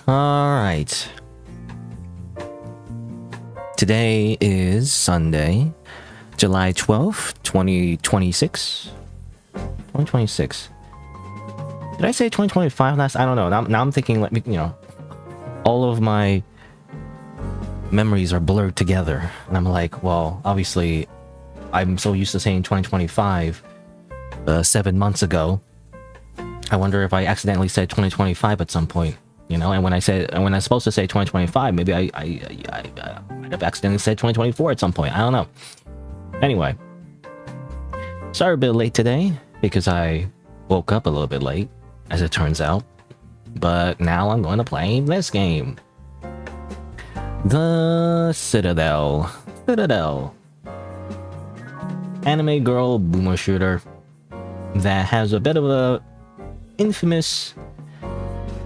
All right. Today is Sunday, July 12th, 2026. 2026. Did I say 2025 last? I don't know. Now I'm thinking, like, you know, all of my memories are blurred together. And I'm like, well, obviously, I'm so used to saying 2025 7 months ago. I wonder if I accidentally said 2025 at some point, you know. And when I was supposed to say 2025, maybe I might have accidentally said 2024 at some point. I don't know. Anyway, sorry a bit late today because I woke up a little bit late, as it turns out. But now I'm going to play this game, the Citadel. Anime girl boomer shooter that has a bit of a infamous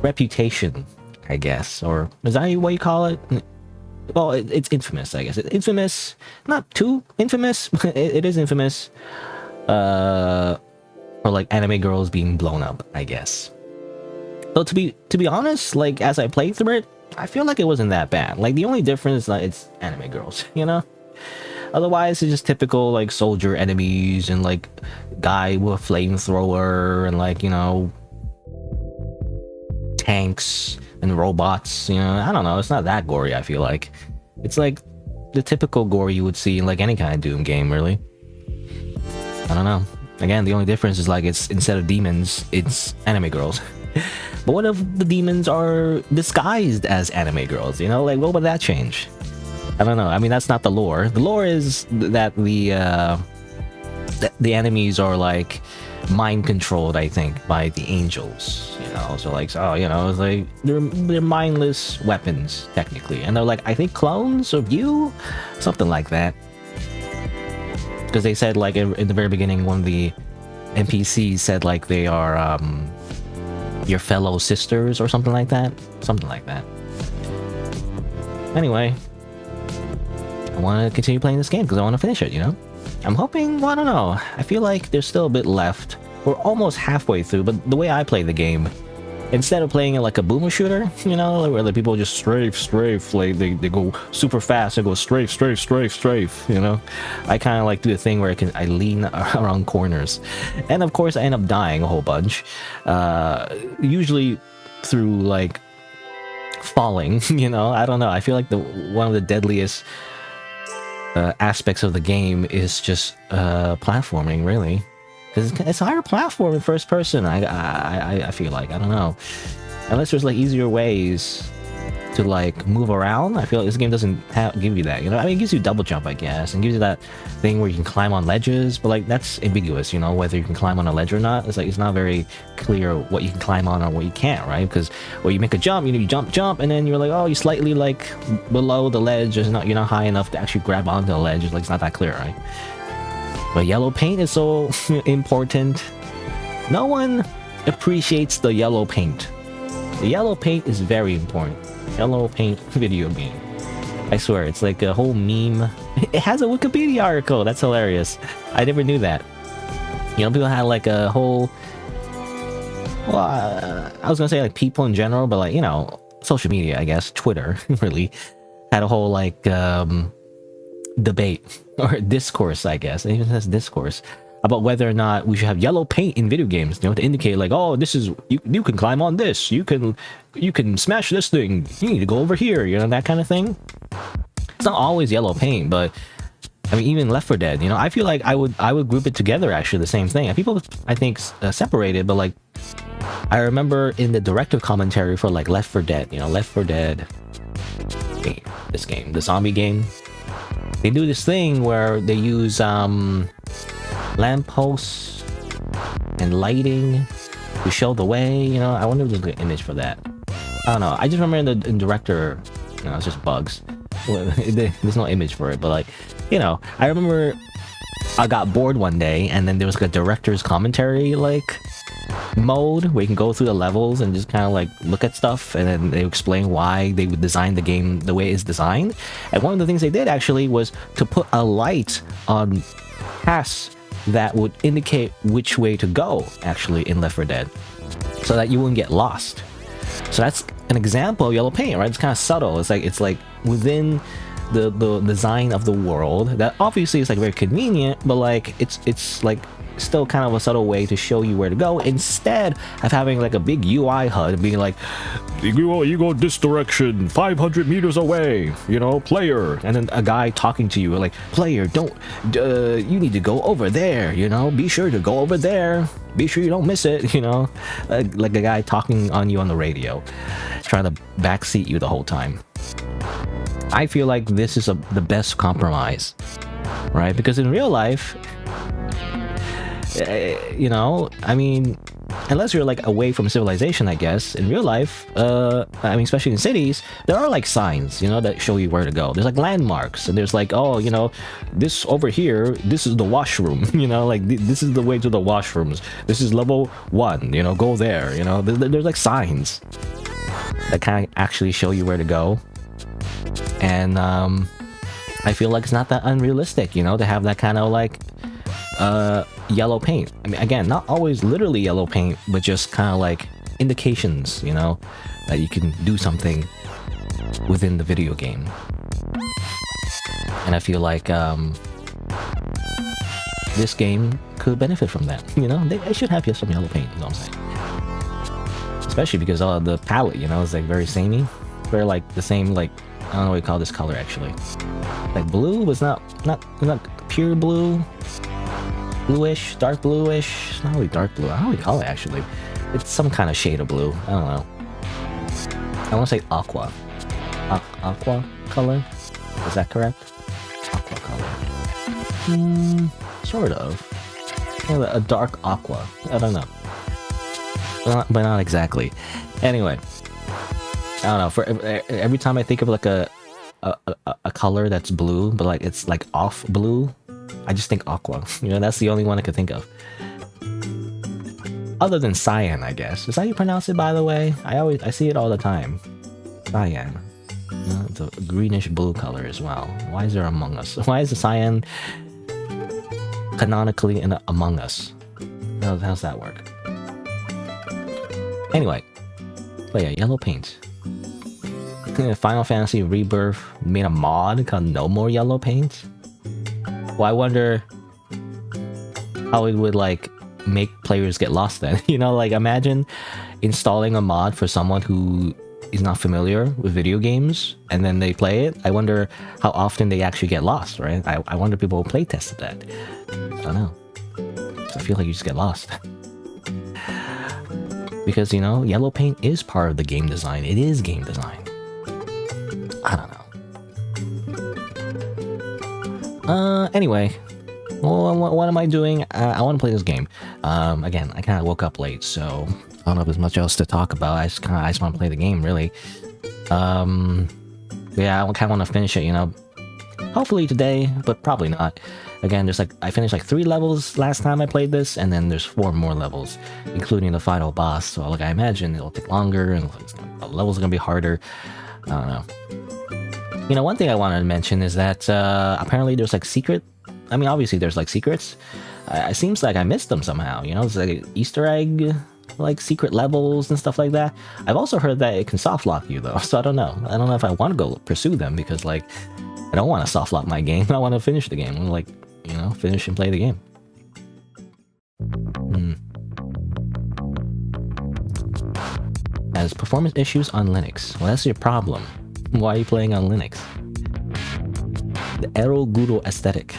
reputation, I guess, or is that what you call it? Well, it's infamous, I guess. It's infamous, not too infamous, but it is infamous for like anime girls being blown up, I guess. So to be honest, like as I played through it, I feel like it wasn't that bad. Like the only difference is that it's anime girls, you know? Otherwise, it's just typical like soldier enemies and like guy with a flamethrower and like, you know, tanks and robots, you know. I don't know, it's not that gory. I feel like it's like the typical gore you would see in like any kind of Doom game, really. I don't know. Again, the only difference is like it's instead of demons, it's anime girls. But what if the demons are disguised as anime girls, you know? Like, what would that change? I don't know. I mean, that's not the lore. The lore is that the enemies are like mind controlled, I think, by the angels, you know. So like, so you know, it's like they're mindless weapons technically, and they're like, I think clones of you, something like that. Because they said like in the very beginning, one of the NPCs said like they are your fellow sisters or something like that. Anyway, I want to continue playing this game because I want to finish it, you know? I'm hoping, well, I don't know. I feel like there's still a bit left. We're almost halfway through, but the way I play the game, instead of playing it like a boomer shooter, you know, where the people just strafe, like they go super fast and go strafe, you know? I kind of like do the thing where I lean around corners. And of course, I end up dying a whole bunch. Usually through like falling, you know? I don't know. I feel like one of the deadliest aspects of the game is just platforming, really, because it's harder platform in first person. I feel like, I don't know, unless there's like easier ways to like move around. I feel like this game doesn't give you that, you know. I mean, it gives you double jump, I guess, and gives you that thing where you can climb on ledges, but like that's ambiguous, you know, whether you can climb on a ledge or not. It's like it's not very clear what you can climb on or what you can't, right? Because when you make a jump, you know, you jump, and then you're like, oh, you slightly like below the ledge, you're not high enough to actually grab onto the ledge. It's like it's not that clear, right? But yellow paint is so important. No one appreciates the yellow paint. The yellow paint is very important. Yellow paint video game. I swear, it's like a whole meme. It has a Wikipedia article. That's hilarious. I never knew that. You know, people had like a whole... Well, I was gonna say like people in general, but like, you know, social media, I guess, Twitter, really, had a whole like debate or discourse, I guess. It even says discourse about whether or not we should have yellow paint in video games, you know, to indicate like, oh, this is you can climb on this, you can smash this thing, you need to go over here, you know, that kind of thing. It's not always yellow paint, but I mean, even Left 4 Dead, you know, I feel like I would group it together, actually, the same thing. And people, I think, separated, but like, I remember in the directive commentary for like Left 4 Dead, you know, Left 4 Dead, this game, the zombie game, they do this thing where they use lampposts and lighting to show the way, you know. I wonder if there's an image for that. I don't know. I just remember in director, you know, it's just bugs. There's no image for it, but like, you know, I remember I got bored one day and then there was like a director's commentary like mode where you can go through the levels and just kind of like look at stuff, and then they explain why they would design the game the way it's designed. And one of the things they did actually was to put a light on paths that would indicate which way to go actually in Left 4 Dead, so that you wouldn't get lost. So that's an example of yellow paint, right? It's kind of subtle. It's like within the design of the world that obviously is like very convenient, but like it's like still kind of a subtle way to show you where to go, instead of having like a big UI HUD being like, you go this direction 500 meters away, you know, player, and then a guy talking to you like, player, don't you need to go over there, you know, be sure to go over there, be sure you don't miss it, you know, like a guy talking on you on the radio, trying to backseat you the whole time. I feel like this is the best compromise, right? Because in real life, you know, I mean, unless you're like away from civilization, I guess, in real life, I mean, especially in cities, there are like signs, you know, that show you where to go. There's like landmarks, and there's like, oh, you know, this over here, this is the washroom, you know, like this is the way to the washrooms. This is level 1, you know, go there, you know. There's like signs that kind of actually show you where to go. And I feel like it's not that unrealistic, you know, to have that kind of like yellow paint. I mean, again, not always literally yellow paint, but just kind of like indications, you know, that you can do something within the video game. And I feel like this game could benefit from that, you know. They should have some yellow paint, you know what I'm saying? Especially because the palette, you know, is like very samey, very like the same, like, I don't know what you call this color actually. Like blue, but it's not pure blue. Bluish, dark bluish. It's not really dark blue. I don't know what you call it actually. It's some kind of shade of blue. I don't know. I want to say aqua. Aqua color? Is that correct? Aqua color. Sort of. A dark aqua. I don't know. But not exactly. Anyway. I don't know, for every time I think of like a color that's blue, but like it's like off blue, I just think aqua. You know, that's the only one I could think of. Other than cyan, I guess. Is that how you pronounce it, by the way? I see it all the time. Cyan. You know, it's a greenish blue color as well. Why is there Among Us? Why is the cyan canonically in Among Us? How's that work? Anyway. But yeah, yellow paint. Final Fantasy Rebirth made a mod called No More Yellow Paint. Well, I wonder how it would like make players get lost then. You know, like imagine installing a mod for someone who is not familiar with video games and then they play it. I wonder how often they actually get lost, right? I wonder if people play tested that. I don't know. I feel like you just get lost. Because, you know, yellow paint is part of the game design. It is game design. I don't know. Anyway, well, what am I doing? I want to play this game. Again, I kind of woke up late, so I don't know if there's much else to talk about. I just want to play the game, really. Yeah, I kind of want to finish it, you know. Hopefully today, but probably not. Again, there's like, I finished like 3 levels last time I played this, and then there's 4 more levels, including the final boss. So like I imagine it'll take longer, and the levels are gonna be harder. I don't know. You know, one thing I wanted to mention is that apparently there's like secret. I mean, obviously there's like secrets. It seems like I missed them somehow. You know, it's like Easter egg, like secret levels and stuff like that. I've also heard that it can soft lock you though, so I don't know. I don't know if I want to go pursue them because like I don't want to soft lock my game. I want to finish the game. I want to, like, you know, finish and play the game. Has performance issues on Linux. Well, that's your problem. Why are you playing on Linux? The Eroguro aesthetic.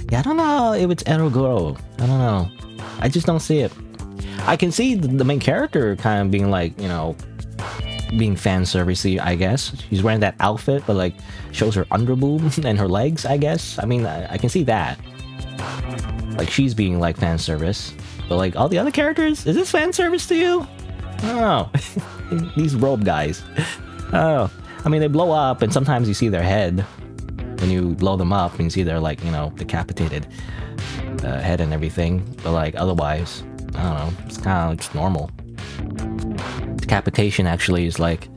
Yeah, I don't know if it's Eroguro. I don't know. I just don't see it. I can see the main character kind of being like, you know, being fan servicey, I guess. She's wearing that outfit, but like shows her underboob and her legs, I guess. I mean, I can see that. Like she's being like fan service. But like all the other characters, is this fan service to you? Oh, these robe guys. Oh, I mean, they blow up, and sometimes you see their head when you blow them up, and you see their, like, you know, decapitated head and everything. But like otherwise, I don't know, it's kind of just normal. Decapitation actually is like,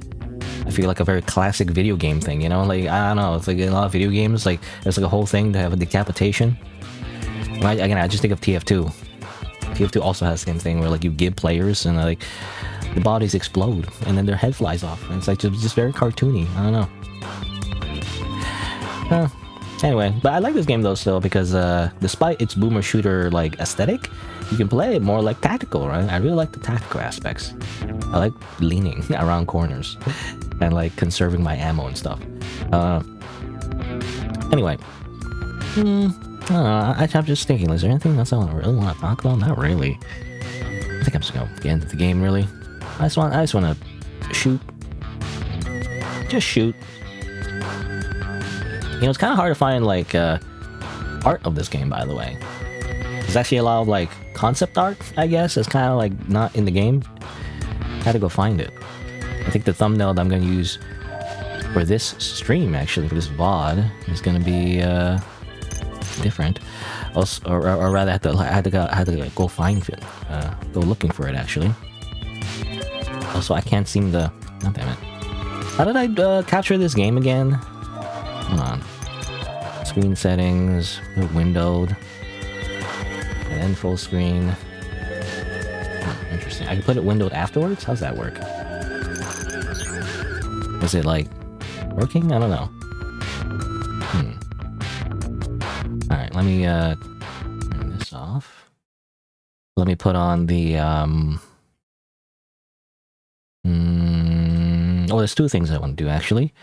I feel like a very classic video game thing, you know? Like, I don't know, it's like in a lot of video games, like there's like a whole thing to have a decapitation. Again, I just think of TF2. TF2 also has the same thing where like you give players and like the bodies explode and then their head flies off, and it's like just very cartoony. I don't know. Anyway, but I like this game though still because despite its boomer shooter like aesthetic, you can play it more like tactical, right? I really like the tactical aspects. I like leaning around corners and like conserving my ammo and stuff. Anyway, I'm just thinking, is there anything else I really want to talk about? Not really. I think I'm just gonna get into the game, really. I just want to shoot. Just shoot. You know, it's kind of hard to find, like, art of this game, by the way. There's actually a lot of, like, concept art, I guess. It's kind of, like, not in the game. I had to go find it. I think the thumbnail that I'm going to use for this stream, actually, for this VOD, is going to be, different. Also, or rather, I had to go find it. Go looking for it, actually. Also, I can't seem to... Oh, damn it. How did I capture this game again? Hold on. Screen settings, windowed, and then full screen. Oh, interesting. I can put it windowed afterwards? How's that work? Is it like working? I don't know. Alright, let me turn this off. Let me put on the oh, there's two things I want to do actually.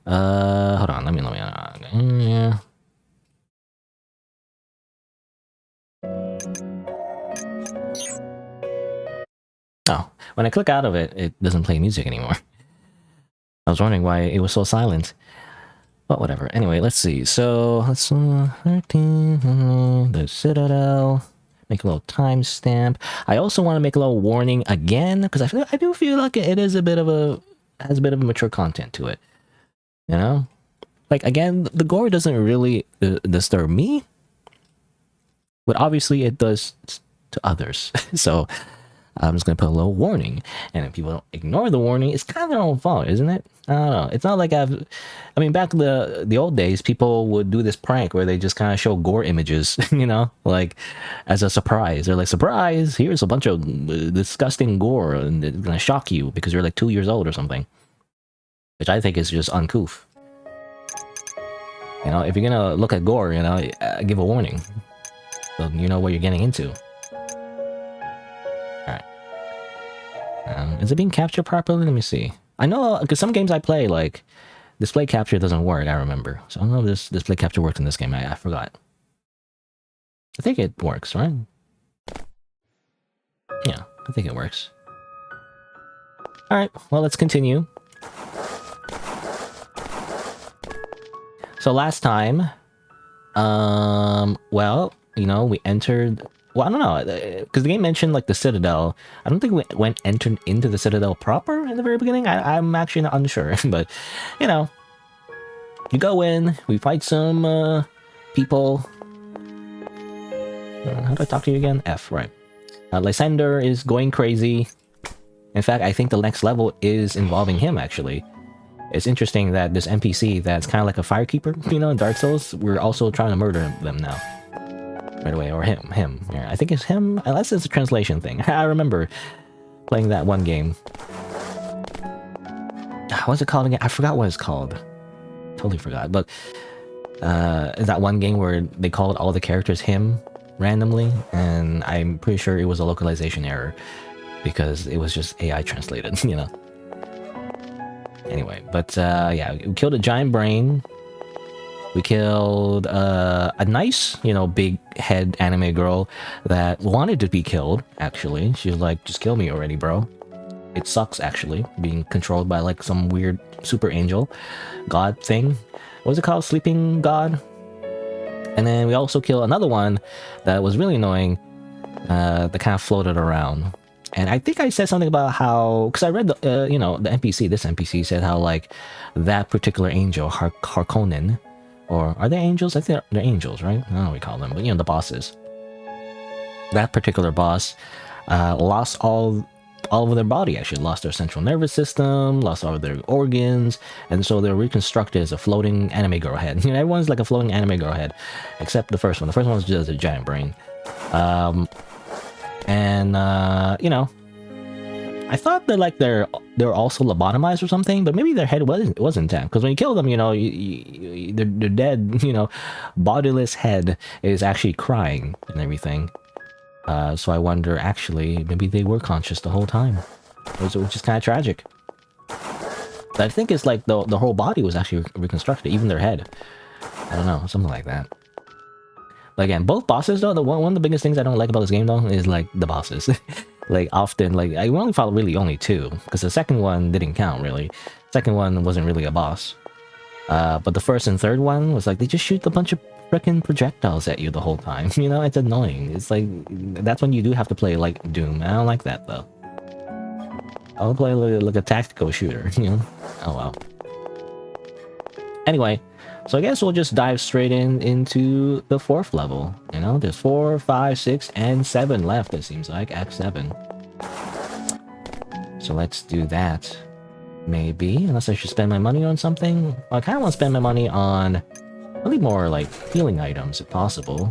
Hold on, let me yeah. Oh, when I click out of it, it doesn't play music anymore. I was wondering why it was so silent. But whatever. Anyway, let's see. So, let's 13, the Citadel. Make a little timestamp. I also want to make a little warning again, because I do feel like it is a bit of a... has a bit of mature content to it. You know? Like, again, the gore doesn't really disturb me. But obviously it does to others. So, I'm just going to put a little warning. And if people don't ignore the warning, it's kind of their own fault, isn't it? I don't know. It's not like I mean, back in the old days, people would do this prank where they just kind of show gore images, you know? Like, as a surprise. They're like, surprise! Here's a bunch of disgusting gore, and it's going to shock you because you're like 2 years old or something. Which I think is just uncouth. You know, if you're going to look at gore, you know, give a warning. So you know what you're getting into. Alright. Is it being captured properly? Let me see. I know, because some games I play, like, display capture doesn't work, I remember. So I don't know if this display capture works in this game. I forgot. I think it works, right? Yeah, I think it works. Alright, well, let's continue. So last time, well, you know, we entered... Well, I don't know, because the game mentioned, like, the Citadel. I don't think we entered into the Citadel proper in the very beginning. I'm actually not unsure, but, you know, you go in, we fight some, people. How do I talk to you again? F, right. Lysander is going crazy. In fact, I think the next level is involving him, actually. It's interesting that this NPC that's kind of like a firekeeper, you know, in Dark Souls, we're also trying to murder them now. Right away, or him. Yeah, I think it's him, unless it's a translation thing. I remember playing that one game. What's it called again? I forgot what it's called. Totally forgot. But is that one game where they called all the characters him randomly, and I'm pretty sure it was a localization error because it was just AI translated, you know. Anyway, but yeah, we killed a giant brain. We killed a nice, you know, big head anime girl that wanted to be killed, actually. She was like, just kill me already, bro. It sucks, actually, being controlled by, like, some weird super angel god thing. What was it called? Sleeping god? And then we also killed another one that was really annoying. that kind of floated around. And I think I said something about how, because I read the, you know, the NPC, this NPC said how, like, that particular angel, Harkonnen, or are they angels? I think they're angels, right? I don't know what we call them, but, you know, the bosses. That particular boss lost all of their body, actually. Lost their central nervous system, lost all of their organs, and so they're reconstructed as a floating anime girl head. You know, everyone's like a floating anime girl head, except the first one. The first one was just a giant brain. You know, I thought that like they're also lobotomized or something, but maybe their head was intact, because when you kill them, you know, they're dead. You know, bodiless head is actually crying and everything. So I wonder, actually, maybe they were conscious the whole time, which is kind of tragic. But I think it's like the whole body was actually reconstructed, even their head. I don't know, something like that. But again, both bosses though, one of the biggest things I don't like about this game though is like the bosses. Like often, like I only fought really only 2, because the second one didn't count really. Second one wasn't really a boss. But the first and third one was like they just shoot a bunch of freaking projectiles at you the whole time. You know, it's annoying. It's like that's when you do have to play like Doom. I don't like that though. I'll play like a tactical shooter. You know. Oh well. Anyway. So I guess we'll just dive straight into the 4th level. You know, there's 4, 5, 6, and 7 left, it seems like. Act 7. So let's do that. Maybe, unless I should spend my money on something. I kind of want to spend my money on really more like healing items, if possible.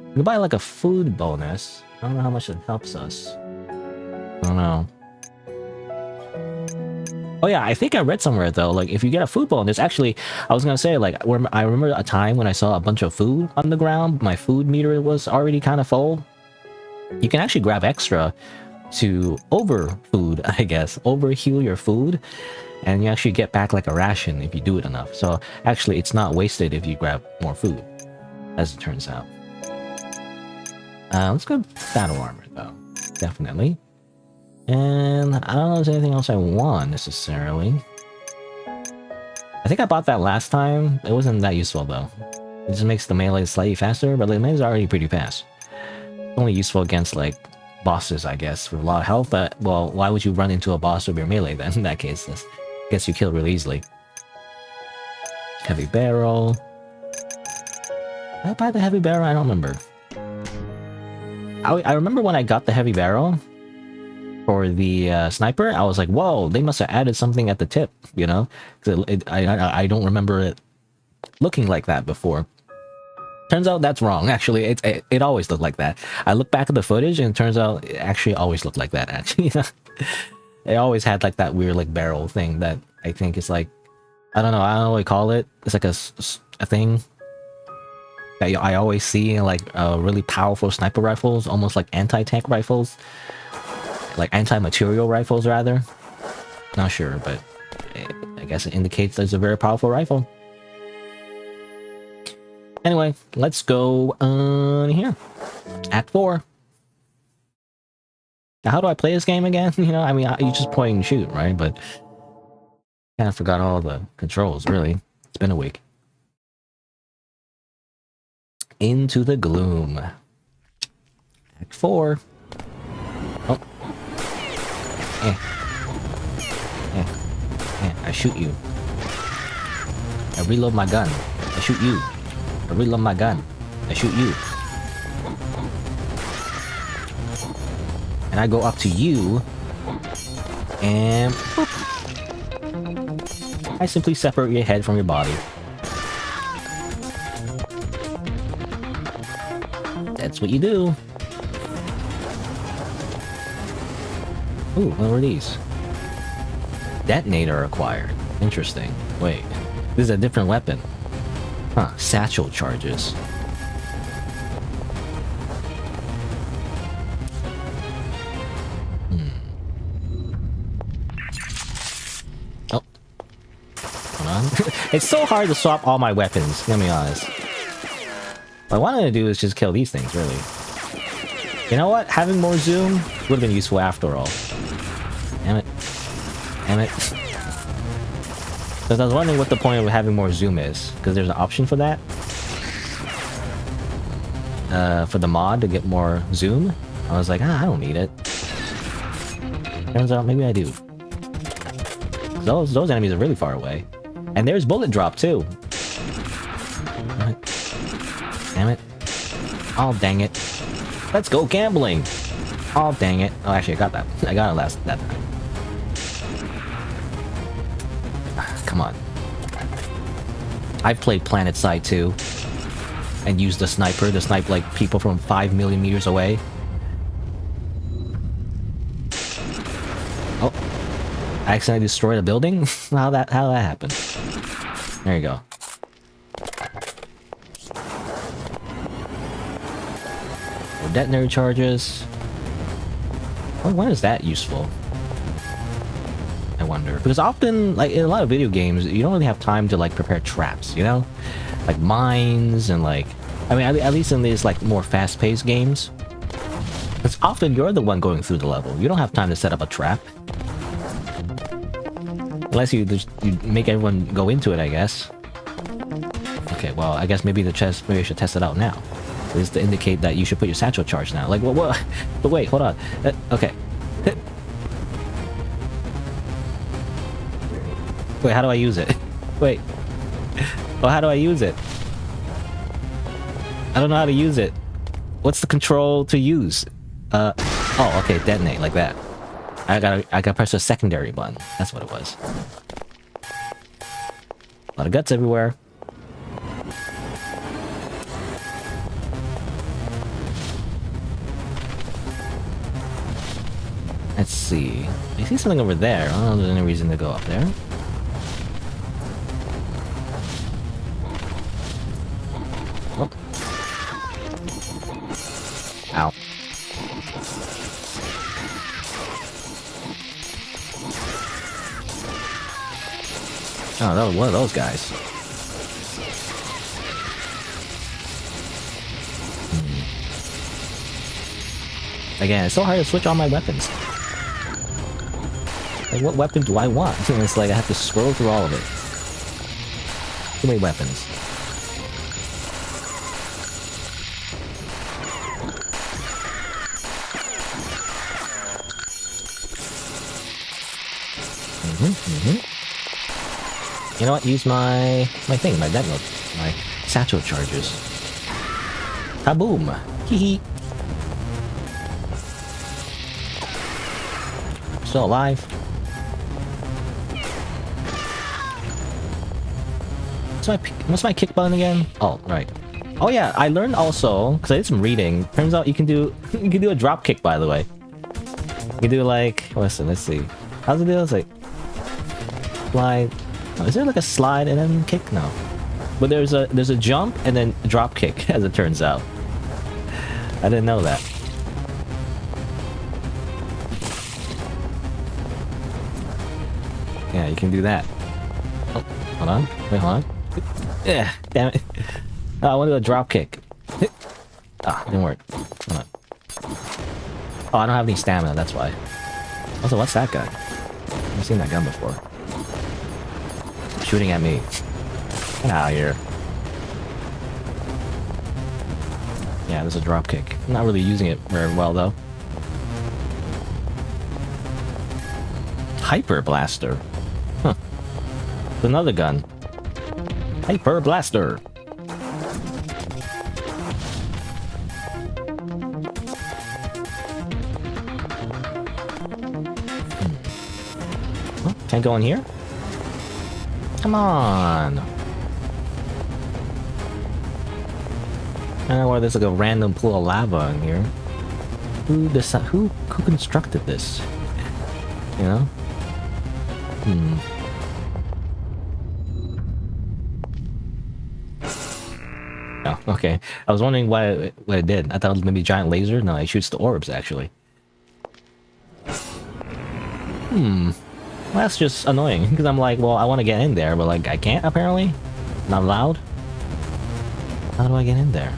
We can buy like a food bonus. I don't know how much it helps us. I don't know. Oh yeah, I think I read somewhere though, like if you get a food bonus, actually, I was gonna say like, I remember a time when I saw a bunch of food on the ground, my food meter was already kind of full. You can actually grab extra to overfood, I guess, overheal your food, and you actually get back like a ration if you do it enough. So actually, it's not wasted if you grab more food, as it turns out. Let's go battle armor though, definitely. And I don't know if there's anything else I want necessarily. I think I bought that last time. It wasn't that useful though. It just makes the melee slightly faster, but the melee is already pretty fast. It's only useful against like bosses, I guess, with a lot of health. But well, why would you run into a boss with your melee then? In that case, this gets you killed really easily. Heavy barrel. Did I buy the heavy barrel? I don't remember. I remember when I got the heavy barrel for the sniper, I was like, whoa, they must have added something at the tip, you know? I don't remember it looking like that before. Turns out that's wrong, actually. It always looked like that. I look back at the footage and it turns out it actually always looked like that, actually. It always had like that weird like barrel thing that I think is like, I don't know what you call it. It's like a thing that I always see in like really powerful sniper rifles, almost like anti-tank rifles. Like anti-material rifles, rather. Not sure, but I guess it indicates that it's a very powerful rifle. Anyway, let's go on here. Act 4. Now, how do I play this game again? You know, I mean, you just point and shoot, right? But kind of forgot all the controls, really. It's been a week. Into the Gloom. Act 4. Oh. I shoot you. I reload my gun. I shoot you. I reload my gun. I shoot you. And I go up to you. And boop. I simply separate your head from your body. That's what you do. Ooh, what were these? Detonator acquired. Interesting. Wait, this is a different weapon. Huh, satchel charges. Oh. Hold on. It's so hard to swap all my weapons, let me be honest. What I wanted to do is just kill these things, really. You know what? Having more zoom would have been useful after all. Damn it. Damn it. Because I was wondering what the point of having more zoom is. Because there's an option for that. For the mod to get more zoom. I was like, I don't need it. Turns out maybe I do. Those enemies are really far away. And there's bullet drop too. Damn it. Oh, dang it. Let's go gambling. Oh, dang it. Oh, actually, I got that. I got it that time. Come on. I've played PlanetSide 2 and used the sniper to snipe like people from 5 million meters away. Oh, I accidentally destroyed a building? How that happened? There you go. Detonator charges. When is that useful? I wonder. Because often, like in a lot of video games, you don't really have time to like prepare traps, you know? Like mines and like... I mean, at least in these like more fast-paced games. Because often you're the one going through the level. You don't have time to set up a trap. Unless you make everyone go into it, I guess. Okay, well, I guess maybe maybe I should test it out now. Is to indicate that you should put your satchel charge now. Like, what? But wait, hold on. Okay. Wait, how do I use it? Wait. Well, how do I use it? I don't know how to use it. What's the control to use? Oh, okay, detonate, like that. I gotta press a secondary button. That's what it was. A lot of guts everywhere. Let's see. I see something over there. I don't know if there's any reason to go up there. Oh. Ow. Oh, that was one of those guys. Again, it's so hard to switch on my weapons. Like, what weapon do I want? It's like I have to scroll through all of it. Too many weapons. You know what? Use my thing, my detonate, my satchel charges. Kaboom! Hee hee. Still alive. What's my kick button again? Oh, right. Oh yeah, I learned also, because I did some reading, turns out you can do a drop kick, by the way. You can do like, listen, let's see. How's it do? It's like slide. Oh, is there like a slide and then kick? No. But there's a jump and then a drop kick, as it turns out. I didn't know that. Yeah, you can do that. Oh, hold on. Wait, hold on. Yeah, damn it. Oh, I want to do a drop kick. Ah, didn't work. Hold on. Oh, I don't have any stamina, that's why. Also, what's that gun? I've never seen that gun before. Shooting at me. Get out of here. Yeah, there's a drop kick. I'm not really using it very well, though. Hyper Blaster. Huh. Another gun. Hyper Blaster. Oh, can't go in here? Come on. I don't know why there's like a random pool of lava in here. Who constructed this? You know? Oh, okay. I was wondering what it did. I thought it was maybe a giant laser. No, it shoots the orbs, actually. Well, that's just annoying, because I'm like, well, I want to get in there, but like, I can't, apparently? Not allowed? How do I get in there?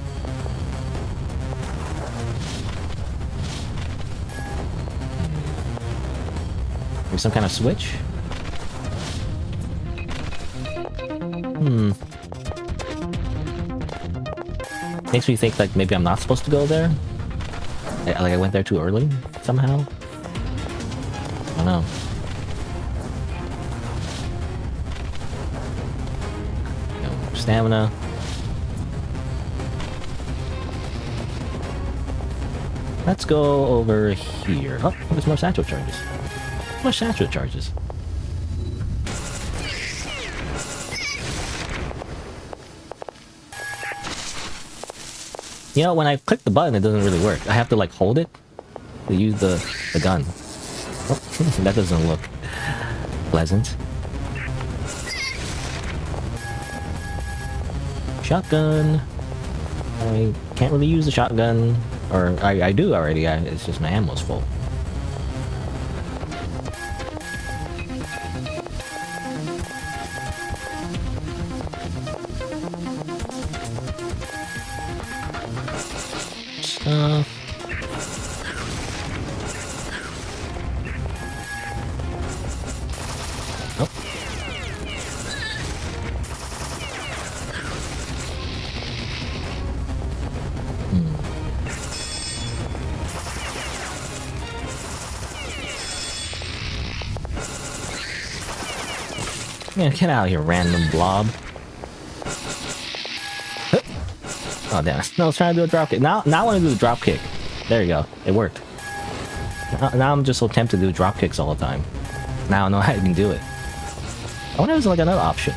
Maybe some kind of switch? Makes me think like maybe I'm not supposed to go there. Like I went there too early somehow. I don't know. Stamina. Let's go over here. Oh, there's more satchel charges. More satchel charges. You know, when I click the button, it doesn't really work. I have to like hold it to use the gun. Oh, that doesn't look pleasant. Shotgun. I can't really use the shotgun. Or, I do already, it's just my ammo's full. Stuff. Oh. Yeah, get out of here, random blob. Oh damn! No, I was trying to do a drop kick. Now I want to do the drop kick. There you go. It worked. Now I'm just so tempted to do drop kicks all the time. Now I know how I can do it. I wonder if there's like another option.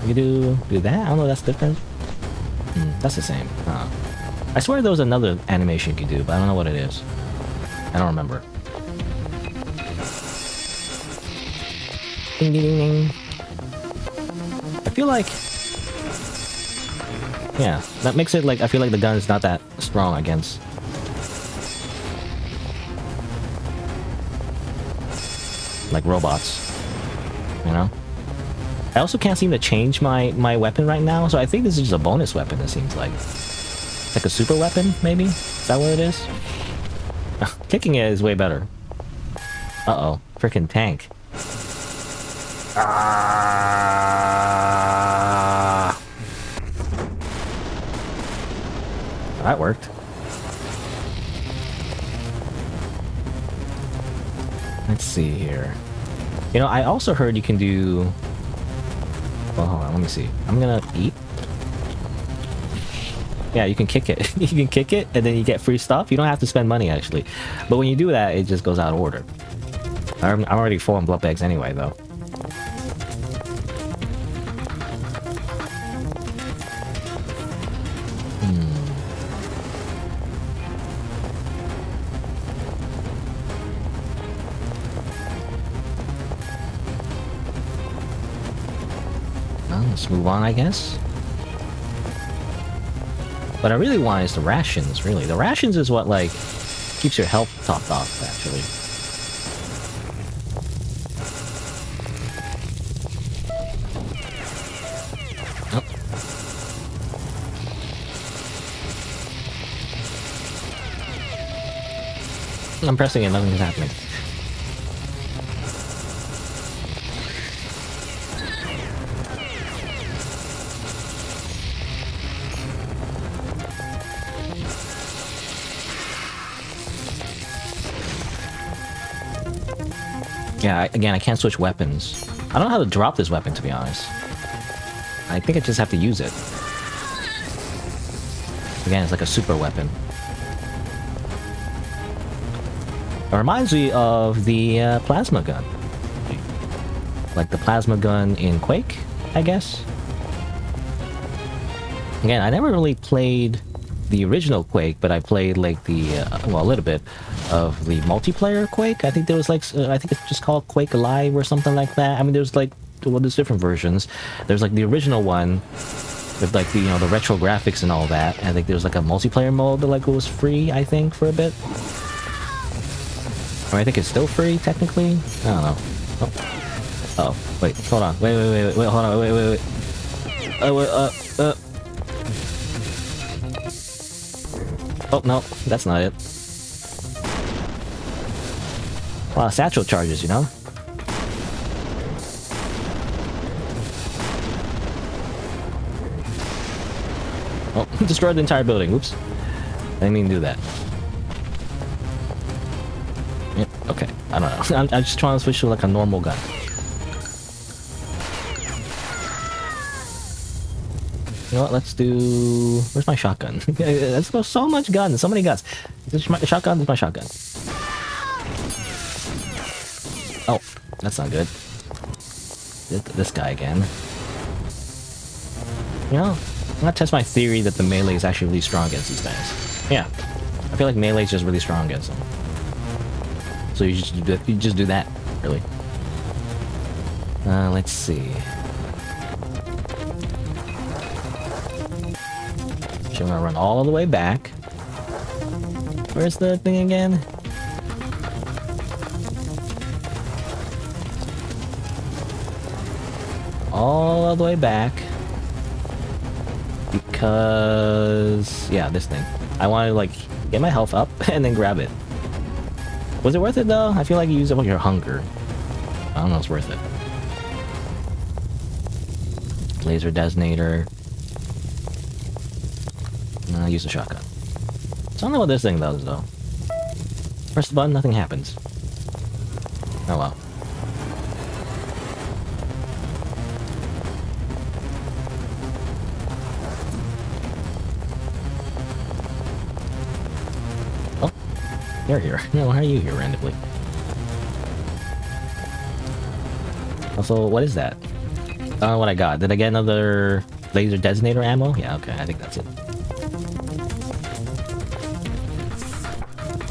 You do that? I don't know if that's different. That's the same. I swear there was another animation you could do, but I don't know what it is. I don't remember. Ding ding ding ding. I feel like... Yeah, that makes it like, I feel like the gun is not that strong against... like robots. You know? I also can't seem to change my weapon right now, so I think this is just a bonus weapon, it seems like. It's like a super weapon, maybe? Is that what it is? Kicking it is way better. Uh-oh. Frickin' tank. That worked. Let's see here. You know, I also heard you can do... Well, hold on, let me see. I'm gonna eat. Yeah, you can kick it. You can kick it, and then you get free stuff. You don't have to spend money, actually. But when you do that, it just goes out of order. I'm already full on blood bags anyway, though. Well, let's move on, I guess. What I really want is the rations, really. The rations is what, like, keeps your health topped off, actually. Oh. I'm pressing it, nothing's happening. Yeah, again, I can't switch weapons. I don't know how to drop this weapon, to be honest. I think I just have to use it. Again, it's like a super weapon. It reminds me of the plasma gun. Like the plasma gun in Quake, I guess? Again, I never really played the original Quake, but I played like the, well, a little bit of the multiplayer Quake. I think there was like, I think it's just called Quake Alive or something like that. I mean, there's like, well, there's different versions. There's like the original one with like the, you know, the retro graphics and all that. I think there's like a multiplayer mode that like was free, I think, for a bit. Or I think it's still free, technically. I don't know. Oh, oh wait, hold on. Wait, hold on, wait. Oh, no, that's not it. A lot of satchel charges, you know? Oh, destroyed the entire building. Oops. I didn't mean to do that. I don't know. I'm just trying to switch to like a normal gun. You know what? Let's do. Where's my shotgun? Let's go. So much guns. So many guns. This is my shotgun. This is my shotgun. Oh, that's not good. This guy again. You know, I'm gonna test my theory that the melee is actually really strong against these guys. Yeah, I feel like melee is just really strong against them. So you just do that, really. Let's see. So I'm gonna run all the way back. Where's the thing again? All the way back. Because... yeah, this thing. I want to, like, get my health up and then grab it. Was it worth it, though? I feel like you use up your hunger. I don't know if it's worth it. Laser detonator. I'll use the shotgun. So I don't know what this thing does, though. Press the button, nothing happens. Oh well. Oh, you're here. No, why are you here randomly? Also, what is that? I don't know what I got. Did I get another laser detonator ammo? Yeah, okay, I think that's it.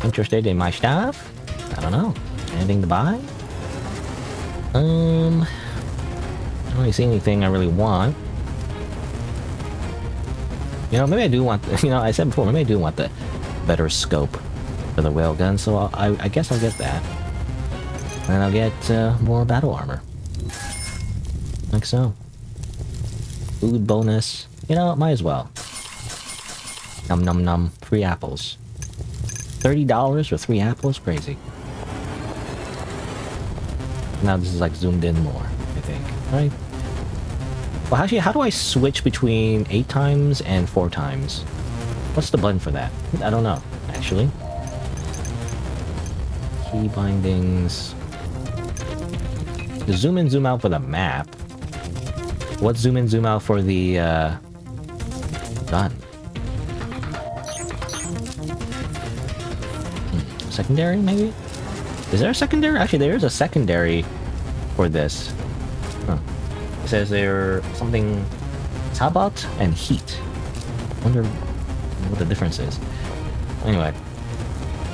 Interested in my stuff? I don't know. Anything to buy? I don't really see anything I really want. You know, maybe I do want the, you know, I said before, maybe I do want the better scope for the whale gun, so I guess I'll get that. And I'll get more battle armor. Like so. Food bonus. You know, might as well. Num num num. 3 apples. $30 for 3 apples? Crazy. Now this is like zoomed in more, I think. Right? Well, actually, how do I switch between 8 times and 4 times? What's the button for that? I don't know, actually. Key bindings. The zoom in, zoom out for the map. What's zoom in, zoom out for the gun? Secondary, maybe? Is there a secondary? Actually, there is a secondary for this. Huh. It says there something tabat and heat. Wonder what the difference is. Anyway.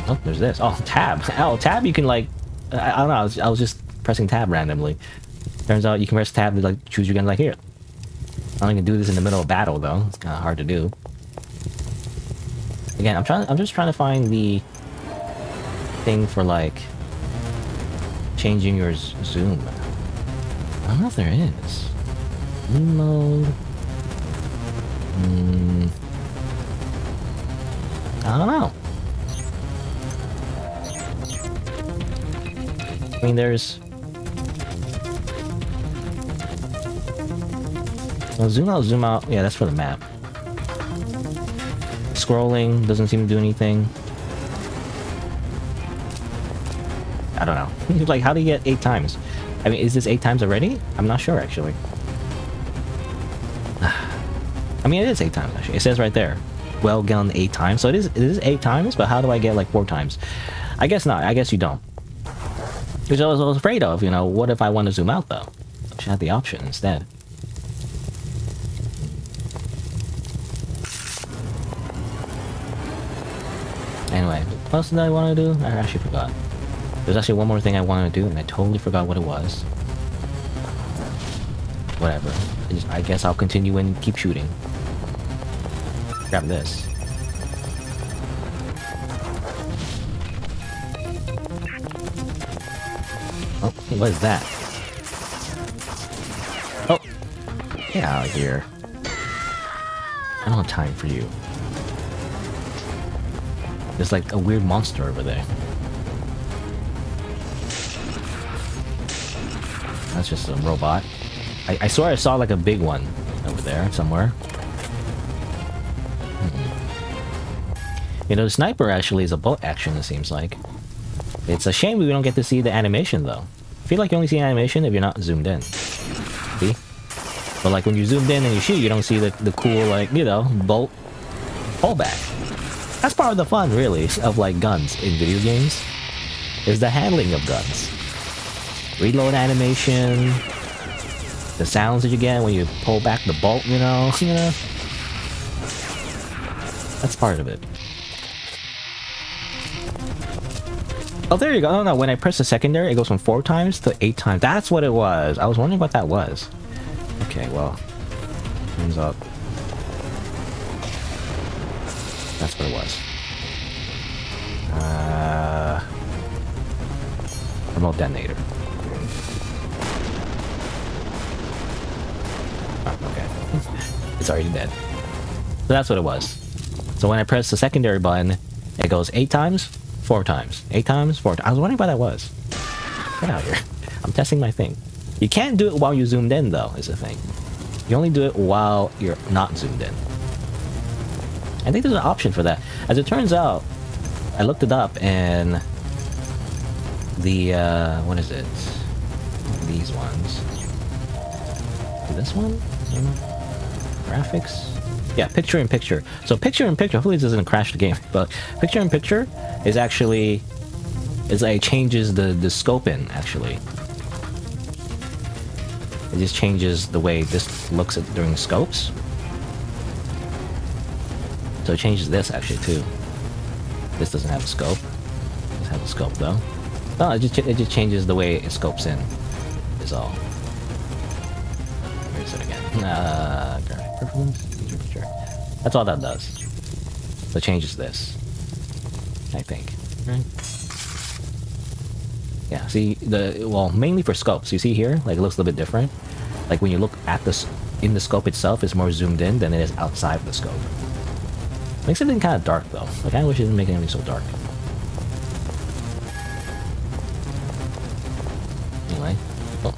Oh, there's this. Oh, tab. Oh, tab you can like... I don't know, I was just pressing tab randomly. Turns out you can press tab to like choose your gun like here. I don't even do this in the middle of battle though. It's kind of hard to do. Again, I'm just trying to find the thing for like changing your zoom. I don't know if there is. Zoom mode. I don't know. I mean, there's... well, zoom out, zoom out. Yeah, that's for the map. Scrolling doesn't seem to do anything. I don't know. Like, how do you get 8 times? I mean, is this 8 times already? I'm not sure, actually. I mean, it is 8 times, actually. It says right there. Well gun 8 times. So it is 8 times, but how do I get, like, 4 times? I guess not. I guess you don't. Which I was afraid of, you know. What if I want to zoom out, though? I should have the option instead. Anyway, what else did I want to do? I actually forgot. There's actually one more thing I wanted to do, and I totally forgot what it was. Whatever. I guess I'll continue and keep shooting. Grab this. Oh, what is that? Oh! Get out of here. I don't have time for you. There's like a weird monster over there. That's just a robot. I swear I saw like a big one over there somewhere. You know, the sniper actually is a bolt action, it seems like. It's a shame we don't get to see the animation though. I feel like you only see animation if you're not zoomed in. See? But like when you zoomed in and you shoot, you don't see the cool, like, you know, bolt pullback. That's part of the fun, really, of like guns in video games. Is the handling of guns. Reload animation, the sounds that you get when you pull back the bolt, you know, That's part of it. Oh, there you go. Oh no, when I press the secondary, it goes from 4 times to 8 times. That's what it was. I was wondering what that was. Okay, well, thumbs up. That's what it was. Remote detonator. Oh, okay. It's already dead. So that's what it was. So when I press the secondary button, it goes 8 times, 4 times. 8 times, 4 times. I was wondering what that was. Get out of here. I'm testing my thing. You can't do it while you're zoomed in, though, is the thing. You only do it while you're not zoomed in. I think there's an option for that. As it turns out, I looked it up, and the, what is it? These ones. This one? Graphics? Yeah, picture-in-picture. So picture-in-picture, hopefully this doesn't crash the game, but picture-in-picture is actually, it changes the scope in, actually. It just changes the way this looks at during scopes. So it changes this, actually, too. This doesn't have a scope. It doesn't have a scope, though. No, it just changes the way it scopes in, is all. Where is it again? That's all that does. So it changes this, I think. Right? Yeah, see, well, mainly for scopes. You see here, like, it looks a little bit different. Like, when you look at this, in the scope itself, it's more zoomed in than it is outside of the scope. Makes everything kind of dark, though. Like, I wish it didn't make anything so dark. Anyway. Oh,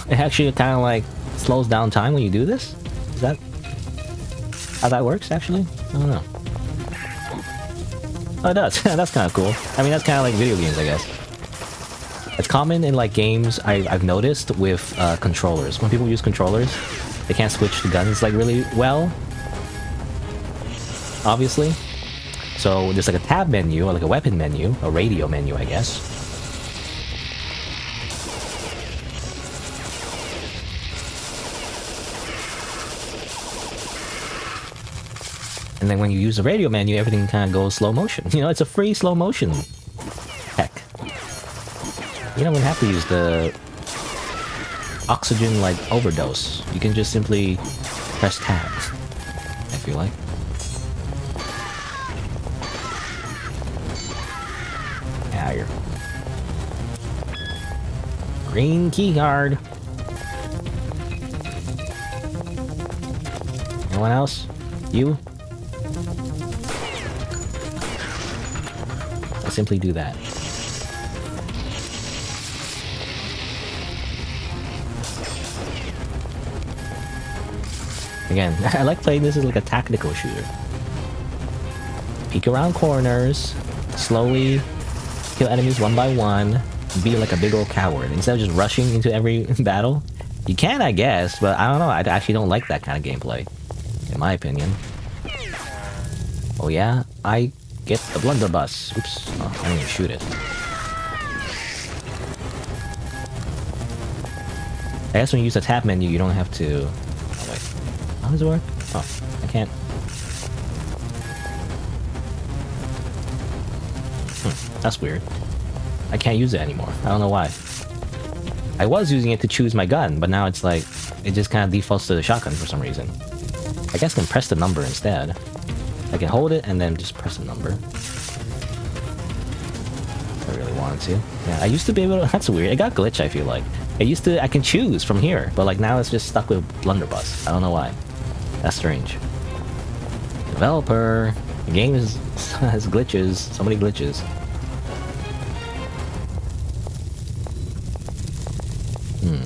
it actually kind of, like, slows down time when you do this? Is that how that works, actually? I don't know. Oh, it does. That's kind of cool. I mean, that's kind of like video games, I guess. It's common in, like, games I've noticed with controllers. When people use controllers, they can't switch the guns, like, really well. Obviously. So there's like a tab menu, or like a weapon menu, a radio menu, I guess. And then when you use the radio menu, everything kind of goes slow motion. You know, it's a free slow motion. Heck. You don't even have to use the oxygen, like, overdose. You can just simply press tab, I feel like. Here. Green key card. Anyone else? You? I simply do that. Again, I like playing this as like a tactical shooter. Peek around corners, slowly kill enemies one by one, be like a big old coward instead of just rushing into every battle. You can, I guess, but I don't know. I actually don't like that kind of gameplay, in my opinion. Oh yeah, I get the blunderbuss. Oops, oh, I didn't even shoot it. I guess when you use the tab menu, you don't have to. Oh wait, how does it work? Oh, I can't. That's weird. I can't use it anymore. I don't know why. I was using it to choose my gun, but now it's like, it just kind of defaults to the shotgun for some reason. I guess I can press the number instead. I can hold it and then just press the number. If I really wanted to. Yeah, I used to be able to, that's weird. It got glitched, I feel like. It used to, I can choose from here, but like now it's just stuck with blunderbuss. I don't know why. That's strange. Developer. The game has glitches. So many glitches.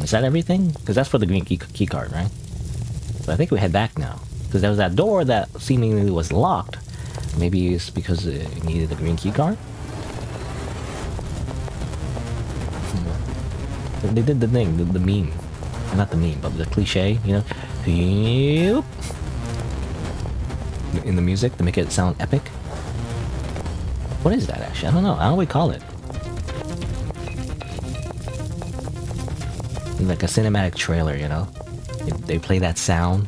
Is that everything? Because that's for the green key card, right? So I think we head back now. Because there was that door that seemingly was locked. Maybe it's because it needed the green key card? They did the thing, the meme. Not the meme, but the cliche, you know? Yup. In the music to make it sound epic. What is that actually? I don't know. I don't know what we call it. Like a cinematic trailer, you know? They play that sound.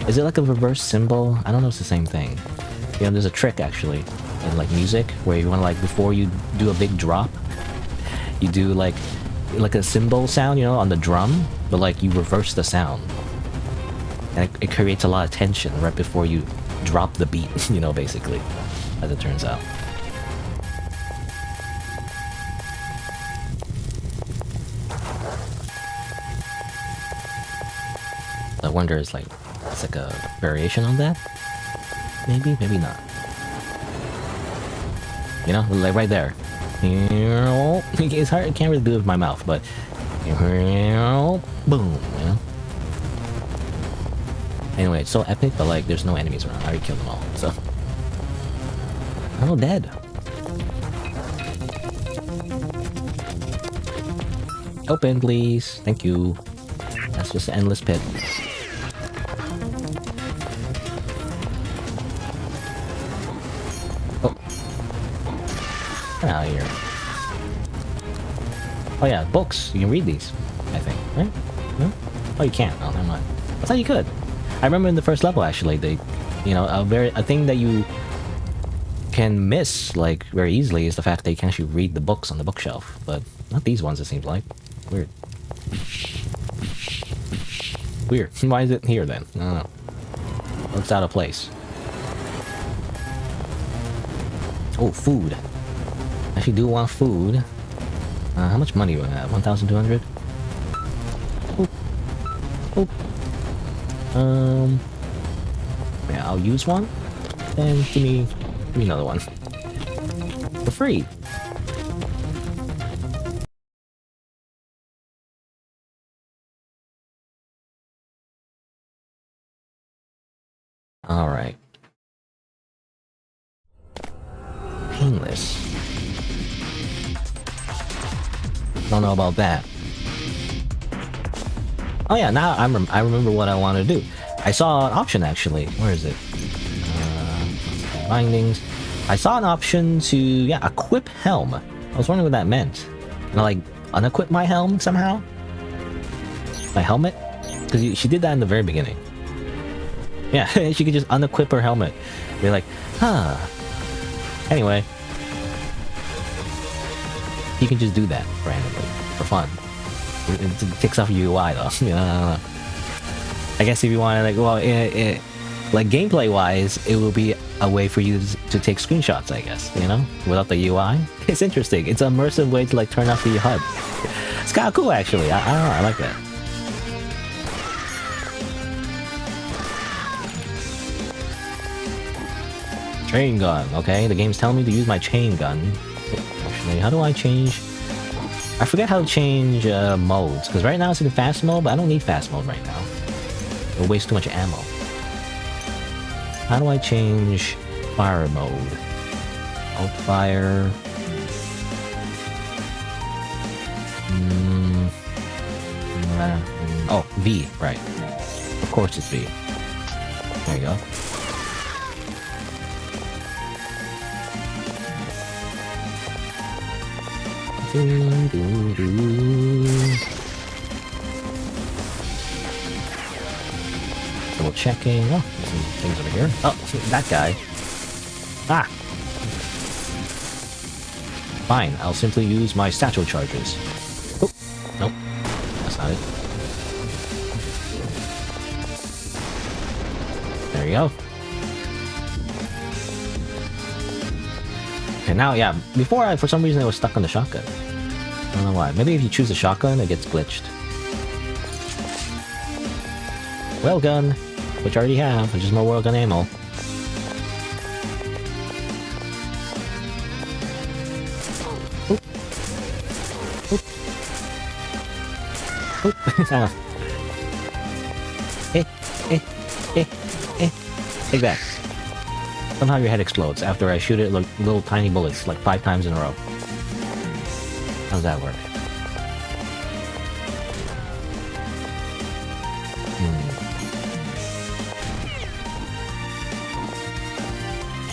Is it like a reverse symbol? I don't know if it's the same thing. You know, there's a trick actually in like music where you want to like before you do a big drop, you do like a cymbal sound, you know, on the drum, but like you reverse the sound. And it creates a lot of tension right before you drop the beat, you know, basically, as it turns out. I wonder, it's like a variation on that? Maybe, maybe not. You know, like right there. It's hard, I can't really do it with my mouth, but boom, you know? Anyway, it's so epic, but like there's no enemies around. I already killed them all, so I'm all dead. Open, please. Thank you. That's just an endless pit. Oh. Get out of here. Oh yeah, books. You can read these, I think, right? No? Oh, you can't. Oh, never mind. I thought you could. I remember in the first level, actually, they, you know, a thing that you can miss, like, very easily is the fact that you can actually read the books on the bookshelf. But not these ones, it seems like. Weird. Weird. Why is it here, then? I don't know. Looks out of place. Oh, food. I actually do want food. How much money do I have? 1,200? Oh. Oh. Yeah, I'll use one. Then give me another one. For free. Alright. Painless. Don't know about that. Oh yeah, now I remember what I want to do. I saw an option actually. Where is it? Bindings. I saw an option to, yeah, equip helm. I was wondering what that meant. Can I like unequip my helm somehow? My helmet? Because she did that in the very beginning. Yeah, she could just unequip her helmet. Be like, huh. Anyway. You can just do that randomly, for fun. It takes off your UI though, you know, I don't know. I guess if you want to, like, well, like gameplay-wise, it will be a way for you to take screenshots, I guess, you know, without the UI. It's interesting. It's an immersive way to, like, turn off the HUD. It's kind of cool, actually. I don't know, I like that. Chain gun, okay? The game's telling me to use my chain gun. Actually, how do I change? I forget how to change modes, because right now it's in fast mode, but I don't need fast mode right now. It'll waste too much ammo. How do I change fire mode? Alt fire. Oh, V, right. Of course it's V. There you go. Double checking. Oh, there's some things over here. Oh, that guy. Ah! Fine, I'll simply use my satchel charges. Oh, nope. That's not it. There you go. Okay, now, yeah, before for some reason I was stuck on the shotgun. I don't know why. Maybe if you choose the shotgun, it gets glitched. Railgun, which I already have, which is more railgun ammo. Oop. Oop. Oop. Take that. Somehow your head explodes after I shoot it like little tiny bullets, like 5 times in a row. How does that work?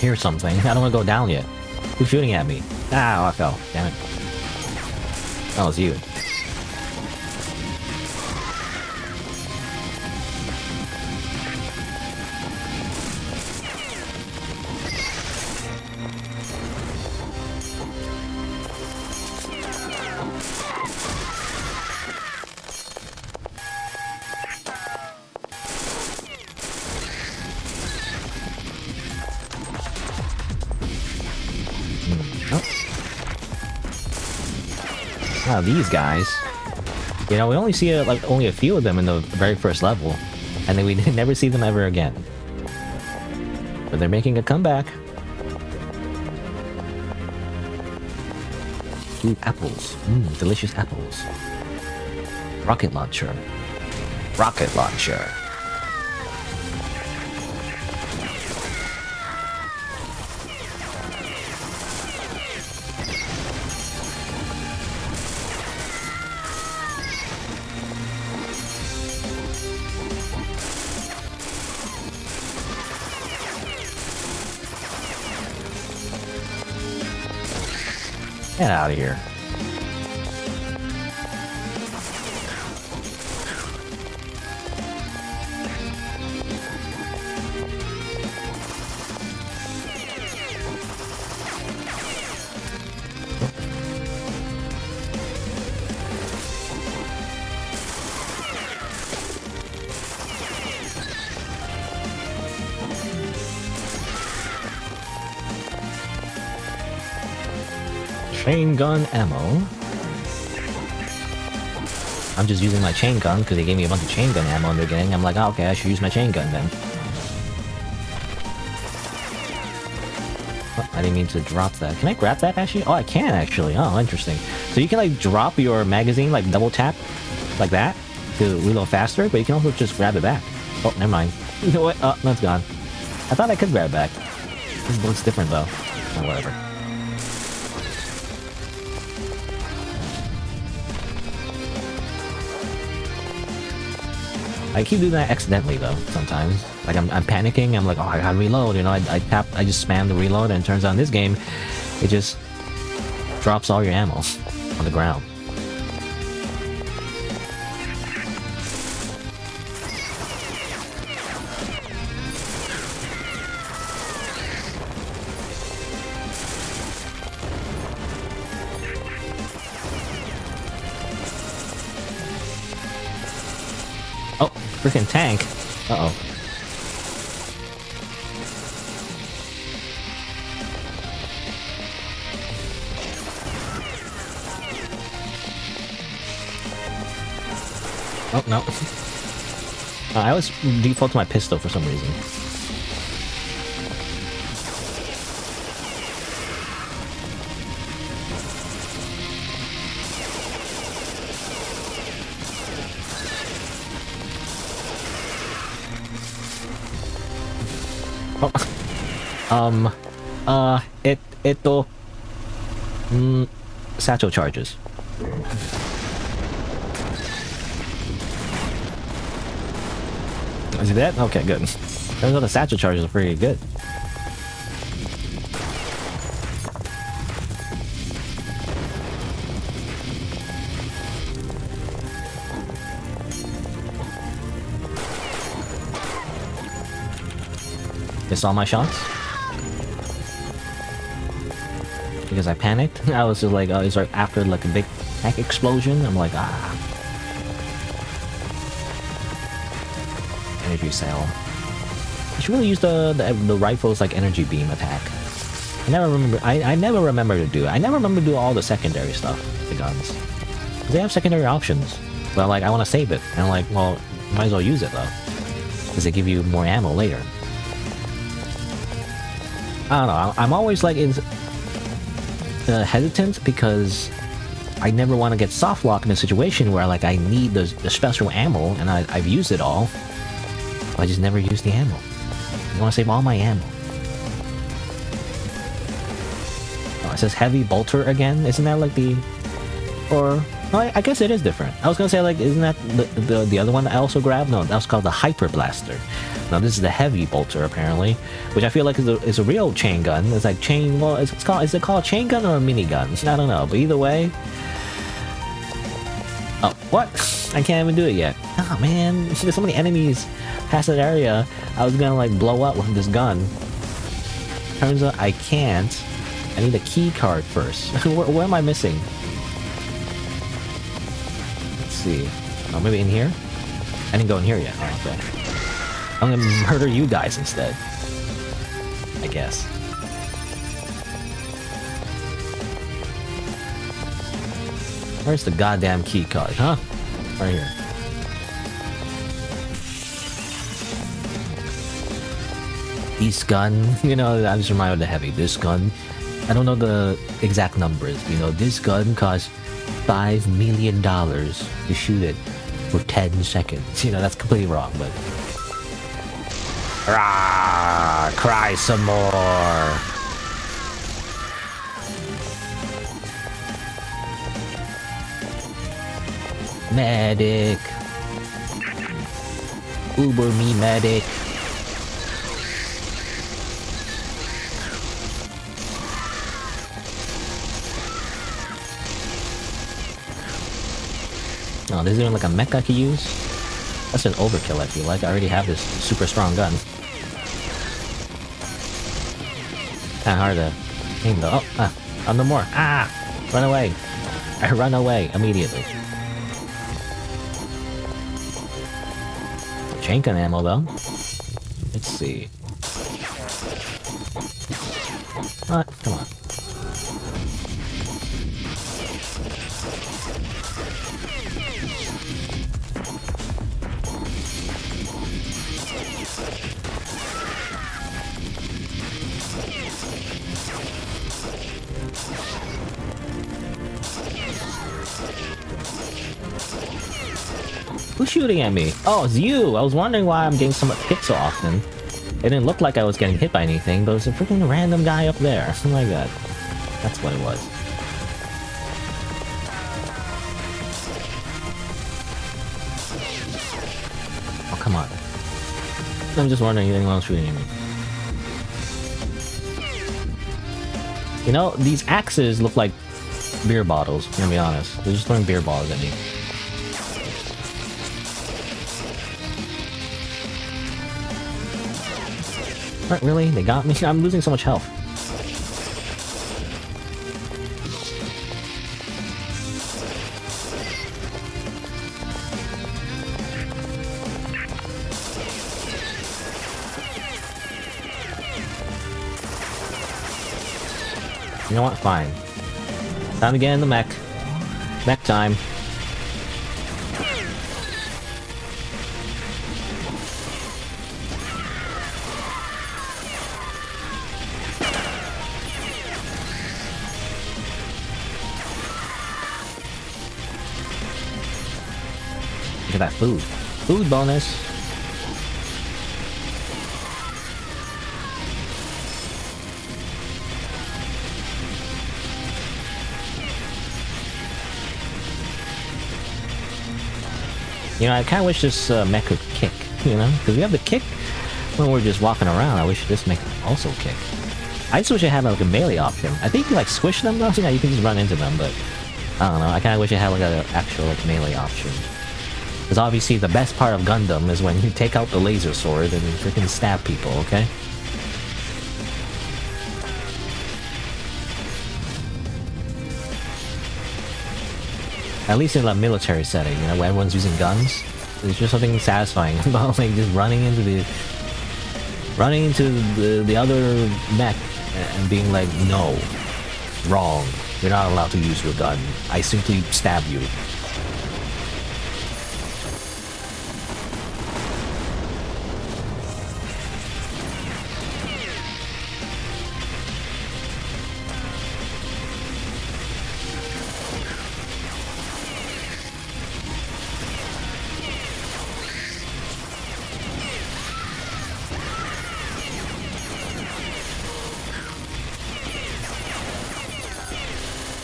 hear something. I don't want to go down yet. Who's shooting at me? Ah, oh, I fell. Damn it. That was you. Wow, these guys. You know, we only see like only a few of them in the very first level, and then we never see them ever again. But they're making a comeback. Ooh, apples. Delicious apples. Rocket launcher. Rocket launcher. Get out of here. Chain gun ammo. I'm just using my chain gun because they gave me a bunch of chain gun ammo in the beginning. I'm like, oh, okay, I should use my chain gun then. Oh, I didn't mean to drop that. Can I grab that actually? Oh, I can actually. Oh, interesting. So you can like drop your magazine, like double tap, like that, to reload faster, but you can also just grab it back. Oh, never mind. You know what? Oh, that's gone. I thought I could grab it back. This looks different though. Oh, whatever. I keep doing that accidentally though, sometimes. Like I'm panicking, I'm like, oh, I gotta reload, you know, I just spam the reload, and it turns out in this game, it just drops all your ammo on the ground. Oh, freaking tank. Uh-oh. Oh, no. I always default to my pistol for some reason. Satchel charges. Is he dead? Okay, good. Turns out the satchel charges are pretty good. Missed all my shots? Because I panicked. I was just like, it's like after like a big tank explosion. I'm like, ah. Energy cell. I should really use the rifle's like energy beam attack. I never remember. I never remember to do it. I never remember to do all the secondary stuff. The guns. They have secondary options. But like, I want to save it. And I'm like, well, might as well use it though, because they give you more ammo later. I don't know. I'm always like hesitant because I never want to get soft locked in a situation where like I need the special ammo and I've used it all. I just never use the ammo. I want to save all my ammo. Oh, it says heavy bolter again. Isn't that like the... Or... No, I guess it is different. I was gonna say like, isn't that the other one that I also grabbed? No, that was called the hyper blaster. Now this is the heavy bolter apparently, which I feel like is a real chain gun. It's like chain. Well, it's called. Is it called a chain gun or a minigun? I don't know, but either way. Oh, what? I can't even do it yet. Oh man, there's so many enemies past that area. I was gonna like blow up with this gun. Turns out I can't. I need a key card first. where am I missing? Let's see. Oh, maybe in here? I didn't go in here yet. Oh, okay. I'm gonna murder you guys instead. I guess. Where's the goddamn key card, huh? Right here. This gun, you know, I'm just reminded of the heavy. This gun, I don't know the exact numbers. You know, this gun costs $5 million to shoot it for 10 seconds. You know, that's completely wrong, but... Rah! Cry some more! Medic! Uber me, medic! Oh, there's even like a mech I could use? That's an overkill, I feel like. I already have this super strong gun. Kinda hard to aim though. Oh, no more. Ah! Run away! I run away immediately. Chain gun ammo though. Let's see. What? Come on. Who's shooting at me? Oh, it's you! I was wondering why I'm getting so much hit so often. It didn't look like I was getting hit by anything, but it was a freaking random guy up there. Oh my god. That's what it was. Oh, come on. I'm just wondering if anyone's shooting at me. You know, these axes look like beer bottles, I'm gonna be honest. They're just throwing beer bottles at me. What, really? They got me? I'm losing so much health. You know what? Fine. Time to get in the mech. Mech time. Look at that food. Food bonus. You know, I kind of wish this mech could kick, you know? Because we have the kick when we're just walking around. I wish this mech could also kick. I just wish it had like a melee option. I think you like squish them though, you know, you can just run into them, but I don't know. I kind of wish it had like an actual like melee option. Because obviously the best part of Gundam is when you take out the laser sword and freaking stab people, okay? At least in a military setting, you know, where everyone's using guns. There's just something satisfying about like just running into the other mech and being like, no, wrong. You're not allowed to use your gun. I simply stab you.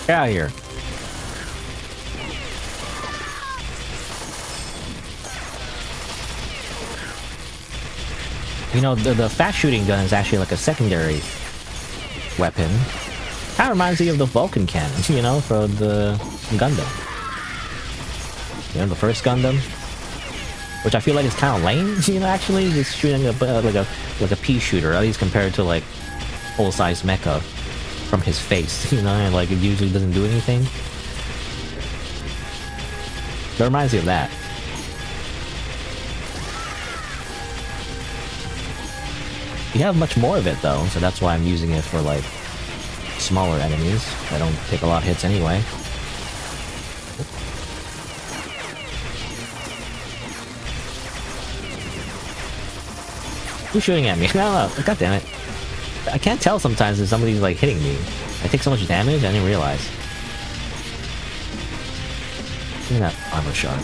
Get out of here. You know, the fast shooting gun is actually like a secondary weapon. Kind of reminds me of the Vulcan cannon, you know, for the Gundam. You know, the first Gundam, which I feel like is kind of lame. You know, actually, just shooting like a pea shooter, at least compared to like full-size mecha from his face. You know, and like it usually doesn't do anything. That reminds me of that. You have much more of it though, so that's why I'm using it for like smaller enemies. I don't take a lot of hits anyway. Who's shooting at me? No, god damn it. I can't tell sometimes if somebody's like hitting me. I take so much damage, I didn't realize. Give me that armor shard.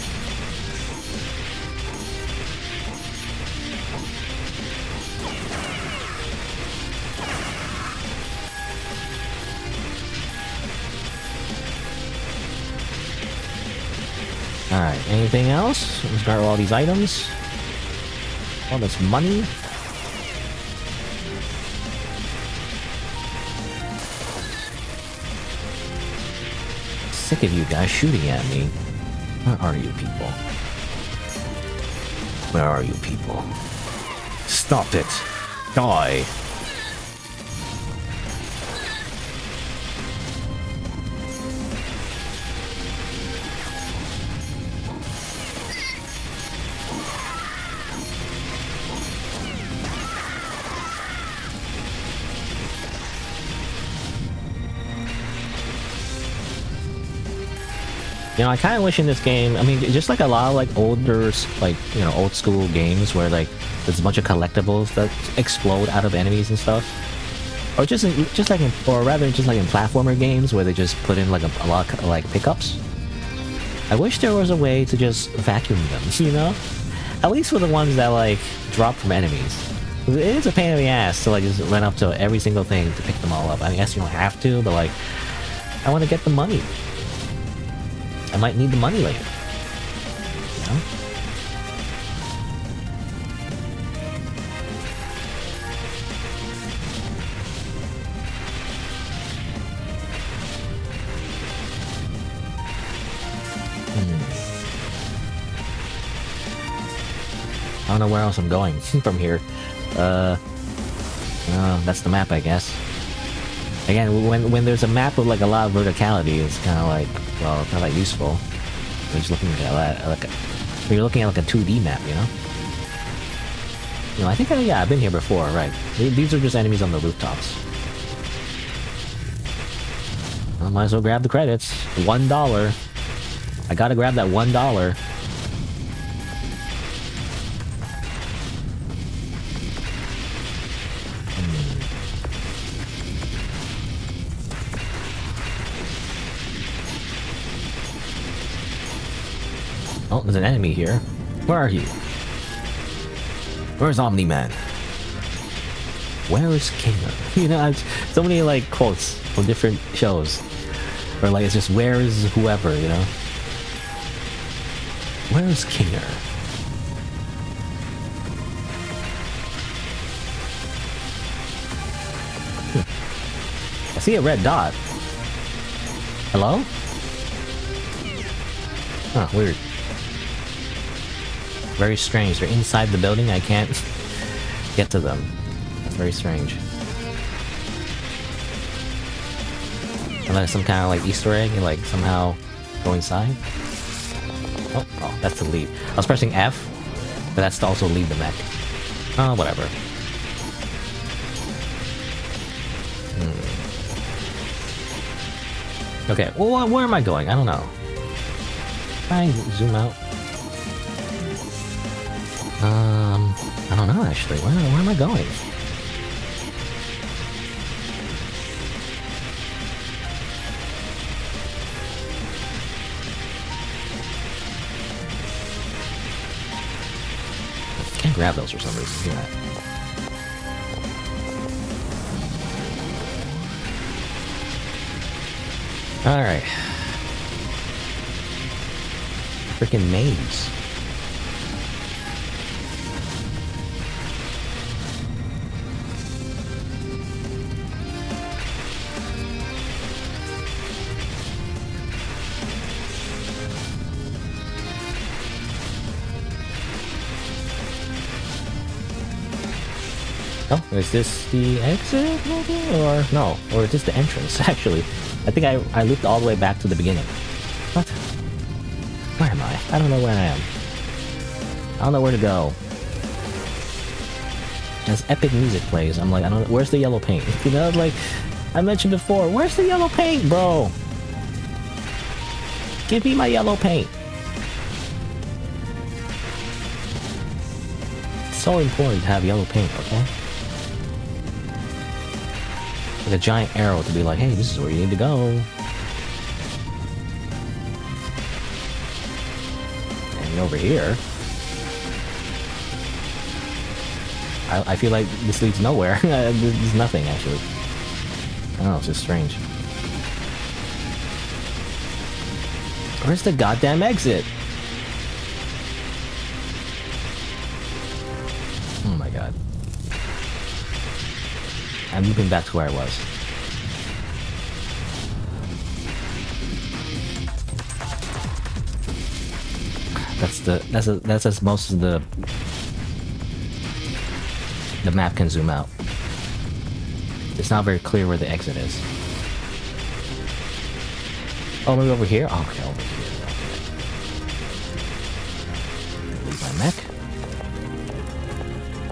Alright, anything else? Let's start with all these items. All this money. Sick of you guys shooting at me. Where are you people? Where are you people? Stop it! Die! You know, I kind of wish in this game, I mean, just like a lot of like older, like, you know, old school games where like there's a bunch of collectibles that explode out of enemies and stuff. Or just like in, or rather just like in platformer games where they just put in like a lot of like pickups. I wish there was a way to just vacuum them, you know? At least for the ones that like drop from enemies. It is a pain in the ass to like just run up to every single thing to pick them all up. I mean, I guess you don't have to, but like, I want to get the money. I might need the money later. You know? I don't know where else I'm going from here. That's the map, I guess. Again, when there's a map with like a lot of verticality, it's kind of like, well, kind of like useful. You're just looking at that, like you're looking at like a 2D map, you know. You know, I think yeah, I've been here before, right? These are just enemies on the rooftops. I might as well grab the credits. $1. I gotta grab that $1. Oh, there's an enemy here. Where are you? Where's Omni-Man? Where is Kinger? You know, so many like quotes from different shows. Or like it's just where is whoever, you know? Where is Kinger? I see a red dot. Hello? Huh, weird. Very strange. They're inside the building. I can't get to them. That's very strange. Unless some kind of like Easter egg, like somehow go inside. Oh, that's to leave. I was pressing F, but that's to also leave the mech. Oh, whatever. Okay, well, where am I going? I don't know. Try and zoom out. I don't know actually. Where am I going? Can't grab those for some reason. Yeah. All right. Freaking maze. Oh, is this the exit maybe? Or no, or is this the entrance? Actually, I think I looped all the way back to the beginning. What? Where am I? I don't know where I am. I don't know where to go. As epic music plays, I'm like, I don't know, where's the yellow paint? You know, like I mentioned before, where's the yellow paint, bro? Give me my yellow paint. It's so important to have yellow paint, okay? Like a giant arrow to be like, hey, this is where you need to go. And over here, I feel like this leads nowhere. There's nothing, actually. I don't know, it's just strange. Where's the goddamn exit? Oh my god. I'm moving back to where I was. That's as most of the map can zoom out. It's not very clear where the exit is. Oh, maybe over here? Oh, okay, over here. Okay. Leave my mech.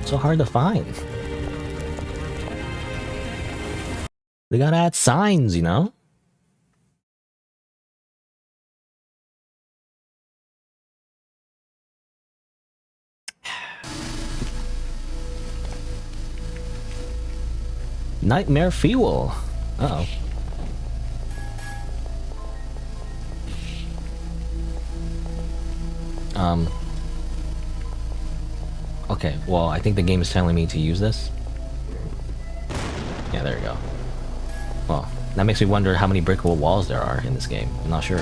So hard to find. They gotta add signs, you know? Nightmare fuel. Uh-oh. Okay, well, I think the game is telling me to use this. Yeah, there you go. Well, that makes me wonder how many breakable walls there are in this game. I'm not sure.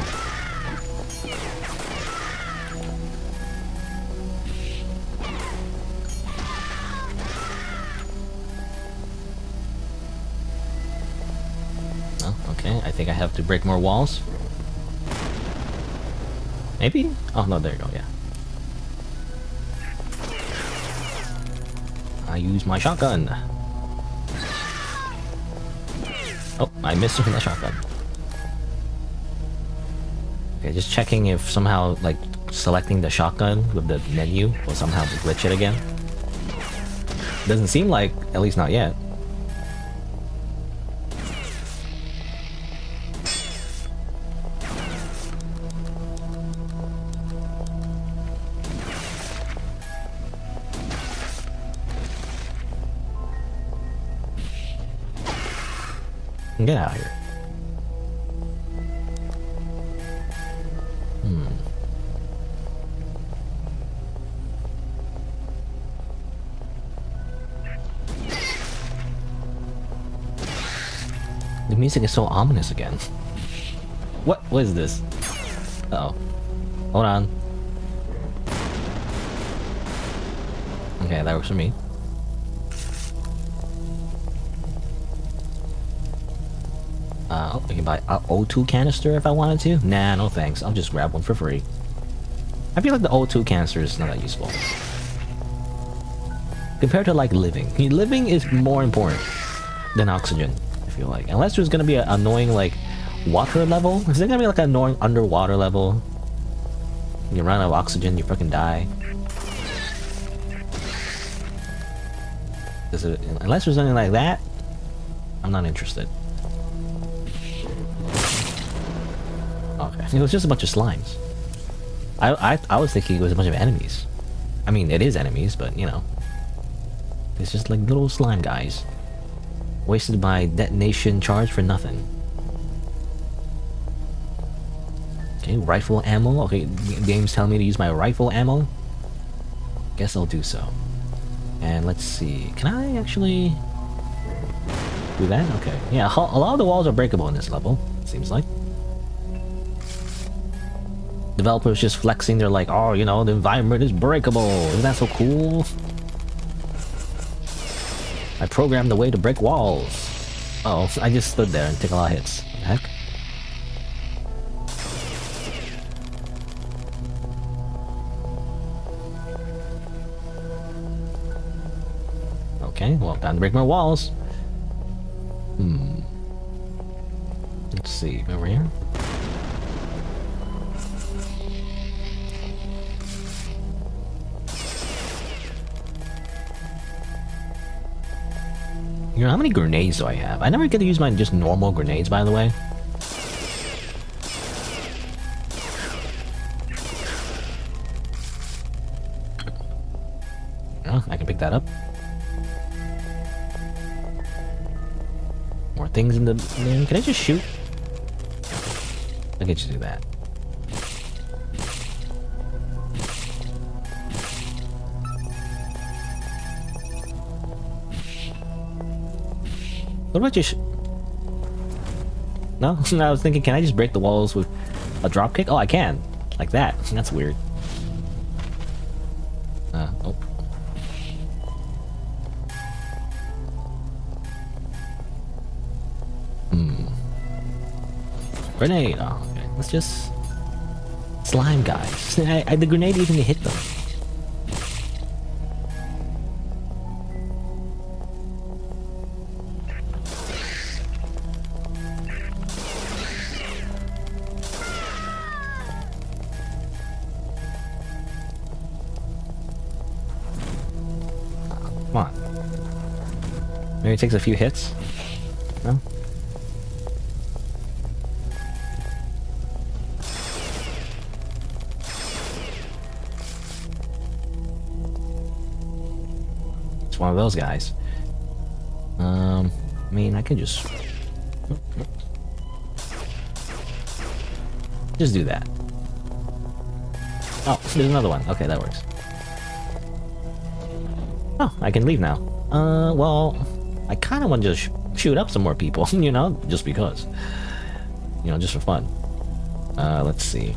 Oh, okay, I think I have to break more walls. Maybe? Oh, no, there you go, yeah. I use my shotgun. Oh, I missed with that shotgun. Okay, just checking if somehow, like, selecting the shotgun with the menu will somehow glitch it again. Doesn't seem like, at least not yet. Get out of here. The music is so ominous again. What is this? Uh-oh. Hold on. Okay, that works for me. Oh, I can buy an O2 canister if I wanted to? Nah, no thanks. I'll just grab one for free. I feel like the O2 canister is not that useful. Compared to, like, living. Living is more important than oxygen, I feel like. Unless there's gonna be an annoying, like, water level. Is there gonna be, like, an annoying underwater level? You run out of oxygen, you fucking die. Unless there's something like that, I'm not interested. Okay, it was just a bunch of slimes. I was thinking it was a bunch of enemies. I mean, it is enemies, but you know, it's just like little slime guys. Wasted my detonation charge for nothing. Okay, rifle ammo. Okay, the game's telling me to use my rifle ammo. Guess I'll do so. And let's see, can I actually do that? Okay, yeah, a lot of the walls are breakable in this level, it seems like. Developers just flexing, they're like, oh, you know, the environment is breakable. Isn't that so cool? I programmed the way to break walls. Oh, I just stood there and took a lot of hits. What the heck? Okay, well, time to break more walls. Let's see, over here. You know, how many grenades do I have? I never get to use my just normal grenades, by the way. Oh, I can pick that up. More things in the... Can I just shoot? I can just do that. What about just... No? I was thinking, can I just break the walls with a dropkick? Oh, I can. Like that. That's weird. Oh. Grenade. Oh, okay. Let's just... Slime guys. The grenade even hit them. Come on. Maybe it takes a few hits? No? It's one of those guys. I mean, I can just do that. Oh, there's another one. Okay, that works. Oh, I can leave now. Well, I kind of want to just shoot up some more people, you know, just because. You know, just for fun. Let's see.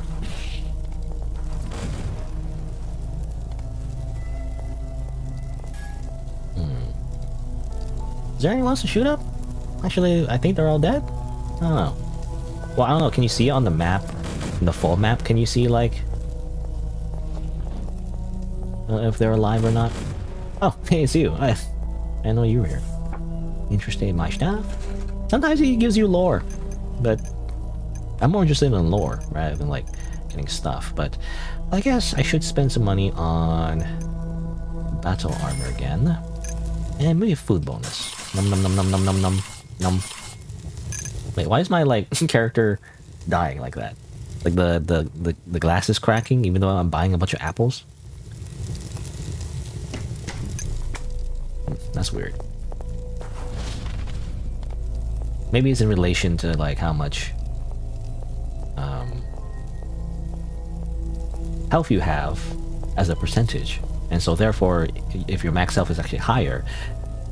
Is there anyone else to shoot up? Actually, I think they're all dead. I don't know. Well, I don't know. Can you see it on the map? In the full map, can you see, like... if they're alive or not? Oh, hey, it's you. I know you were here. Interested in my stuff? Sometimes he gives you lore, but I'm more interested in lore rather than like getting stuff. But I guess I should spend some money on battle armor again, and maybe a food bonus. Num num num num num num num num. Wait, why is my like character dying like that? Like the glass is cracking even though I'm buying a bunch of apples. That's weird. Maybe it's in relation to like how much health you have as a percentage, and so therefore if your max health is actually higher,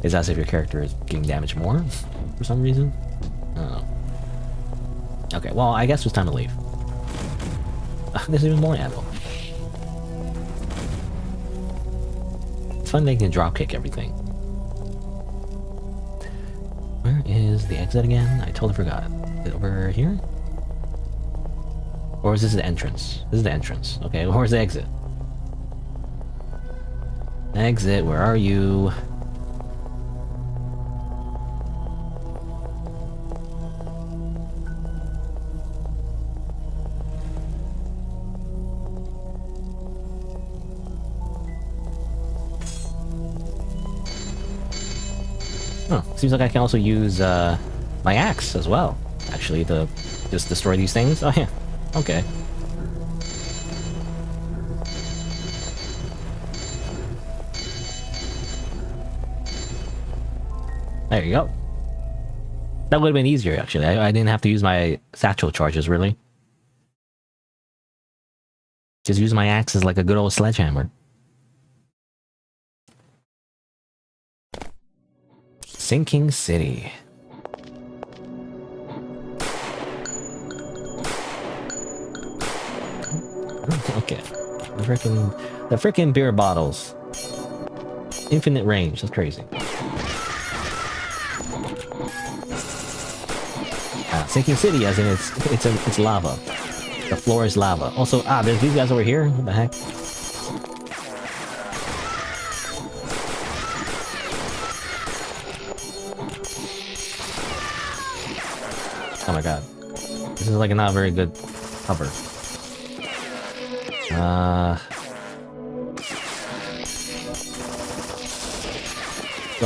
it's as if your character is getting damaged more for some reason. I don't know. Okay, well, I guess it's time to leave. There's even more ammo. It's fun they can dropkick everything. Where is the exit again? I totally forgot. Is it over here? Or is this the entrance? This is the entrance. Okay, where's the exit? Exit, where are you? Oh, seems like I can also use my axe as well, actually, to just destroy these things. Oh yeah, okay. There you go. That would have been easier, actually. I didn't have to use my satchel charges, really. Just use my axe as like a good old sledgehammer. Sinking City. Okay. The frickin' beer bottles. Infinite range. That's crazy. Sinking City, as in it's lava. The floor is lava. Also, there's these guys over here. What the heck? my god. This is like not very good cover. Oh,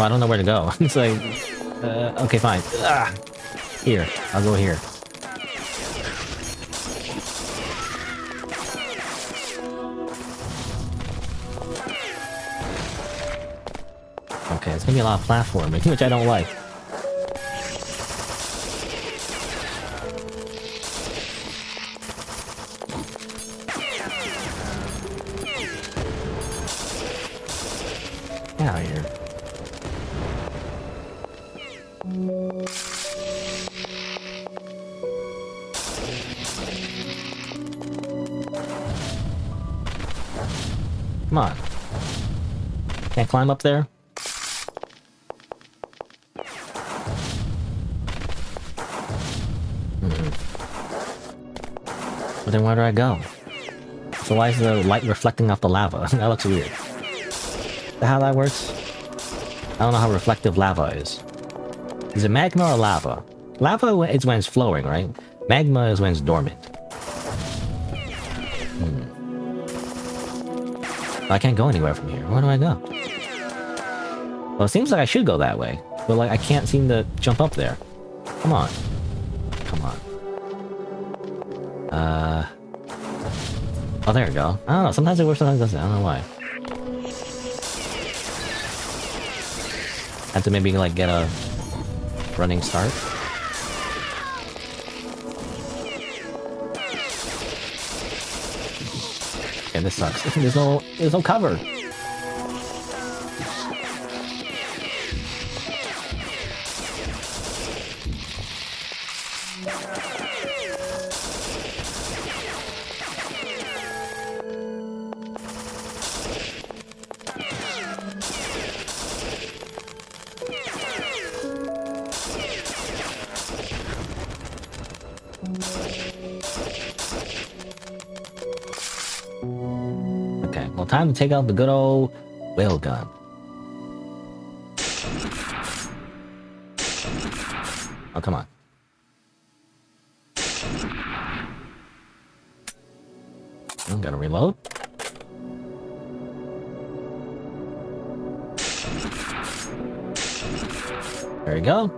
I don't know where to go. It's like... okay, fine. Here. I'll go here. Okay, it's gonna be a lot of platforming, which I don't like. Get out of here. Come on. Can't climb up there? But then where do I go? So why is the light reflecting off the lava? That looks weird. Is that how that works? I don't know how reflective lava is. Is it magma or lava? Lava is when it's flowing, right? Magma is when it's dormant. I can't go anywhere from here. Where do I go? Well, it seems like I should go that way. But like, I can't seem to jump up there. Come on. Come on. Oh, there we go. I don't know. Sometimes it works, sometimes it doesn't. I don't know why. Have to maybe, like, get a running start. Okay, this sucks. There's no cover. Okay, well, time to take out the good old whale gun. Oh, come on. I'm gonna reload. There we go.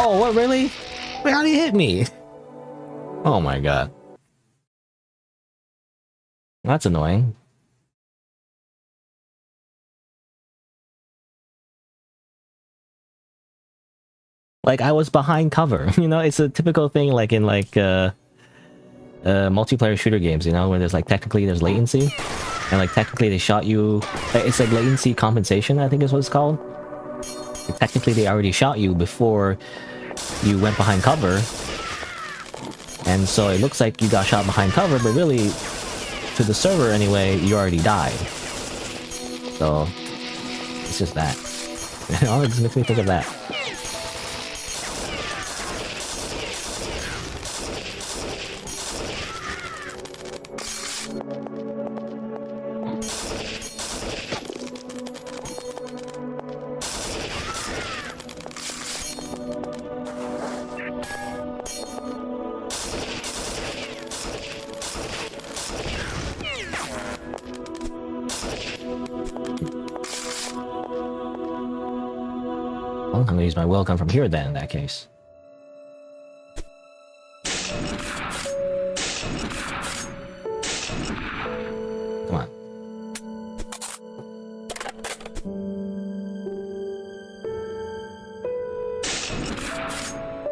Oh, what, really? Wait, how did he hit me? Oh my god. That's annoying. Like, I was behind cover, you know? It's a typical thing, like, in, like, multiplayer shooter games, you know? Where there's, like, technically there's latency. And, like, technically they shot you... It's like latency compensation, I think is what it's called. Like, technically they already shot you before you went behind cover. And so it looks like you got shot behind cover, but really, to the server anyway, you already died. So, it's just that. It just makes me think of that. Well, I'm gonna use my whale gun from here then, in that case. Come on.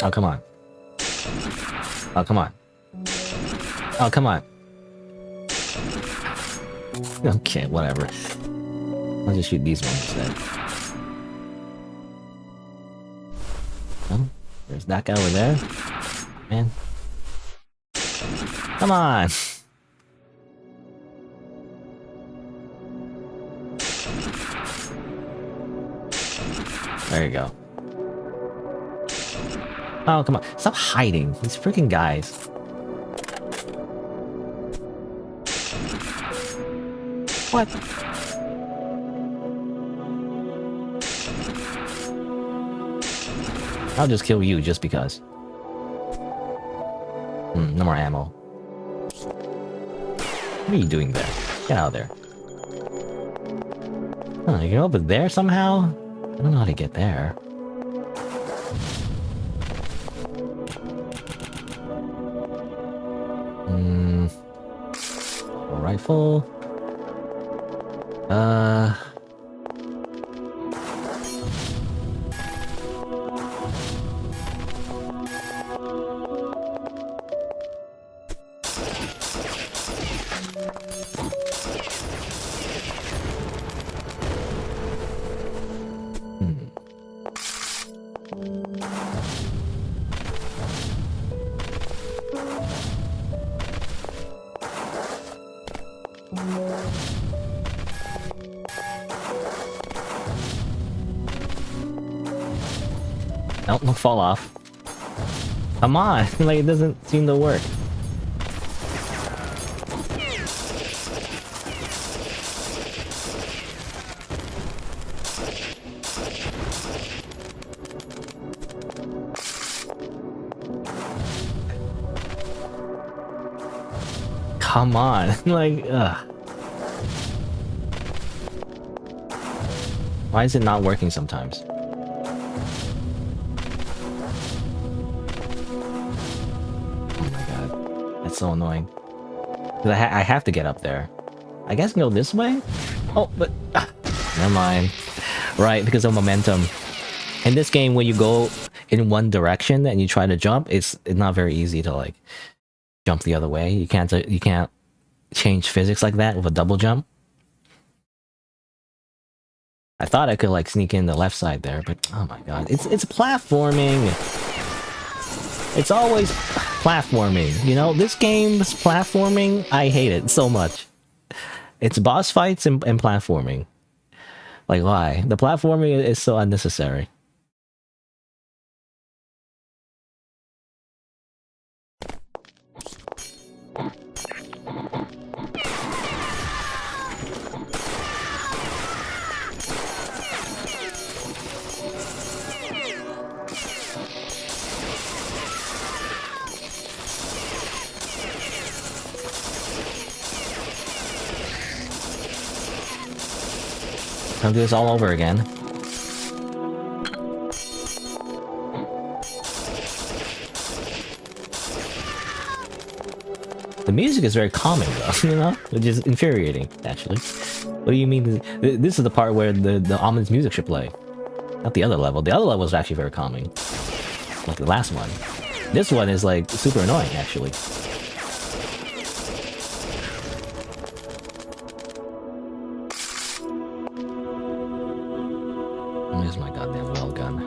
Oh, come on. Oh, come on. Oh, come on. Okay, whatever. I'll just shoot these ones instead. Oh, there's that guy over there. Man. Come on! There you go. Oh, come on. Stop hiding. These freaking guys. What? I'll just kill you just because. No more ammo. What are you doing there? Get out of there. Huh, you can open there somehow? I don't know how to get there. A rifle. Nope, don't fall off. Come on, like it doesn't seem to work. Come on, like, ugh. Why is it not working sometimes? That's so annoying. Cause I have to get up there. I guess I can go this way? Oh, but... never mind. Right, because of momentum. In this game, when you go in one direction and you try to jump, it's not very easy to, like, jump the other way. You can't change physics like that with a double jump. I thought I could, like, sneak in the left side there, but... oh my god. It's platforming! It's always platforming, you know? This game's platforming, I hate it so much. It's boss fights and platforming. Like, why? The platforming is so unnecessary. I'll do this all over again. The music is very calming though, you know? Which is infuriating, actually. What do you mean? This is the part where the ominous music should play. Not the other level. The other level is actually very calming. Like the last one. This one is like super annoying, actually. Where's my goddamn well gun?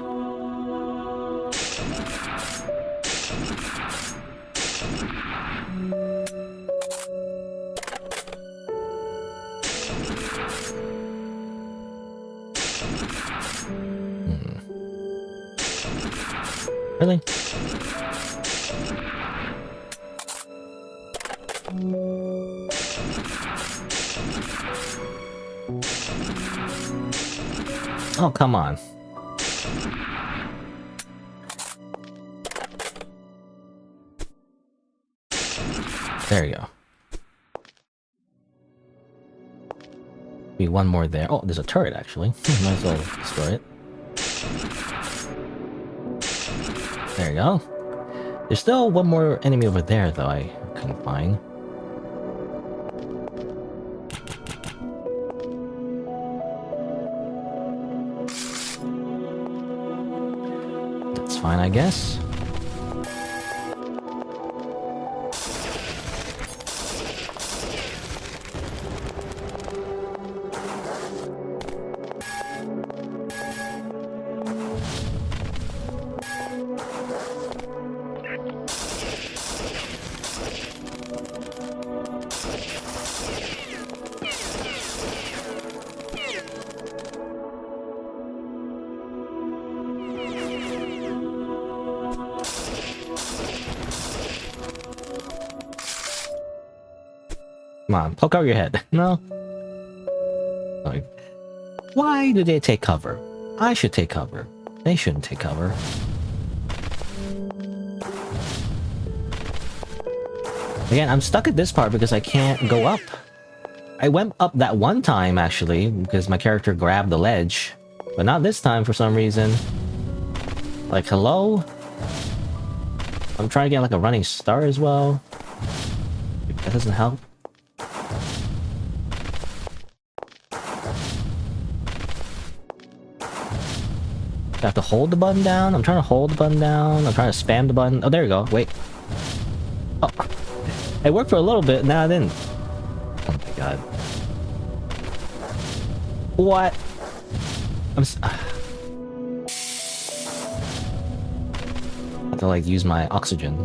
Really? Oh, come on. There you go. Be one more there. Oh, there's a turret, actually. Might as well destroy it. There you go. There's still one more enemy over there, though, I couldn't find. That's fine, I guess. Come on, poke out your head. No? Like, why do they take cover? I should take cover. They shouldn't take cover. Again, I'm stuck at this part because I can't go up. I went up that one time, actually, because my character grabbed the ledge. But not this time for some reason. Like, hello? I'm trying to get like a running start as well. That doesn't help. I have to hold the button down? I'm trying to hold the button down. I'm trying to spam the button. Oh, there you go. Wait. Oh. It worked for a little bit, now it didn't. Oh my god. What? I have to like use my oxygen.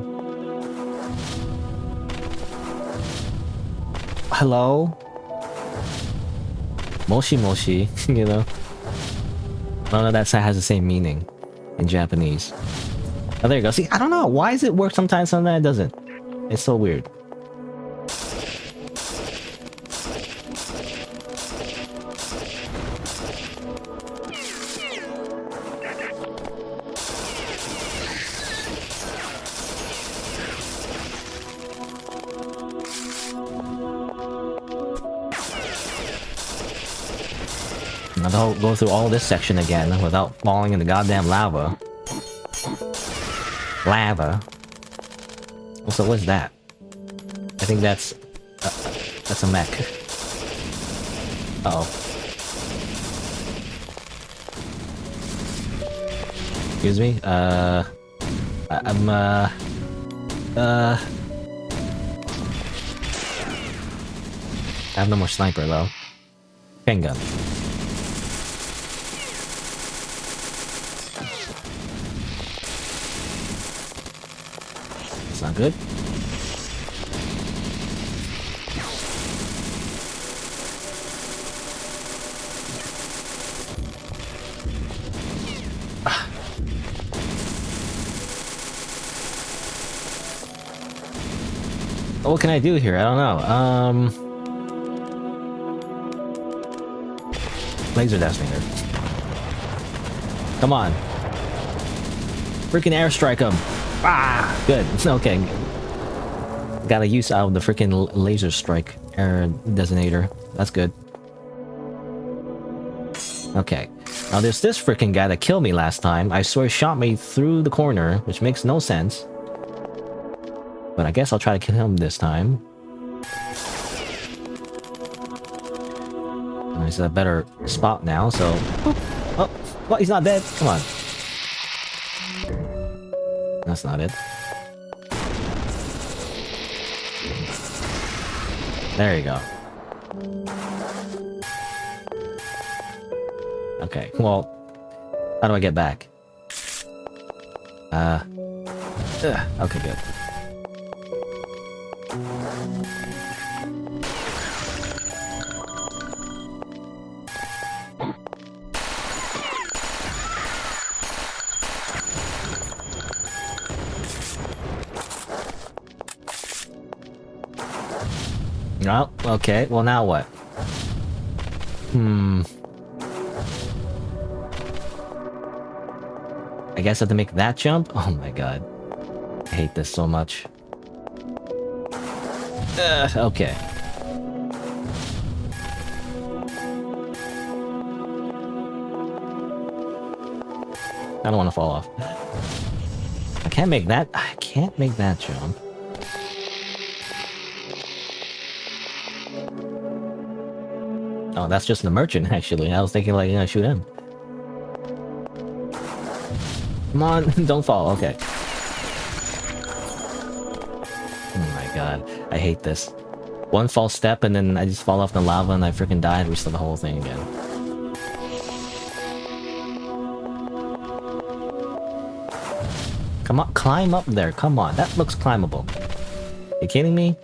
Hello? Moshi moshi, you know? I don't know that has the same meaning in Japanese. Oh, there you go. See, I don't know. Why does it work sometimes, sometimes it doesn't? It's so weird. I'll go through all this section again without falling in the goddamn lava. Lava. Also, what's that? I think that's a mech. Uh-oh. Excuse me? I have no more sniper though. Pen gun. It's not good. What can I do here? I don't know. Laser detonator. Come on. Freaking airstrike him. Ah, good. Okay. Got a use out of the freaking laser strike air detonator. That's good. Okay. Now there's this freaking guy that killed me last time. I swear he shot me through the corner, which makes no sense. But I guess I'll try to kill him this time. He's a better spot now, so... Oh, what? He's not dead? Come on. That's not it. There you go. Okay, well... How do I get back? Okay, good. Oh, okay. Well, now what? I guess I have to make that jump? Oh my god. I hate this so much. Okay. I don't want to fall off. I can't make that. I can't make that jump. Oh, that's just the merchant, actually. I was thinking, like, you know, shoot him. Come on, don't fall. Okay. Oh my god. I hate this. One false step and then I just fall off the lava and I freaking die and restart the whole thing again. Come on, climb up there. Come on, that looks climbable. You kidding me?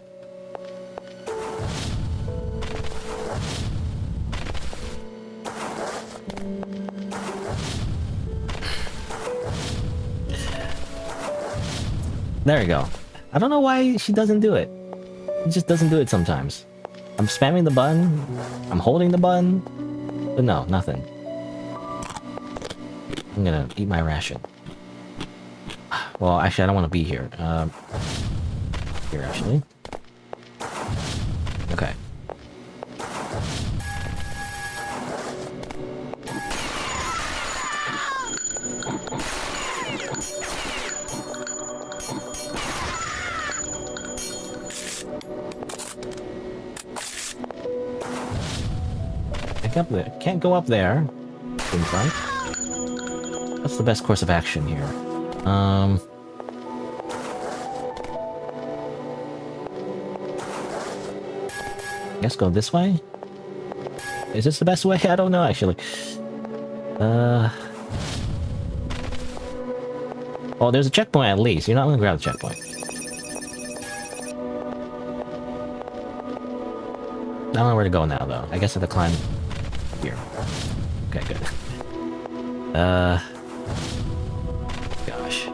There you go. I don't know why she doesn't do it. She just doesn't do it sometimes. I'm spamming the button. I'm holding the button. But no, nothing. I'm gonna eat my ration. Well, actually, I don't want to be here. Here, actually. Okay. Up there. Can't go up there. Seems like. What's the best course of action here? Guess go this way? Is this the best way? I don't know, actually. Oh, there's a checkpoint at least. You're not gonna grab the checkpoint. I don't know where to go now, though. I guess I have to climb here. Okay, good. Gosh.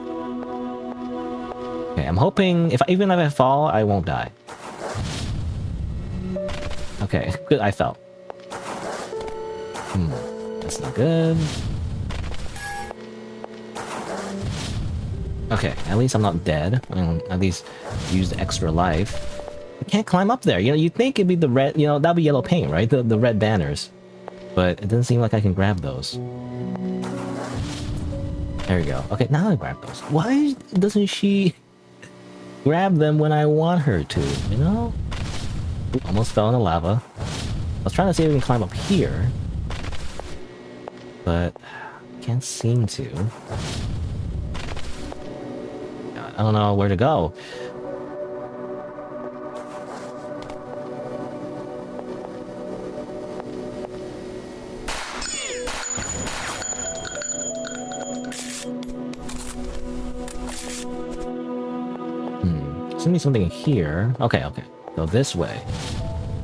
Okay, I'm hoping even if I fall, I won't die. Okay, good. I fell. That's not good. Okay, at least I'm not dead. At least used extra life. I can't climb up there. You know, you'd think it'd be the red. You know, that'd be yellow paint, right? The red banners. But it doesn't seem like I can grab those. There we go. Okay, now I grab those. Why doesn't she grab them when I want her to? You know? Ooh, almost fell in the lava. I was trying to see if we can climb up here. But can't seem to. God, I don't know where to go. There's gonna be something here. Okay, okay. Go this way.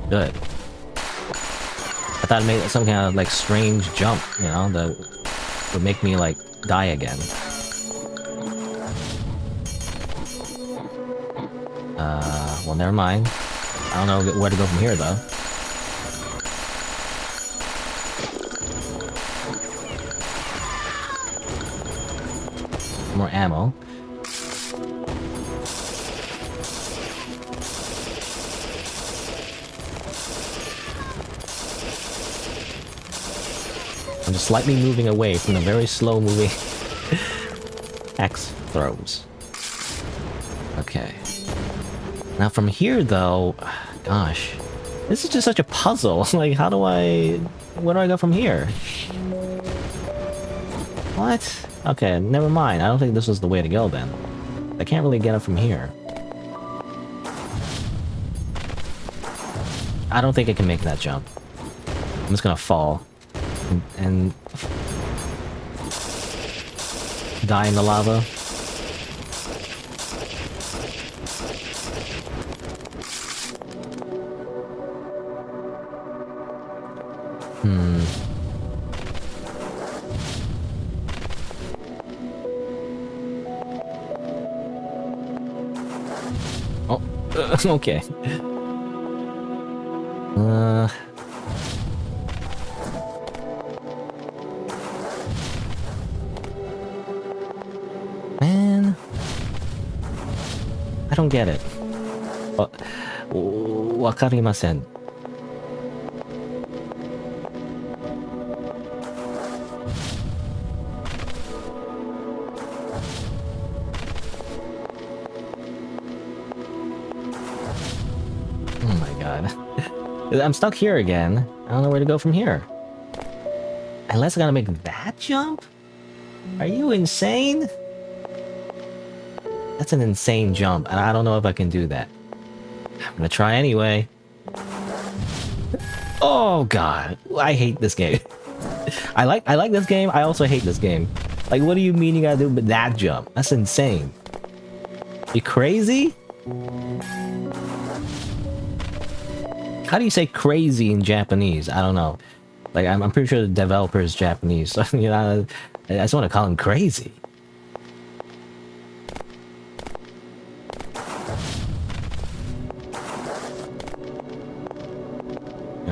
Good. I thought it made some kind of like strange jump, you know, that would make me like die again. Well, never mind. I don't know where to go from here though. More ammo. I'm just slightly moving away from the very slow moving axe throws. Okay. Now from here though, gosh, this is just such a puzzle. Like, where do I go from here? What? Okay, never mind. I don't think this was the way to go then. I can't really get up from here. I don't think I can make that jump. I'm just gonna fall. And die in the lava. Oh, okay. Man, I don't get it. Wakarimasen. Oh my god. I'm stuck here again. I don't know where to go from here. Unless I gotta make that jump? Are you insane? That's an insane jump, and I don't know if I can do that. I'm gonna try anyway. Oh god, I hate this game. I like this game. I also hate this game. Like, what do you mean you gotta do that jump? That's insane. You crazy? How do you say crazy in Japanese? I don't know. Like, I'm pretty sure the developer is Japanese, so you know, I just want to call him crazy.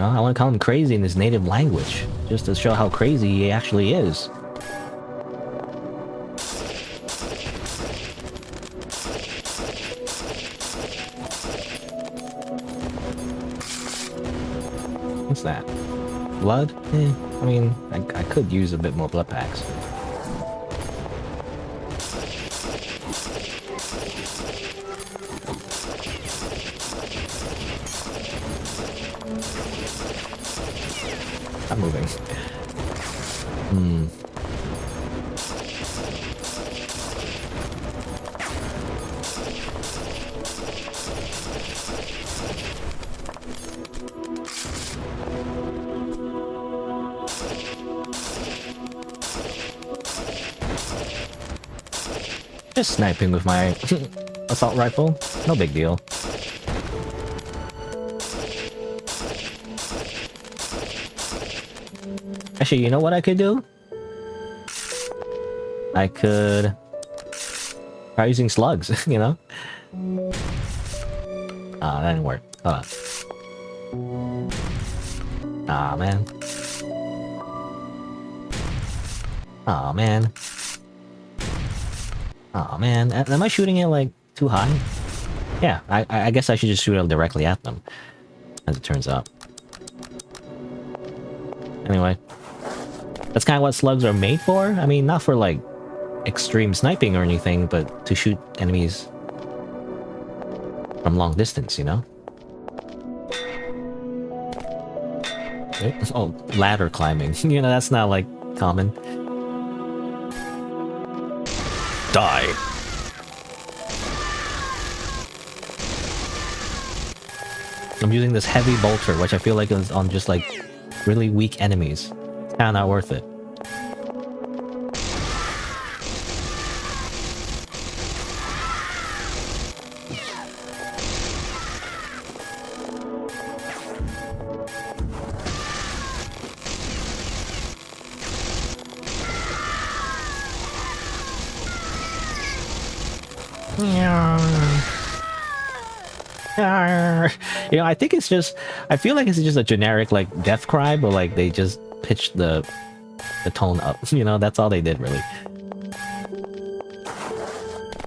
know, I want to call him crazy in his native language, just to show how crazy he actually is. What's that? Blood? I mean, I could use a bit more blood packs. I'm moving. Just sniping with my assault rifle. No big deal. Actually, you know what I could do? I could try using slugs, you know? Ah, that didn't work. Hold on. Ah, man. Ah, man. Oh man, am I shooting it like too high? Yeah, I guess I should just shoot it directly at them, as it turns out. Anyway, that's kind of what slugs are made for. I mean, not for like extreme sniping or anything, but to shoot enemies from long distance, you know? Oh, ladder climbing. You know, that's not like common. Die. I'm using this heavy bolter, which I feel like is on just like really weak enemies. It's kinda not worth it. You know, I think it's just... I feel like it's just a generic, like, death cry, but, like, they just pitched the tone up. You know, that's all they did, really.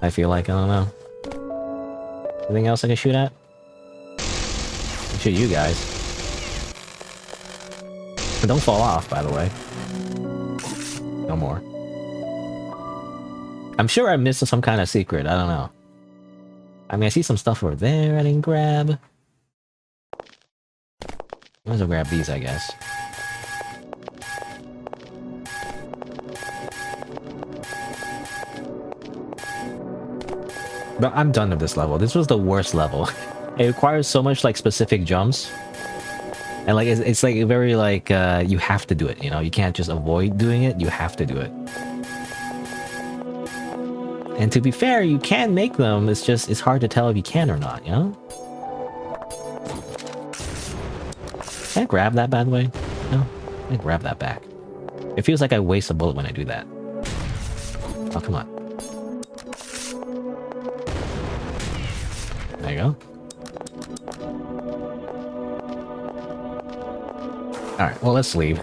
I feel like, I don't know. Anything else I can shoot at? I'll shoot you guys. Don't fall off, by the way. No more. I'm sure I missed some kind of secret, I don't know. I mean, I see some stuff over there I didn't grab. Might as well grab these, I guess. But I'm done with this level. This was the worst level. It requires so much, like, specific jumps. And, like, it's like, very, like, you have to do it, you know? You can't just avoid doing it, you have to do it. And to be fair, you can make them, it's just, it's hard to tell if you can or not, you know? Can I grab that, by the way? No? I can grab that back. It feels like I waste a bullet when I do that. Oh, come on. There you go. Alright, well, let's leave.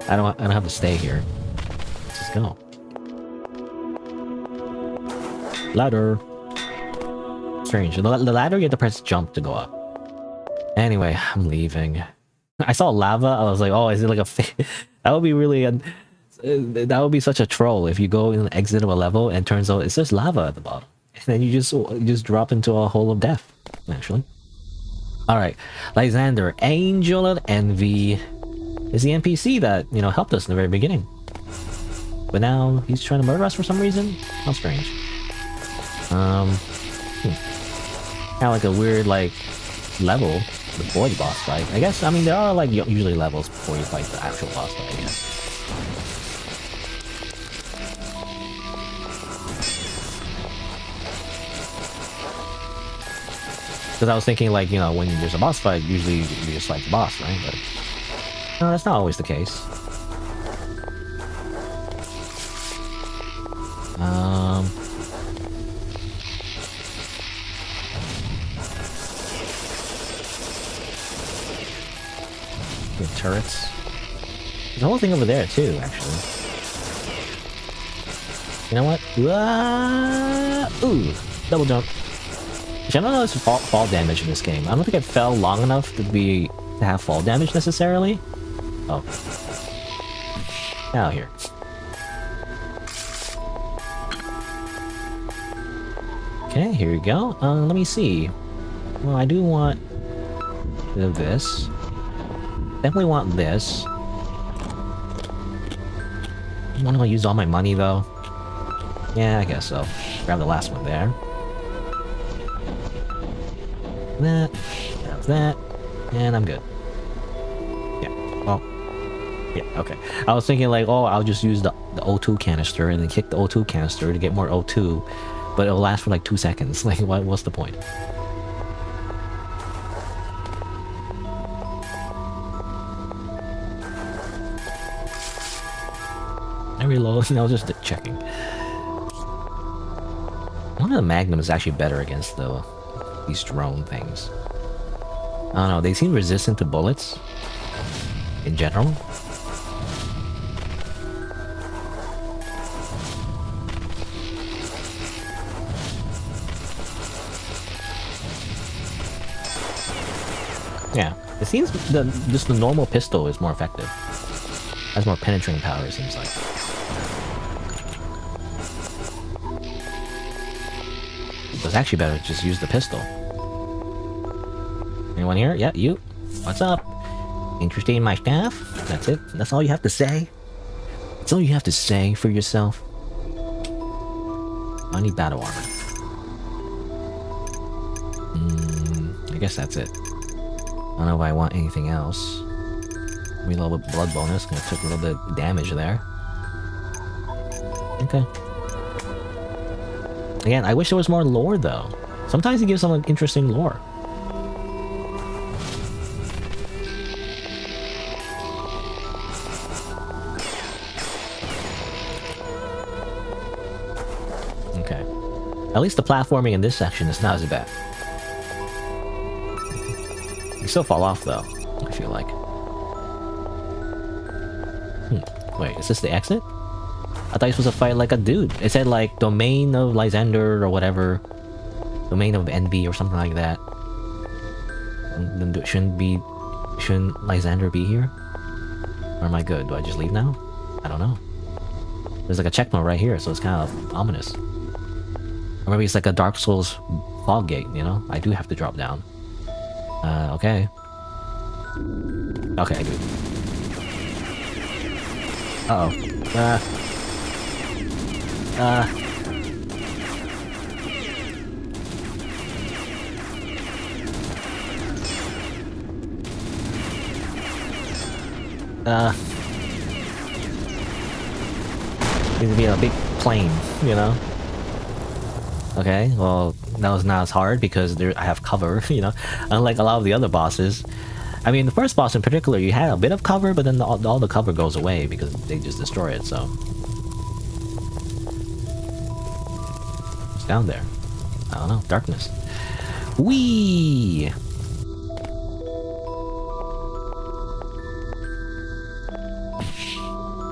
I don't have to stay here. Let's just go. Ladder. Strange. The ladder, you have to press jump to go up. Anyway, I'm leaving. I saw lava. I was like, oh, is it like a... That would be really... that would be such a troll if you go and exit of a level and turns out it's just lava at the bottom. And then you just drop into a hole of death, actually. Alright. Lysander, Angel of Envy, is the NPC that, you know, helped us in the very beginning. But now he's trying to murder us for some reason? How strange. Kind of like a weird, like, level before the boss fight. I guess, I mean, there are, like, usually levels before you fight the actual boss fight, I guess. Because I was thinking, like, you know, when there's a boss fight, usually you just fight the boss, right? But no, that's not always the case. turrets. There's a whole thing over there too, actually. You know what? Ooh, double jump. Which I don't know there's fall damage in this game. I don't think it fell long enough to have fall damage necessarily. Oh. Now here. Okay, here we go. Let me see. Well, I do want this. Definitely want this. I want to use all my money though. Yeah, I guess so. Grab the last one there. That, and I'm good. Yeah, well, yeah, okay. I was thinking like, oh, I'll just use the O2 canister and then kick the O2 canister to get more O2, but it'll last for like 2 seconds. Like, what's the point? I reload, I was just checking. One of the Magnum is actually better against these drone things. I don't know, they seem resistant to bullets in general. Yeah, it seems just the normal pistol is more effective. Has more penetrating power, it seems like. It's actually better to just use the pistol. Anyone here? Yeah, you. What's up? Interested in my staff? That's it? That's all you have to say? That's all you have to say for yourself? I need battle armor. I guess that's it. I don't know if I want anything else. Reload with blood bonus. Gonna take a little bit of damage there. Okay. Again, I wish there was more lore though. Sometimes it gives some interesting lore. Okay. At least the platforming in this section is not as bad. You still fall off though, I feel like. Wait, is this the exit? I thought you were supposed to fight like a dude. It said like domain of Lysander or whatever. Domain of Envy or something like that. Shouldn't Lysander be here? Or am I good? Do I just leave now? I don't know. There's like a checkmark right here, so it's kind of ominous. Or maybe it's like a Dark Souls fog gate, you know? I do have to drop down. Okay. Okay, I do. Uh-oh. Needs to be a big plane, you know? Okay, well, that was not as hard because I have cover, you know? Unlike a lot of the other bosses. I mean, the first boss in particular, you had a bit of cover, but then all the cover goes away because they just destroy it, so... What's down there? I don't know. Darkness. Whee!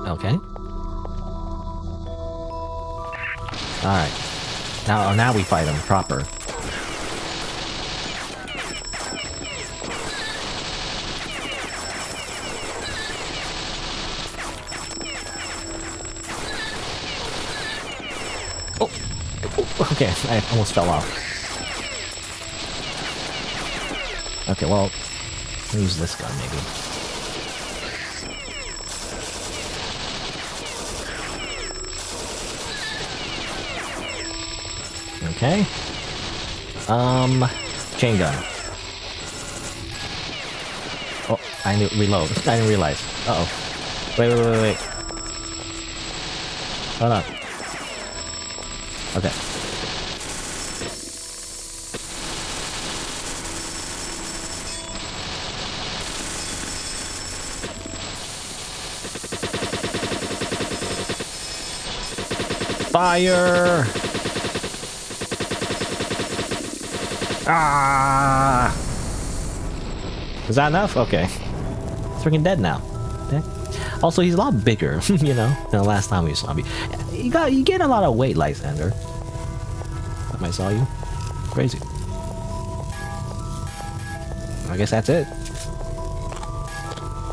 Okay. Alright. Now we fight him proper. Okay, I almost fell off. Okay, well, I'll use this gun maybe. Okay. Chain gun. Oh, I need to reload. I didn't realize. Uh-oh. Wait. Hold on. Okay. Fire! Ah! Is that enough? Okay. freaking dead now. Okay. Also, he's a lot bigger, you know, than the last time we saw him. You gain a lot of weight, Lysander. Time I saw you. Crazy. I guess that's it.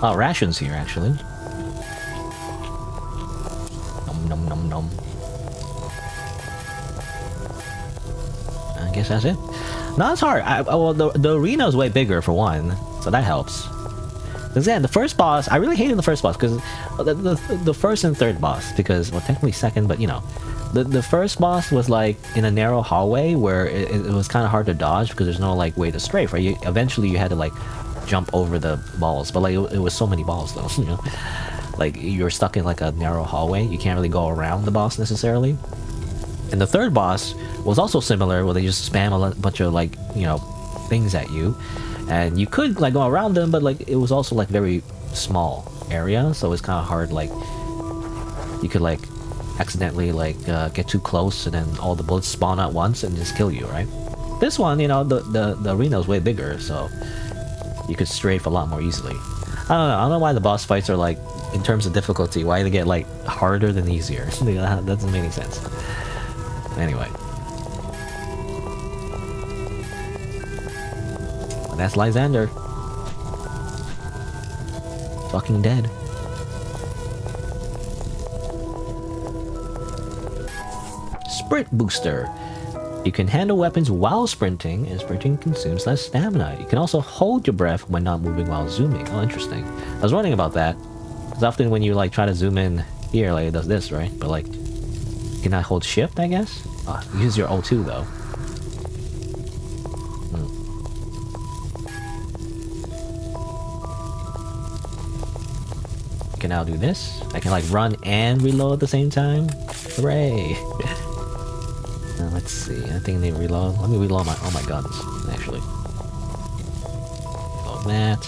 Oh, rations here, actually. Nom nom nom nom. I guess that's it. No, it's hard. Well, the arena is way bigger for one, so that helps. Because yeah, the first boss, I really hated the first boss because the first and third boss, because well, technically second, but you know, the first boss was like in a narrow hallway where it was kind of hard to dodge because there's no like way to strafe. Right? Eventually you had to like jump over the balls, but like it was so many balls though. You know, like you're stuck in like a narrow hallway. You can't really go around the boss necessarily. And the third boss was also similar, where they just spam a bunch of like, you know, things at you, and you could like go around them, but like it was also like very small area, so it's kind of hard. Like you could like accidentally like get too close, and then all the bullets spawn at once and just kill you, right? This one, you know, the arena is way bigger, so you could strafe a lot more easily. I don't know why the boss fights are like, in terms of difficulty, why they get like harder than easier. That doesn't make any sense. Anyway, that's Lysander. Fucking dead. Sprint booster. You can handle weapons while sprinting, and sprinting consumes less stamina. You can also hold your breath when not moving while zooming. Oh, interesting. I was wondering about that. Because often when you like try to zoom in here, like it does this, right? But like, can I hold shift, I guess? Oh, use your O2 though. I can now do this. I can like run and reload at the same time. Hooray! Now, let's see. I think I need to reload. Let me reload all my guns, actually. Reload that.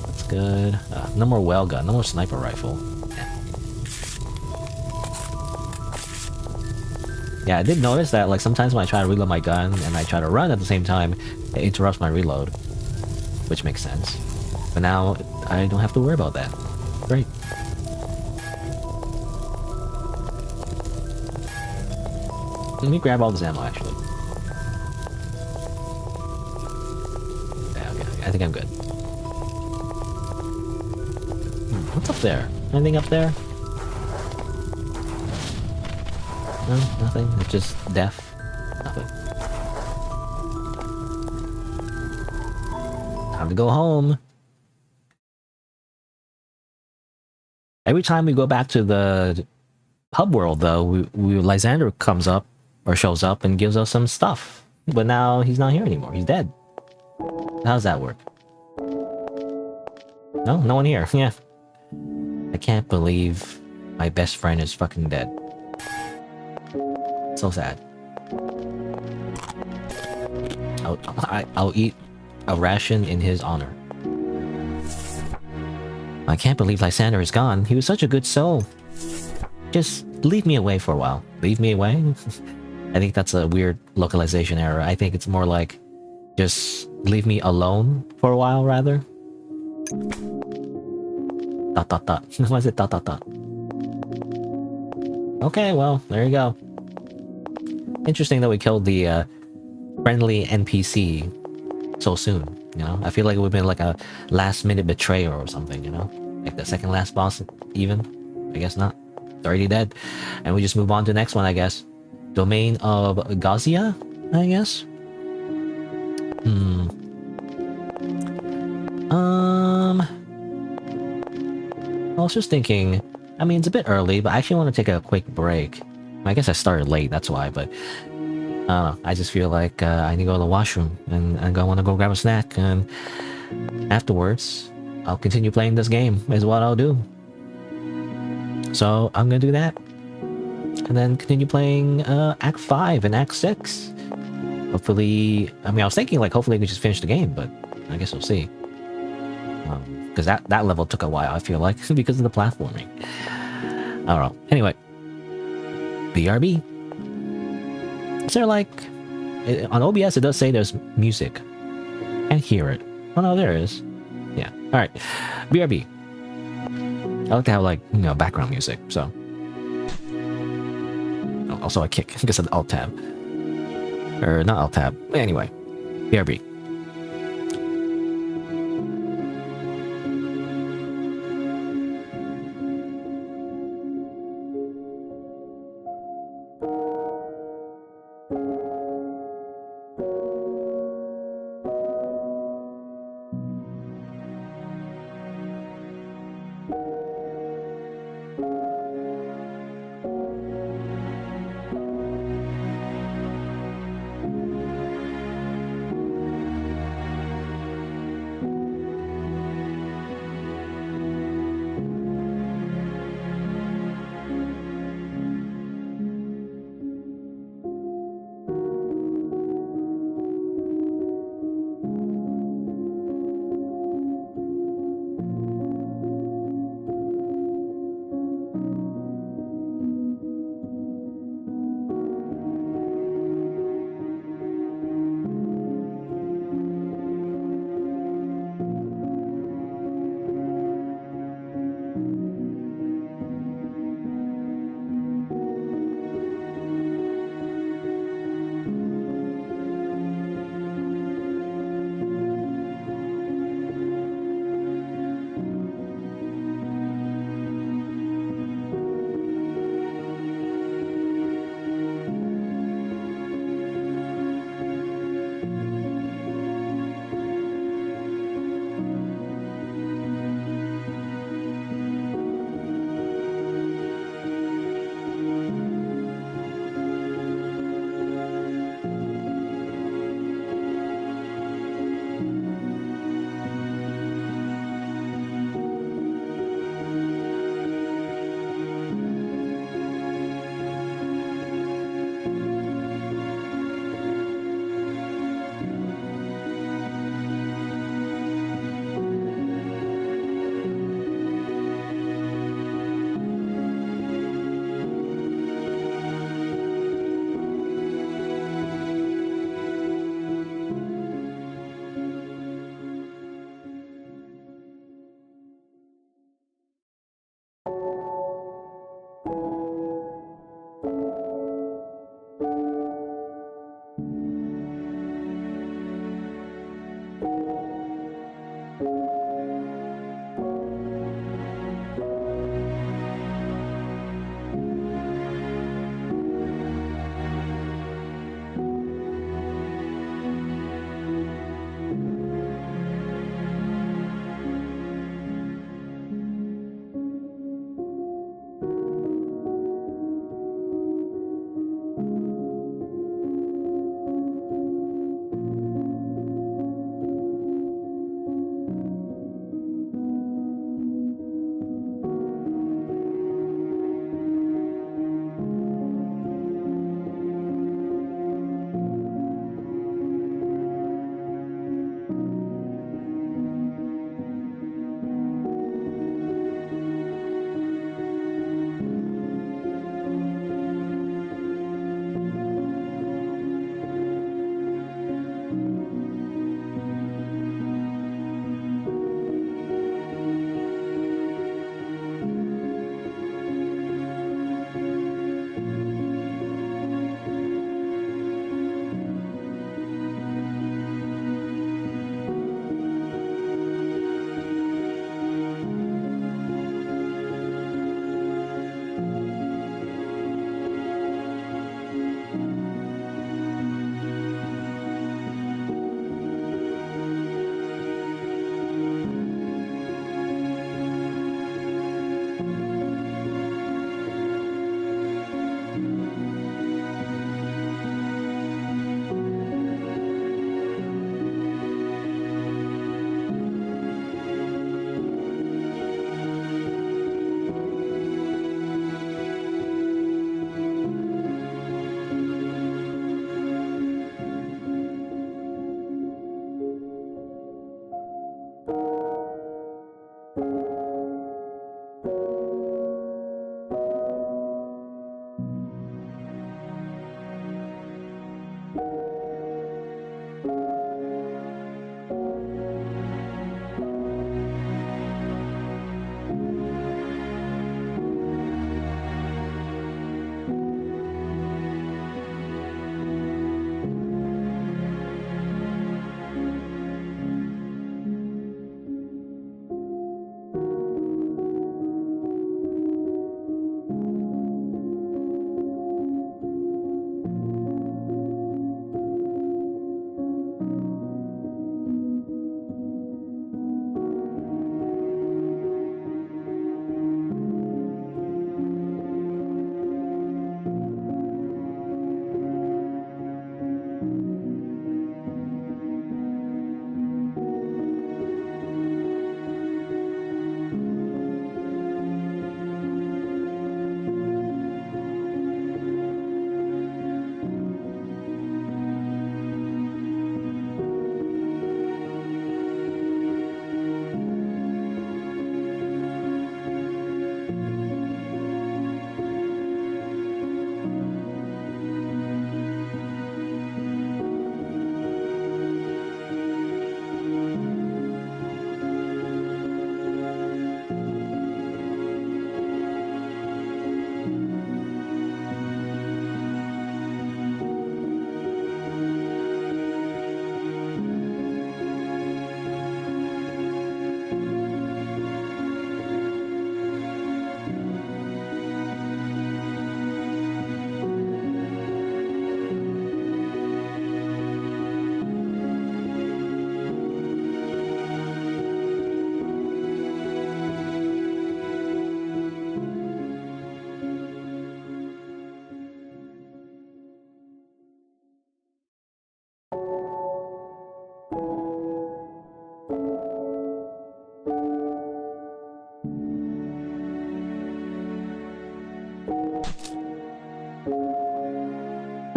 That's good. No more well gun. No more sniper rifle. Yeah, I did notice that like sometimes when I try to reload my gun and I try to run at the same time, it interrupts my reload. Which makes sense. But now, I don't have to worry about that. Great. Let me grab all this ammo, actually. Yeah, okay. I think I'm good. What's up there? Anything up there? No, nothing. It's just death. Nothing. Time to go home. Every time we go back to the hub world, though, Lysander comes up or shows up and gives us some stuff. But now he's not here anymore. He's dead. How does that work? No, no one here. Yeah. I can't believe my best friend is fucking dead. So sad. I'll eat a ration in his honor. I can't believe Lysander is gone. He was such a good soul. Just leave me away for a while. Leave me away? I think that's a weird localization error. I think it's more like just leave me alone for a while, rather. Dot dot dot. Why is it dot dot dot? Okay, well, there you go. Interesting that we killed the friendly NPC so soon, you know? I feel like it would have been like a last-minute betrayal or something, you know? Like the second last boss, even? I guess not. It's already dead. And we just move on to the next one, I guess. Domain of Gazia, I guess? I was just thinking, I mean, it's a bit early, but I actually want to take a quick break. I guess I started late, that's why, but I don't know. I just feel like I need to go to the washroom, and I want to go grab a snack, and afterwards, I'll continue playing this game, is what I'll do. So, I'm gonna do that, and then continue playing Act 5 and Act 6. Hopefully, I mean, I was thinking, like, hopefully I could just finish the game, but I guess we'll see. Because that level took a while, I feel like, because of the platforming. I don't know. Anyway. BRB. Is there like... on OBS it does say there's music. Can't hear it. Oh no, there is. Yeah. All right. BRB. I like to have like, you know, background music. So. Oh, also a kick. I think I said Alt Tab. Or not Alt Tab. Anyway. BRB.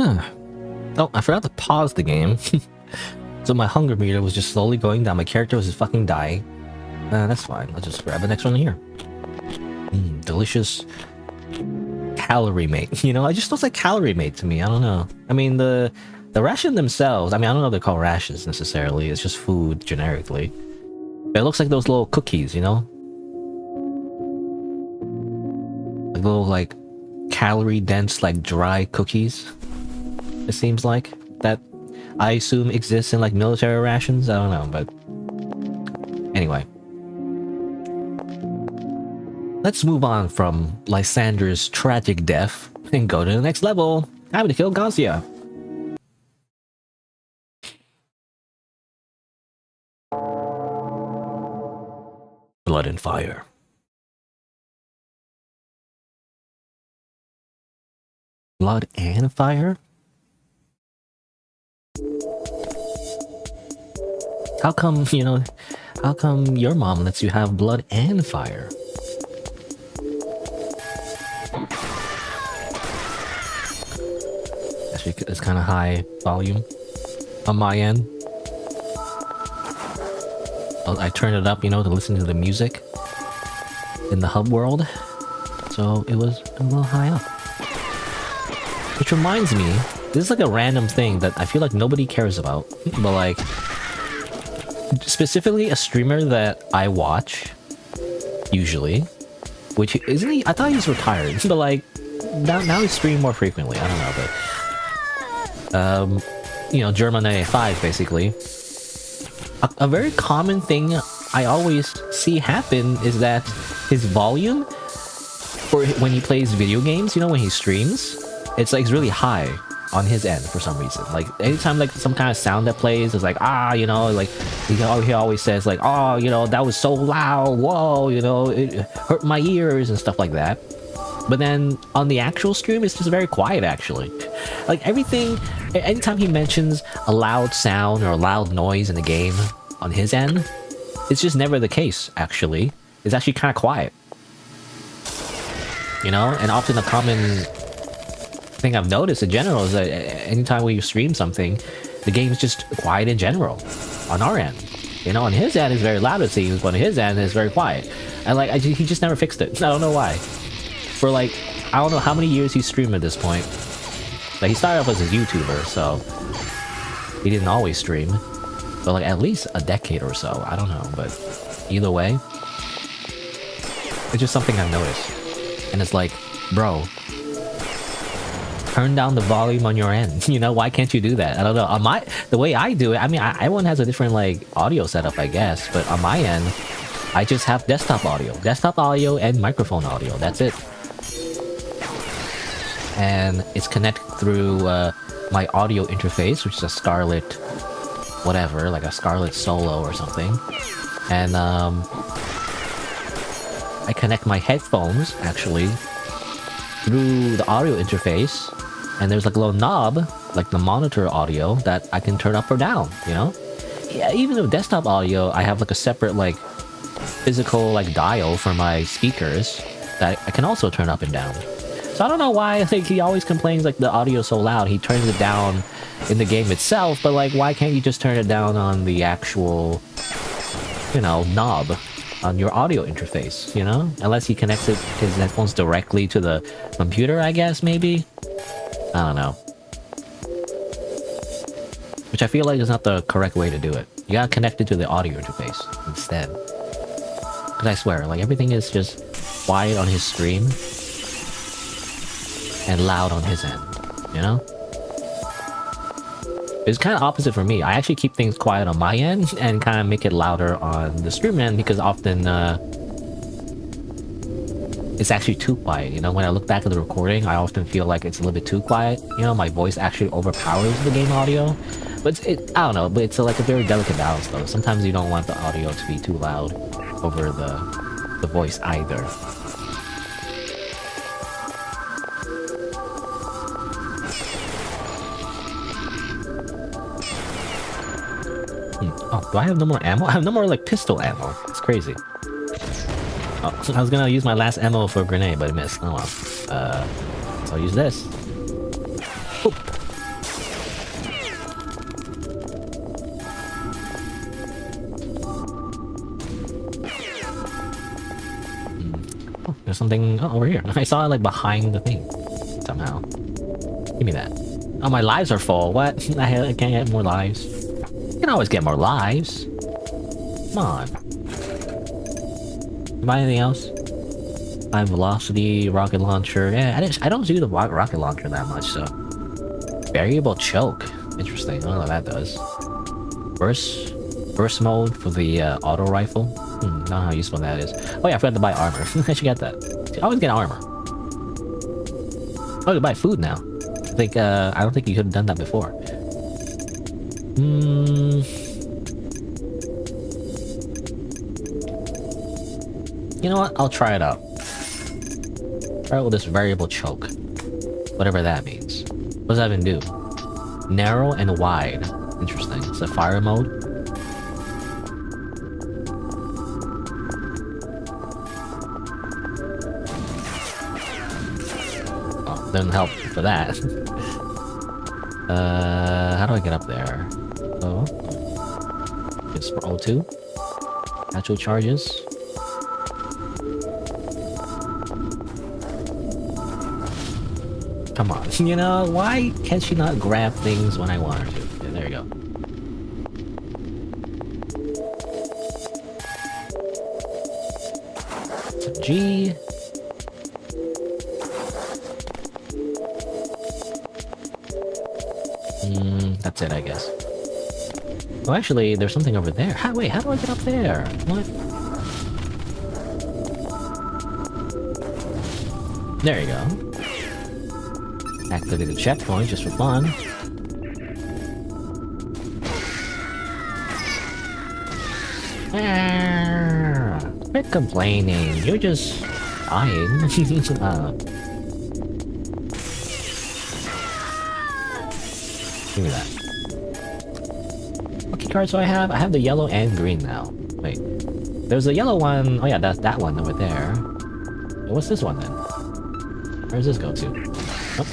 Oh, I forgot to pause the game. So my hunger meter was just slowly going down. My character was just fucking dying. That's fine. Let's just grab the next one here. Delicious calorie mate. You know, it just looks like calorie mate to me. I don't know. I mean, the ration themselves, I mean, I don't know if they're called rations necessarily. It's just food generically. But it looks like those little cookies, you know? Like little, like, calorie dense, like dry cookies. It seems like that I assume exists in like military rations. I don't know, but anyway. Let's move on from Lysander's tragic death and go to the next level. Time to kill Gausia. Blood and fire. Blood and fire? How come, you know, how come your mom lets you have blood and fire? Actually, it's kind of high volume on my end. I turned it up, you know, to listen to the music in the hub world. So it was a little high up. Which reminds me, this is like a random thing that I feel like nobody cares about. But like, specifically a streamer that I watch, usually, which isn't he? I thought he was retired, but like, now he's streaming more frequently. I don't know, but you know, German 5 basically. A very common thing I always see happen is that his volume, for when he plays video games, you know, when he streams, it's like really high on his end for some reason. Like anytime like some kind of sound that plays, it's like, you know, like he always says like, oh, you know, that was so loud, whoa, you know, it hurt my ears and stuff like that. But then on the actual stream, it's just very quiet actually. Like everything, anytime he mentions a loud sound or a loud noise in the game on his end, it's just never the case actually. It's actually kind of quiet. You know, and often a common thing I've noticed in general is that anytime we stream something, the game's just quiet in general on our end. You know, on his end it's very loud it seems, but on his end it's very quiet. And like, he just never fixed it. I don't know why. For like, I don't know how many years he's streamed at this point. Like he started off as a YouTuber, so he didn't always stream. But like at least a decade or so. I don't know, but either way, it's just something I've noticed. And it's like, bro, turn down the volume on your end. You know, why can't you do that? I don't know. On the way I do it, I mean, everyone has a different like audio setup, I guess. But on my end, I just have desktop audio and microphone audio. That's it. And it's connected through my audio interface, which is a Scarlett, whatever, like a Scarlett Solo or something. And I connect my headphones actually through the audio interface, and there's like a little knob, like the monitor audio, that I can turn up or down, you know? Yeah, even with desktop audio, I have like a separate like physical like dial for my speakers that I can also turn up and down. So I don't know why, I think he always complains like the audio's so loud, he turns it down in the game itself, but like why can't you just turn it down on the actual, you know, knob on your audio interface, you know? Unless he connects his headphones directly to the computer, I guess, maybe? I don't know. Which I feel like is not the correct way to do it. You gotta connect it to the audio interface instead. Because I swear, like everything is just quiet on his stream and loud on his end, you know? It's kind of opposite for me. I actually keep things quiet on my end and kind of make it louder on the stream end because often it's actually too quiet, you know? When I look back at the recording, I often feel like it's a little bit too quiet, you know? My voice actually overpowers the game audio. But I don't know, but it's like a very delicate balance though. Sometimes you don't want the audio to be too loud over the voice either. Oh, do I have no more ammo? I have no more like pistol ammo. It's crazy. Oh, I was gonna use my last ammo for a grenade, but I missed. Oh well. So I'll use this. Oop. something... Oh, over here. I saw it like behind the thing. Somehow. Give me that. Oh, my lives are full. What? I can't get more lives. You can always get more lives. Come on. Buy anything else? High velocity, rocket launcher. Yeah, I don't do the rocket launcher that much, so... Variable choke. Interesting. I don't know what that does. Burst mode for the auto rifle. Not how useful that is. Oh yeah, I forgot to buy armor. I should get that. I always get armor. Oh, you buy food now. I don't think you could have done that before. You know what? I'll try it out. Try it with this variable choke. Whatever that means. What does that even do? Narrow and wide. Interesting. It's a fire mode. Oh, doesn't help for that. How do I get up there? Oh. It's for O2. Actual charges. Come on. You know, why can she not grab things when I want her to? Yeah, there you go. So G. That's it, I guess. Oh, actually, there's something over there. Wait, how do I get up there? What? There you go. Activate the checkpoint just for fun. Quit complaining. You're just dying. Give me that. What key cards do I have? I have the yellow and green now. Wait. There's a yellow one. Oh yeah, that's that one over there. What's this one then? Where does this go to? Oh.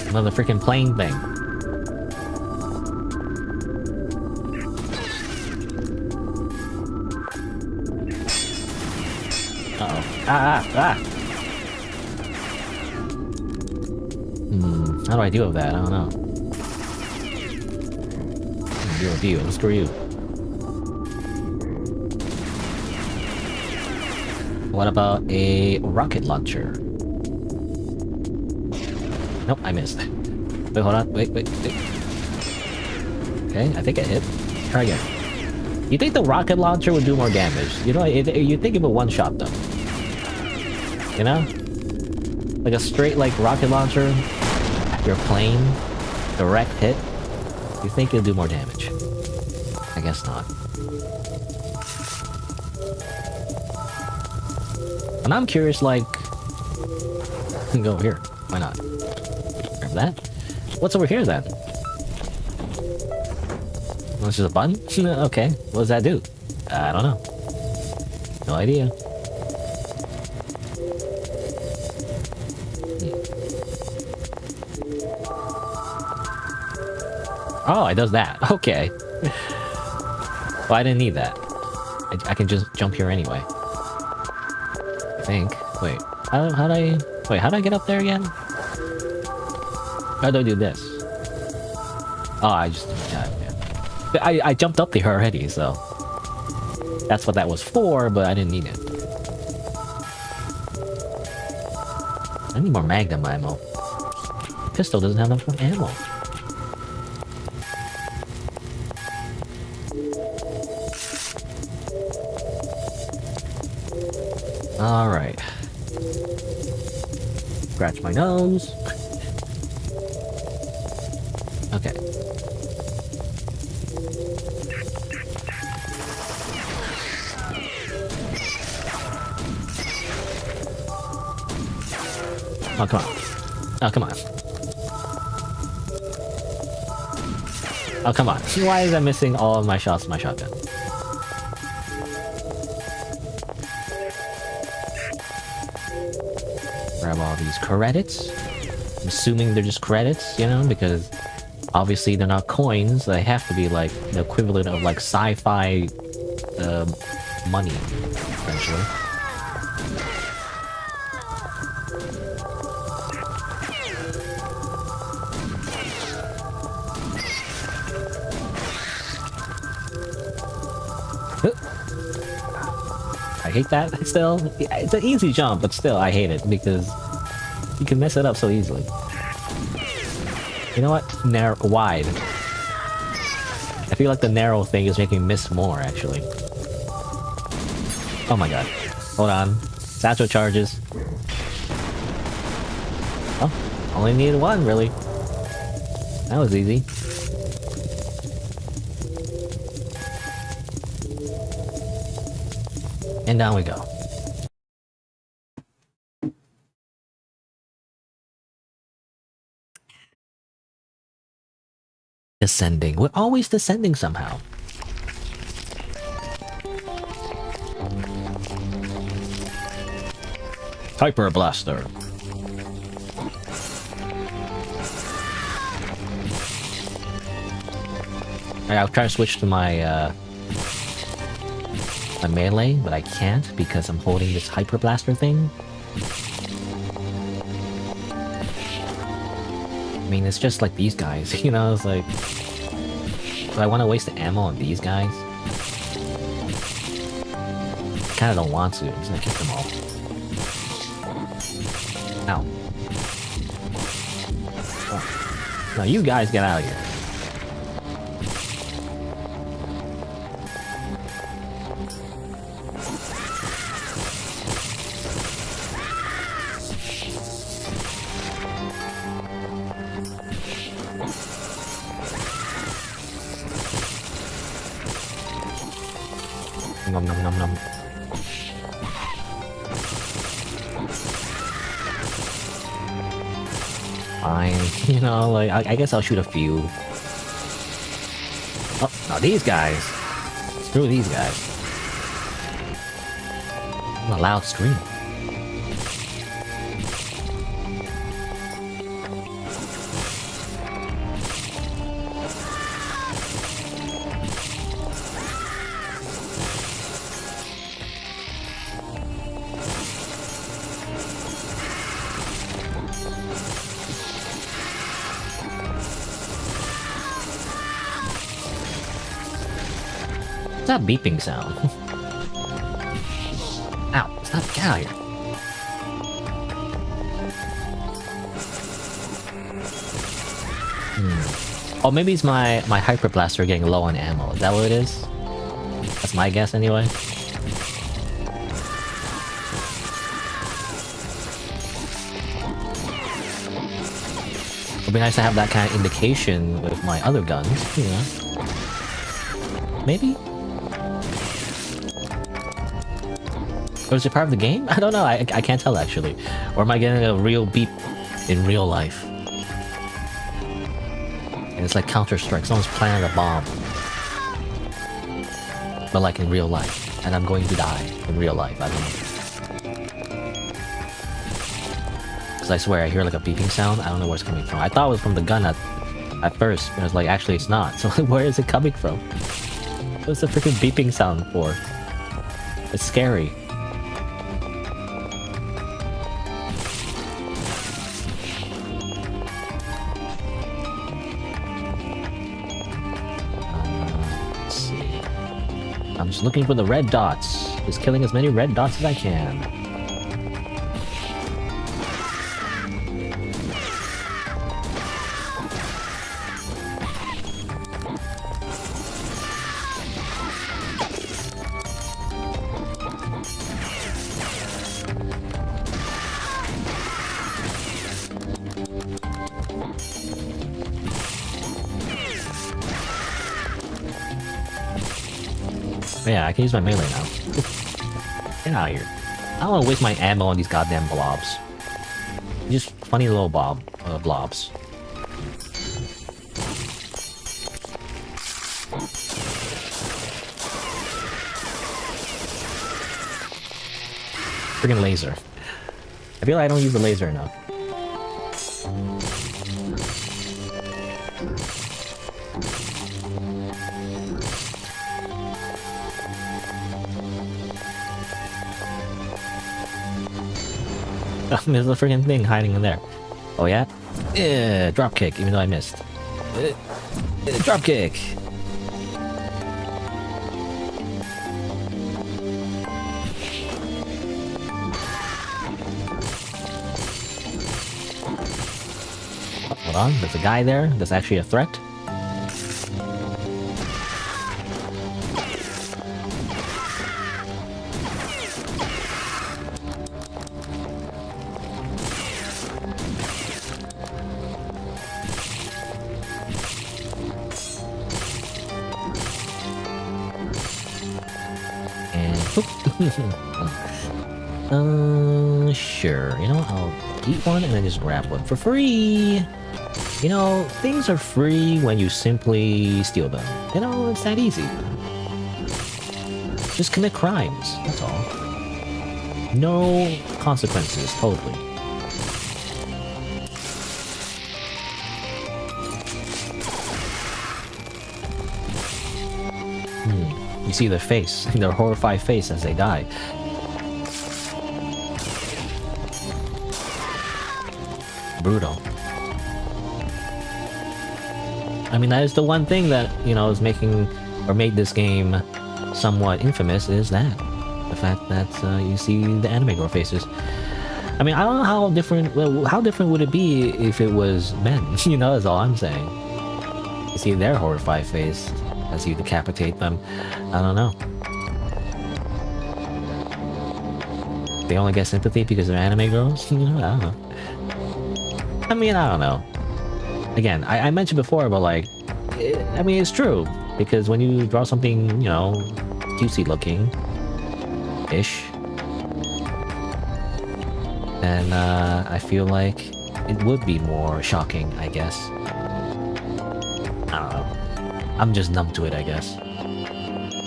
Another freaking plane thing. Uh-oh. How do I deal with that? I don't know. Deal with you. Screw you. What about a rocket launcher? Nope, I missed. Wait, hold on. Wait. Okay, I think I hit. Try again. You think the rocket launcher would do more damage? You know, you think of a one-shot though. You know? Like a straight, like, rocket launcher, your plane, direct hit. You think it'll do more damage? I guess not. And I'm curious, like... I can go over here. Why not? Grab that. What's over here, then? Well, it's just a button? Okay. What does that do? I don't know. No idea. Oh, it does that. Okay. Well, I didn't need that. I can just jump here anyway. I think. Wait. How do I get up there again? How do I do this? Oh, I just... yeah. I jumped up there already, so... That's what that was for, but I didn't need it. I need more magnum ammo. Pistol doesn't have enough ammo. Alright. Scratch my nose. Okay. Oh, come on. Oh, come on. Oh, come on. Why is I missing all of my shots with my shotgun? Grab all these credits. I'm assuming they're just credits, you know, because obviously they're not coins. They have to be like the equivalent of like sci-fi money, essentially. I hate that still. It's an easy jump, but still I hate it because you can mess it up so easily. You know what? Wide. I feel like the narrow thing is making me miss more, actually. Oh my god. Hold on. Satchel charges. Oh, only needed one, really. That was easy. And down we go. Descending. We're always descending somehow. Hyper Blaster. Alright, I'll try to switch to my my melee, but I can't because I'm holding this Hyper Blaster thing. I mean, it's just like these guys, you know, it's like... Do I want to waste the ammo on these guys? Kinda don't want to, I'm just gonna kick them all. Ow. Oh. No, you guys get out of here. Nom nom nom nom. Fine, you know, like, I guess I'll shoot a few. Oh, now these guys! Screw these guys. A loud scream. That beeping sound. Ow, stop, get out of here. Oh, maybe it's my Hyper Blaster getting low on ammo. Is that what it is? That's my guess anyway. It'd be nice to have that kind of indication with my other guns, you know. Maybe? Or is it part of the game? I don't know, I can't tell actually. Or am I getting a real beep in real life? And it's like Counter-Strike, someone's planted a bomb. But like in real life. And I'm going to die in real life, I don't know. Because I swear, I hear like a beeping sound, I don't know where it's coming from. I thought it was from the gun at first, but it's like, actually it's not. So where is it coming from? What's the freaking beeping sound for? It's scary. I'm just looking for the red dots. Just killing as many red dots as I can. Yeah, I can use my melee now. Get out of here. I don't want to waste my ammo on these goddamn blobs. Just funny little blobs. Friggin' laser. I feel like I don't use the laser enough. There's a freaking thing hiding in there. Oh yeah? Yeah, drop kick, even though I missed. Drop kick! Hold on, there's a guy there. There's actually a threat. Sure. You know what? I'll eat one and then just grab one for free. You know, things are free when you simply steal them. You know, it's that easy. Just commit crimes. That's all. No consequences, totally. You see their face, their horrified face as they die. Brutal. I mean, that is the one thing that, you know, is making, or made this game somewhat infamous, is that. The fact that you see the anime girl faces. I mean, I don't know how different, well, how different would it be if it was men? You know, that's all I'm saying. You see their horrified face as you decapitate them. I don't know. They only get sympathy because they're anime girls? You know, I don't know. I mean, I don't know. Again, I mentioned before, but like, I mean, it's true. Because when you draw something, you know, cutesy looking-ish, then I feel like it would be more shocking, I guess. I don't know. I'm just numb to it, I guess.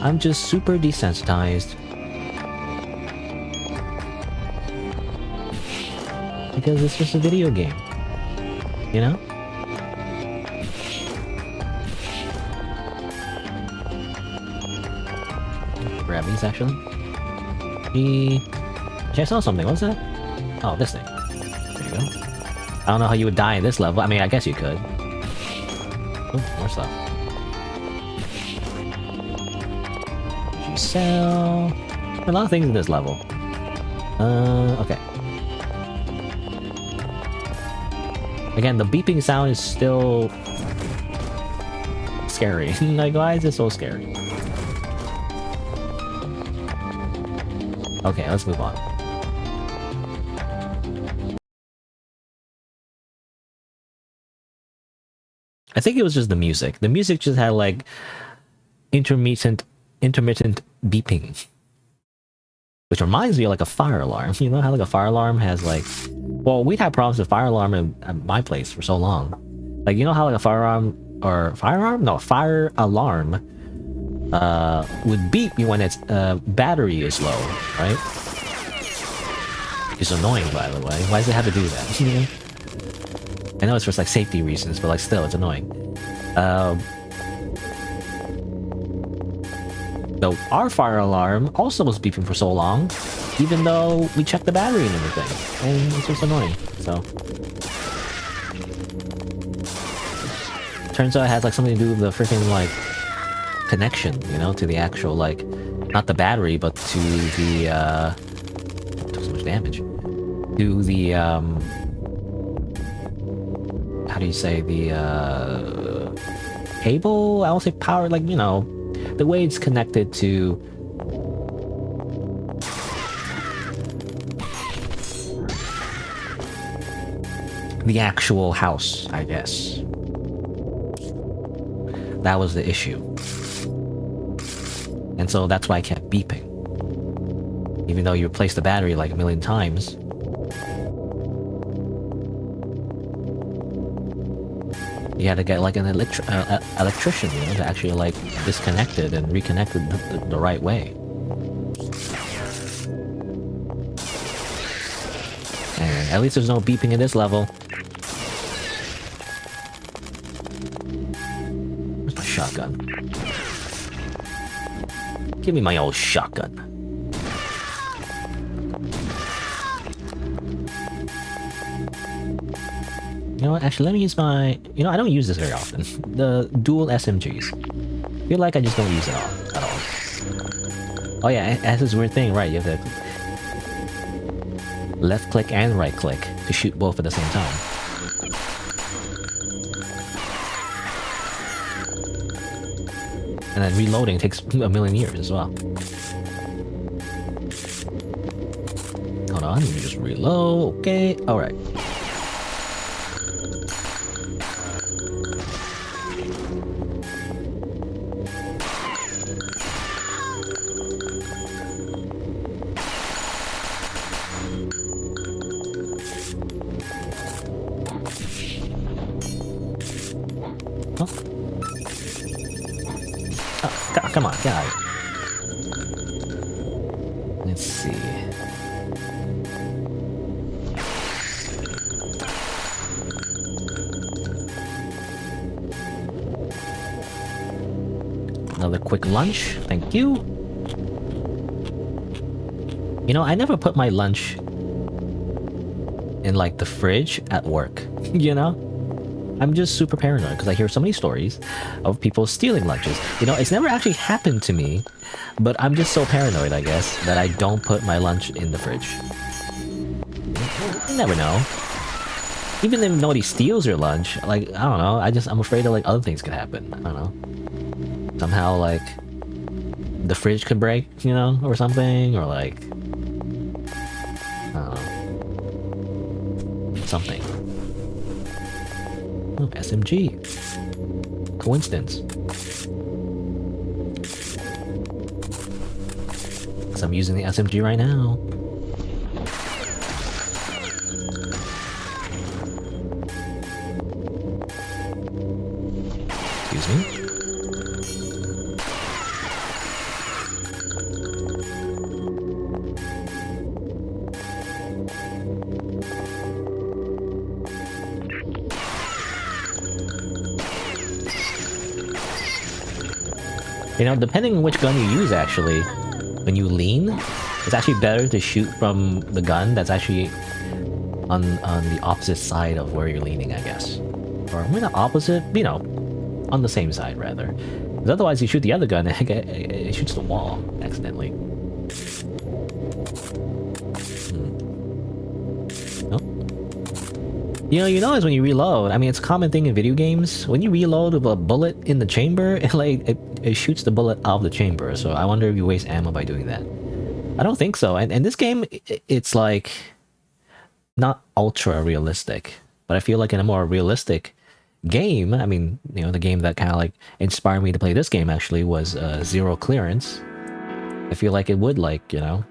I'm just super desensitized. Because it's just a video game. You know? Grab these, actually. Actually, I saw something. What's that? Oh, this thing. There you go. I don't know how you would die in this level. I mean, I guess you could. Ooh, more stuff. You sell... A lot of things in this level. Okay. Again, the beeping sound is still... scary. Like, why is it so scary? Okay, let's move on. I think it was just the music. The music just had like intermittent beeping. Which reminds me of like a fire alarm. You know how like a fire alarm has like... Well, we'd had problems with fire alarm at my place for so long. Like, you know how like a fire alarm... Or firearm? No, fire alarm would beep when its battery is low, right? It's annoying, by the way. Why does it have to do that? You know? I know it's for like safety reasons, but like still, it's annoying. So our fire alarm also was beeping for so long, even though we checked the battery and everything, and it's just annoying. So turns out it has like something to do with the freaking like connection, you know, to the actual like, not the battery, but to the took so much damage. To the how do you say, the cable? I won't say power, like, you know, the way it's connected to the actual house, I guess. That was the issue. And so that's why I kept beeping. Even though you replaced the battery like a million times. You had to get like an electrician, you know, to actually like disconnect it and reconnect it the right way. And at least there's no beeping in this level. Where's my shotgun? Give me my old shotgun. You know what? Actually, let me use my... You know, I don't use this very often. The dual SMGs. I feel like I just don't use it at all. Oh yeah, it has this weird thing, right? You have to left click and right click to shoot both at the same time. And then reloading takes a million years as well. Hold on, let me just reload. Okay, alright. Come on, get out of here. Let's see. Another quick lunch, thank you. You know, I never put my lunch in like the fridge at work, you know? I'm just super paranoid because I hear so many stories of people stealing lunches. You know, it's never actually happened to me, but I'm just so paranoid, I guess, that I don't put my lunch in the fridge. You never know. Even if nobody steals your lunch, like, I don't know, I'm afraid that like other things could happen. I don't know. Somehow, like, the fridge could break, you know, or something, or like, I don't know. Something. Oh, SMG. Coincidence. So I'm using the SMG right now. Excuse me. You know, depending on which gun you use, actually, when you lean, it's actually better to shoot from the gun that's actually on the opposite side of where you're leaning, I guess. Or, maybe not opposite, you know, on the same side, rather. Because otherwise you shoot the other gun, it shoots the wall, accidentally. You know is when you reload, I mean, it's a common thing in video games. When you reload with a bullet in the chamber, it shoots the bullet out of the chamber. So I wonder if you waste ammo by doing that. I don't think so. And this game, it's like not ultra realistic, but I feel like in a more realistic game, I mean, you know, the game that kind of like inspired me to play this game actually was Zero Clearance. I feel like it would, like, you know,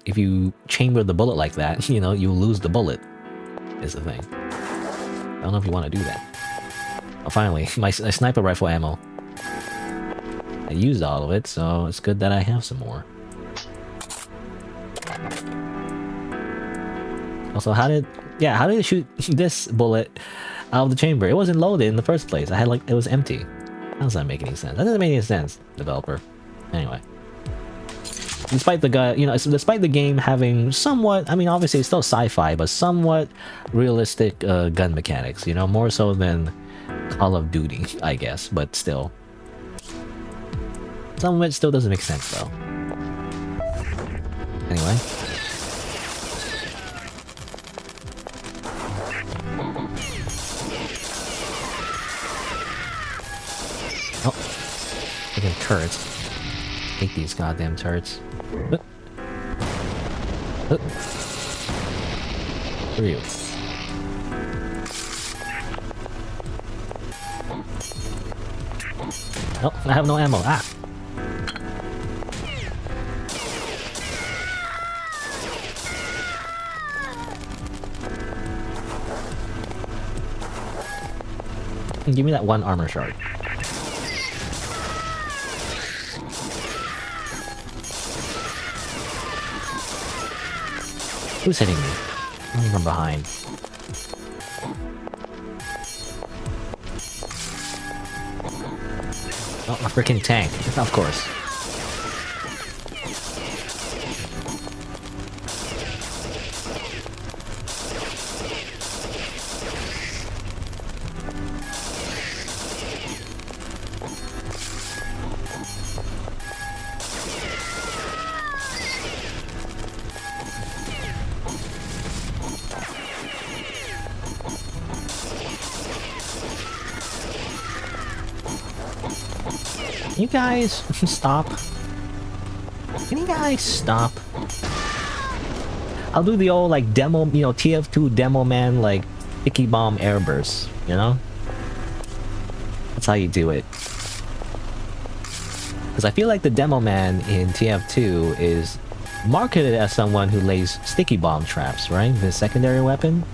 if you chamber the bullet like that, you know, you lose the bullet. Is the thing. I don't know if you want to do that. Oh, finally, my sniper rifle ammo. I used all of it, so it's good that I have some more. Also, how did it shoot this bullet out of the chamber? It wasn't loaded in the first place. I had like, it was empty. How does that make any sense? That doesn't make any sense, developer. Anyway. Despite the game having somewhat, I mean, obviously it's still sci-fi, but somewhat realistic gun mechanics, you know, more so than Call of Duty, I guess, but still. Some of it still doesn't make sense, though. Anyway. Oh. Freaking turrets. Hate these goddamn turrets. Who are you? Oh, I have no ammo. Ah! Give me that one armor shard. Who's hitting me? I'm from behind. Oh, a freaking tank. Of course. you guys stop? Can you guys stop? I'll do the old like demo, you know, TF2 demo man like sticky bomb airburst, you know? That's how you do it. Because I feel like the demo man in TF2 is marketed as someone who lays sticky bomb traps, right? The secondary weapon.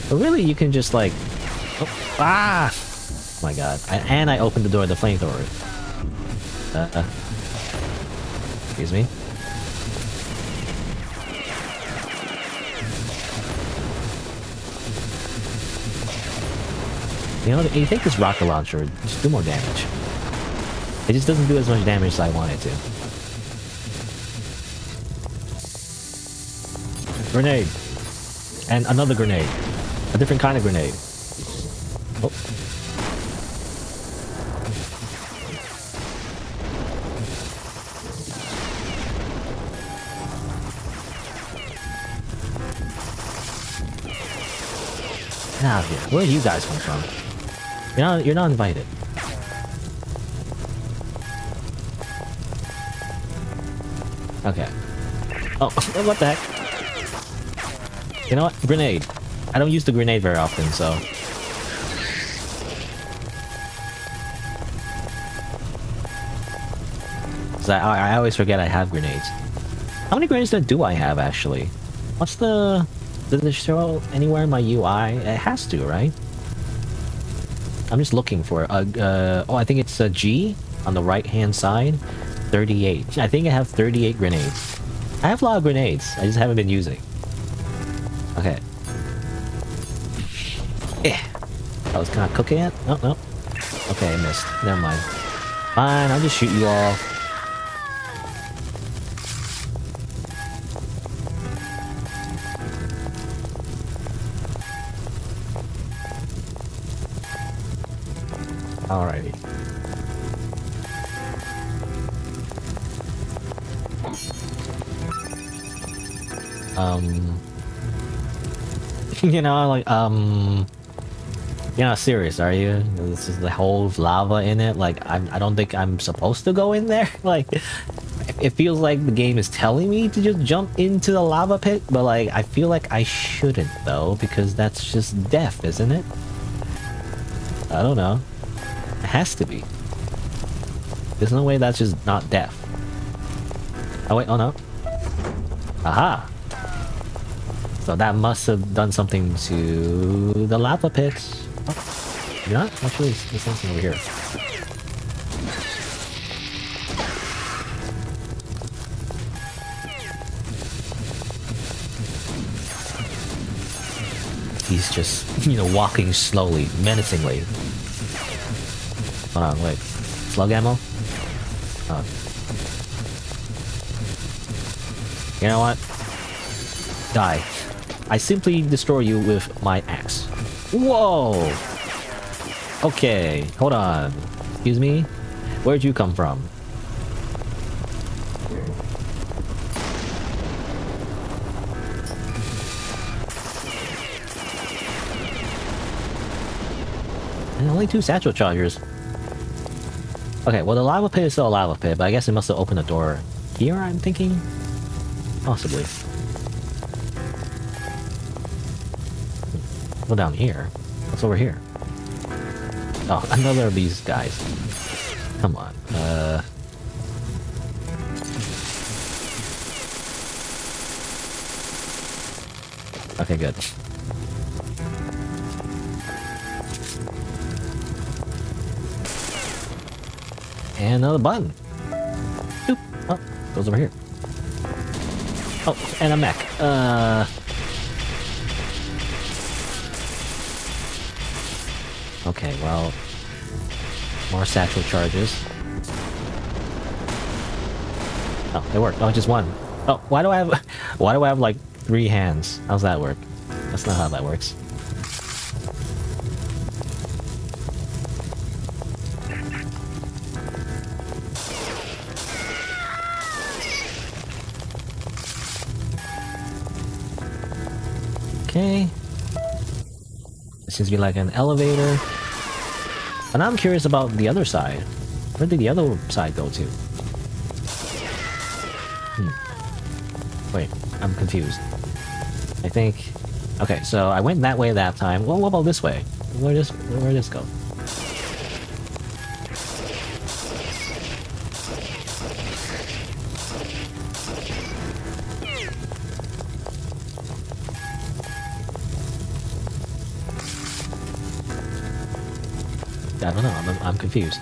But really, you can just like... Oh, ah! Oh my god. And I opened the door to the flamethrower. Excuse me. You know, you take this rocket launcher, just do more damage. It just doesn't do as much damage as I want it to. Grenade! And another grenade. A different kind of grenade. Oh. Get out of here. Where do you guys come from? You're not invited. Okay. Oh, what the heck? You know what? Grenade. I don't use the grenade very often, so... I always forget I have grenades. How many grenades do I have, actually? What's the... Does it show anywhere in my UI? It has to, right? I'm just looking for it. Oh, I think it's a G on the right-hand side. 38. I think I have 38 grenades. I have a lot of grenades. I just haven't been using. Okay. I was kind of cooking it. No, no. Okay, I missed. Never mind. Fine, I'll just shoot you all. Alrighty. You know, like, you're not serious, are you? This is the whole lava in it. Like, I don't think I'm supposed to go in there. Like, it feels like the game is telling me to just jump into the lava pit, but like, I feel like I shouldn't though, because that's just death, isn't it? I don't know. It has to be. There's no way that's just not death. Oh wait, oh no. Aha! So that must have done something to the lava pits. Oh, you're not? Actually, there's something over here. He's just, you know, walking slowly, menacingly. Hold on, wait. Slug ammo? Oh. You know what? Die. I simply destroy you with my axe. Whoa! Okay, hold on. Excuse me? Where'd you come from? And only 2 satchel chargers. Okay, well the lava pit is still a lava pit, but I guess it must have opened a door here, I'm thinking? Possibly. Go down here. What's over here? Oh, another of these guys. Come on. Okay, good. And another button. Boop. Oh, goes over here. Oh, and a mech. Okay, well, more satchel charges. Oh, they worked. Oh, just one. Oh, why do I have like 3 hands? How's that work? That's not how that works. Okay. This seems to be like an elevator. And I'm curious about the other side. Where did the other side go to? Wait, I'm confused. I think... Okay, so I went that way that time. Well, what about this way? Where this go? I don't know, I'm confused.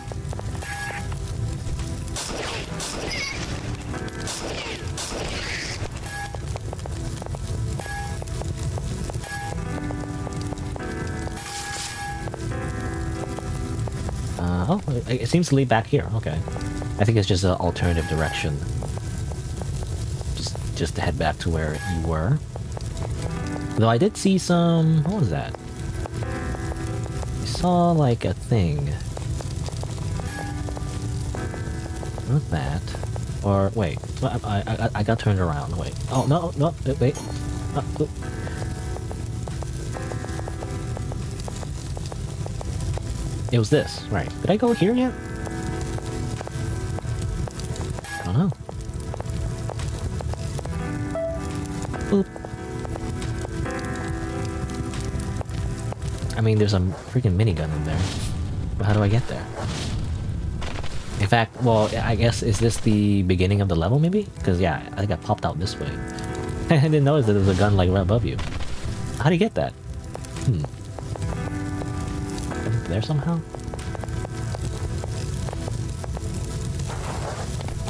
Oh, it seems to lead back here. Okay. I think it's just an alternative direction. Just to head back to where you were. Though I did see some... What was that? I saw, like, a thing. Not that. Or, wait. I got turned around. Wait. Oh, no, wait. Oh. It was this, right. Did I go here yet? I don't know. Boop. I mean, there's a freaking minigun in there. But how do I get there? In fact, well, I guess, is this the beginning of the level, maybe? Because, yeah, I think I popped out this way. I didn't notice that there was a gun, like, right above you. How do you get that? There somehow?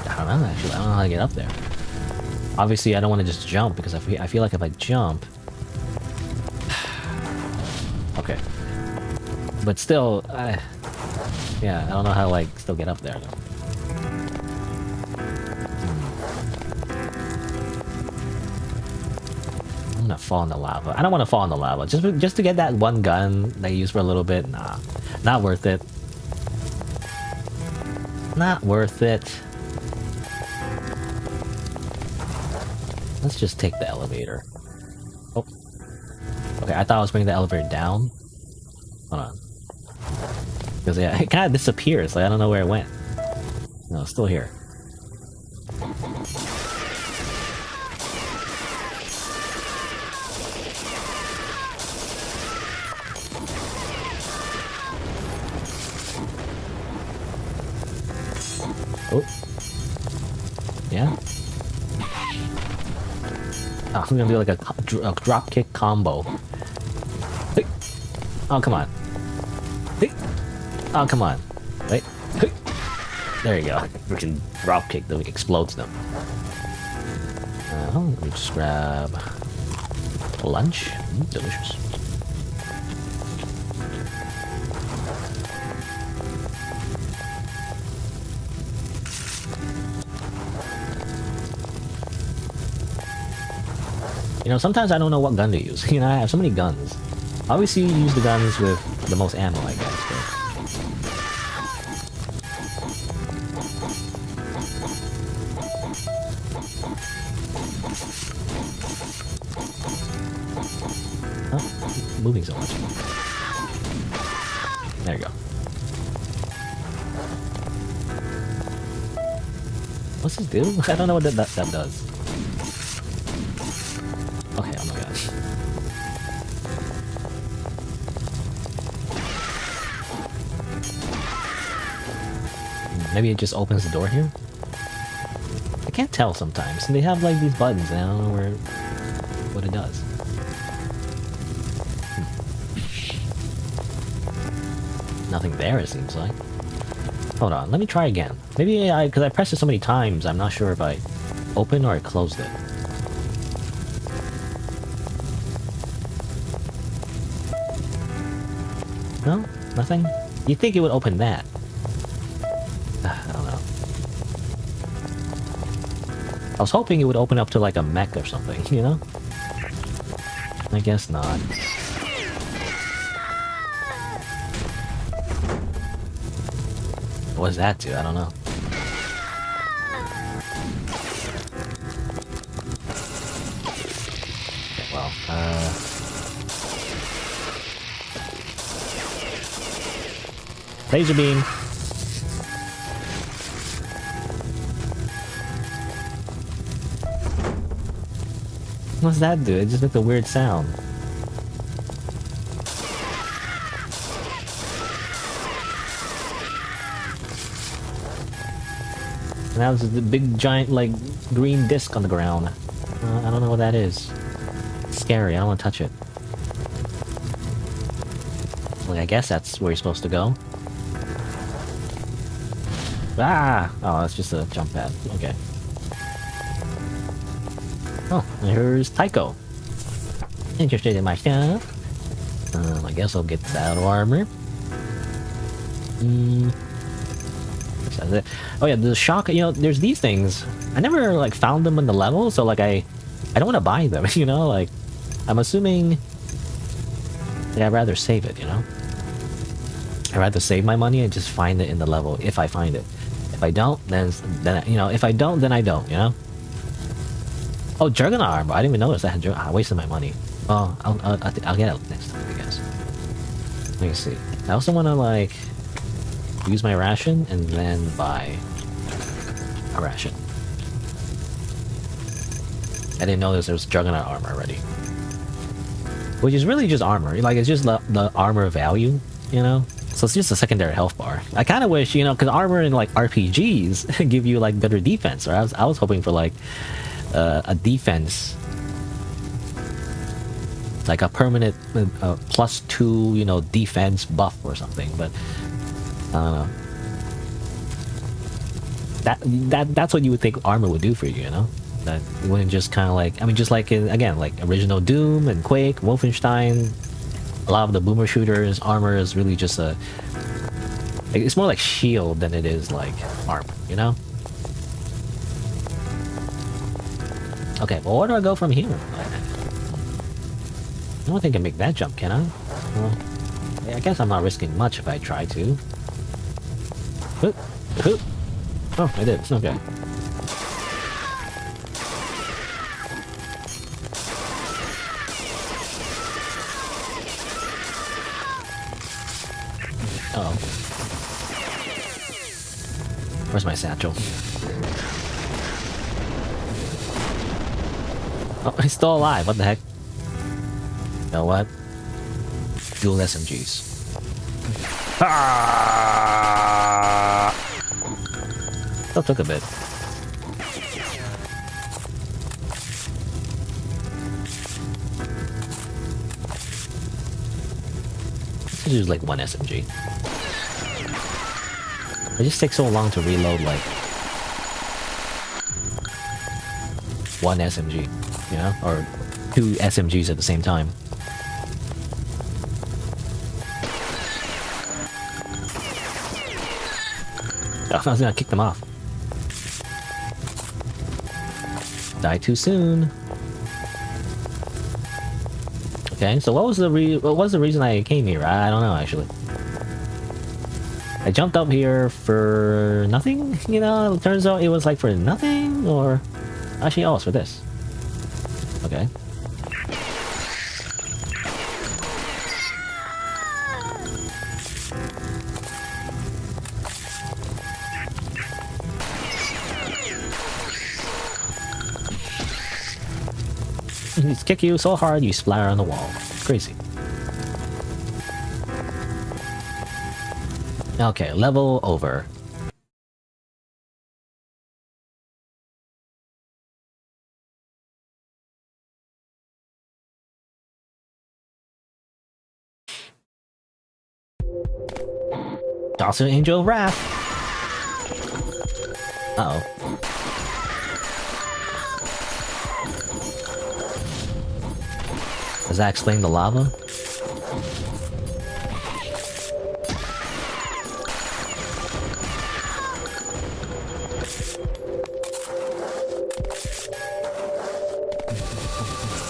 I don't know, actually. I don't know how to get up there. Obviously, I don't want to just jump, because I feel like if I jump... Okay. But still, yeah, I don't know how to, like, still get up there, though. I'm gonna fall in the lava. I don't want to fall in the lava. Just to get that one gun that I used for a little bit, nah. Not worth it. Not worth it. Let's just take the elevator. Oh. Okay, I thought I was bringing the elevator down. Hold on. Because, yeah, it kind of disappears. Like, I don't know where it went. No, it's still here. Oh. Yeah? Oh, I'm gonna do like a drop kick combo. Hey. Oh, come on. Hey. Oh, come on. Wait. Hey. There you go. Freaking drop kick that explodes them. Let me just grab lunch. Delicious. You know, sometimes I don't know what gun to use. You know, I have so many guns. Obviously, you use the guns with the most ammo, I guess, but... Oh, moving so much. There you go. What's this do? I don't know what that does. Okay, oh my gosh. Maybe it just opens the door here? I can't tell sometimes. They have like these buttons and I don't know what it does. Nothing there, it seems like. Hold on, let me try again. Maybe because I pressed it so many times, I'm not sure if I opened or I closed it. No? Nothing? You'd think it would open that. I don't know. I was hoping it would open up to like a mech or something, you know? I guess not. What does that do? I don't know. Okay, well, laser beam. What's that do? It just makes a weird sound. Now there's the big giant like green disc on the ground. I don't know what that is. It's scary. I don't want to touch it. Well, I guess that's where you're supposed to go. Ah! Oh, that's just a jump pad. Okay. Oh, and here's Tycho. Interested in my stuff? I guess I'll get that armor. That's it. Oh yeah, the shock. You know, there's these things. I never like found them in the level, so like I don't want to buy them. You know, like I'm assuming that I'd rather save it. You know, I'd rather save my money and just find it in the level if I find it. If I don't, then you know, if I don't, then I don't. You know. Oh, Juggernaut armor. I didn't even notice that. I wasted my money. Oh, I'll get it next time, I guess. Let me see. I also want to like use my ration and then buy a ration. I didn't know there was Juggernaut armor already. Which is really just armor. Like, it's just the armor value, you know? So it's just a secondary health bar. I kind of wish, you know, because armor in like RPGs give you like better defense. Or I was hoping for like a defense, like a permanent +2, you know, defense buff or something. But I don't know. That's what you would think armor would do for you, you know? That it wouldn't just kind of like, I mean, just like in, again, like original Doom and Quake, Wolfenstein, a lot of the boomer shooters, armor is really just a, it's more like shield than it is like armor, you know? Okay, well, where do I go from here? I don't think I can make that jump, can I? Well, I guess I'm not risking much if I try to. Oh, I did. Okay. Uh-oh. Where's my satchel? Oh, he's still alive. What the heck? You know what? Dual SMGs. Ah! Still took a bit. Let's use like one SMG. It just takes so long to reload like one SMG, you know? Or two SMGs at the same time. Oh, I was gonna kick them off. Die too soon. Okay, so what was the reason I came here? I don't know actually. I jumped up here for nothing, you know? It turns out it was like for nothing, or actually, oh, it's for this. Okay. Just kick you so hard you splatter on the wall. Crazy. Okay, level over. Also Angel of Wrath. Uh-oh. Does that explain the lava?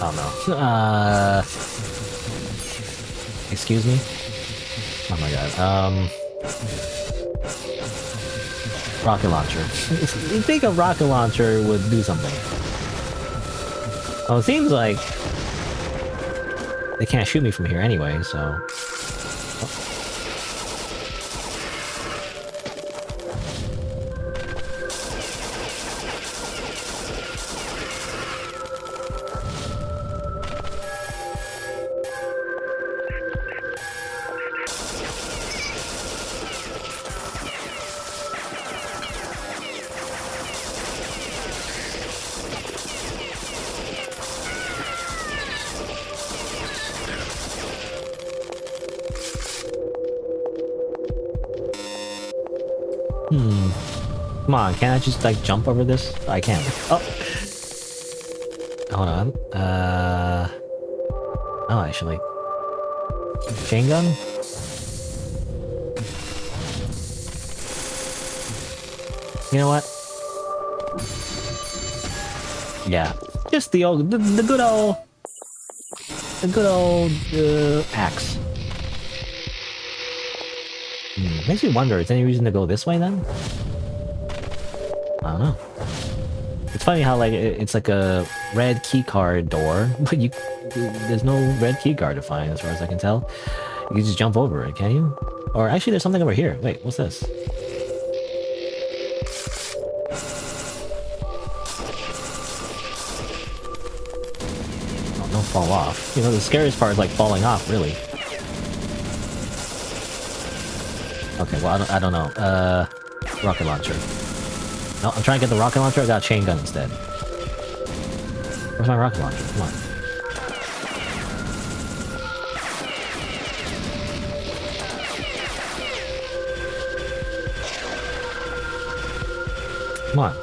Oh no. Excuse me? Oh my god. Rocket launcher. You'd think a rocket launcher would do something. Well, it seems like they can't shoot me from here anyway, so... Come on, can't I just like jump over this? I can't. Oh! Hold on. Oh, actually. Chain gun? You know what? Yeah. Just the old, the good old... The good old, axe. Makes me wonder, is there any reason to go this way then? I don't know. It's funny how like it's like a red keycard door, but there's no red keycard to find as far as I can tell. You can just jump over it, can you? Or actually there's something over here. Wait, what's this? Oh, don't fall off. You know, the scariest part is like falling off, really. Okay, well I don't know. Rocket launcher. No, I'm trying to get the rocket launcher. I got a chain gun instead. Where's my rocket launcher? Come on. Come on.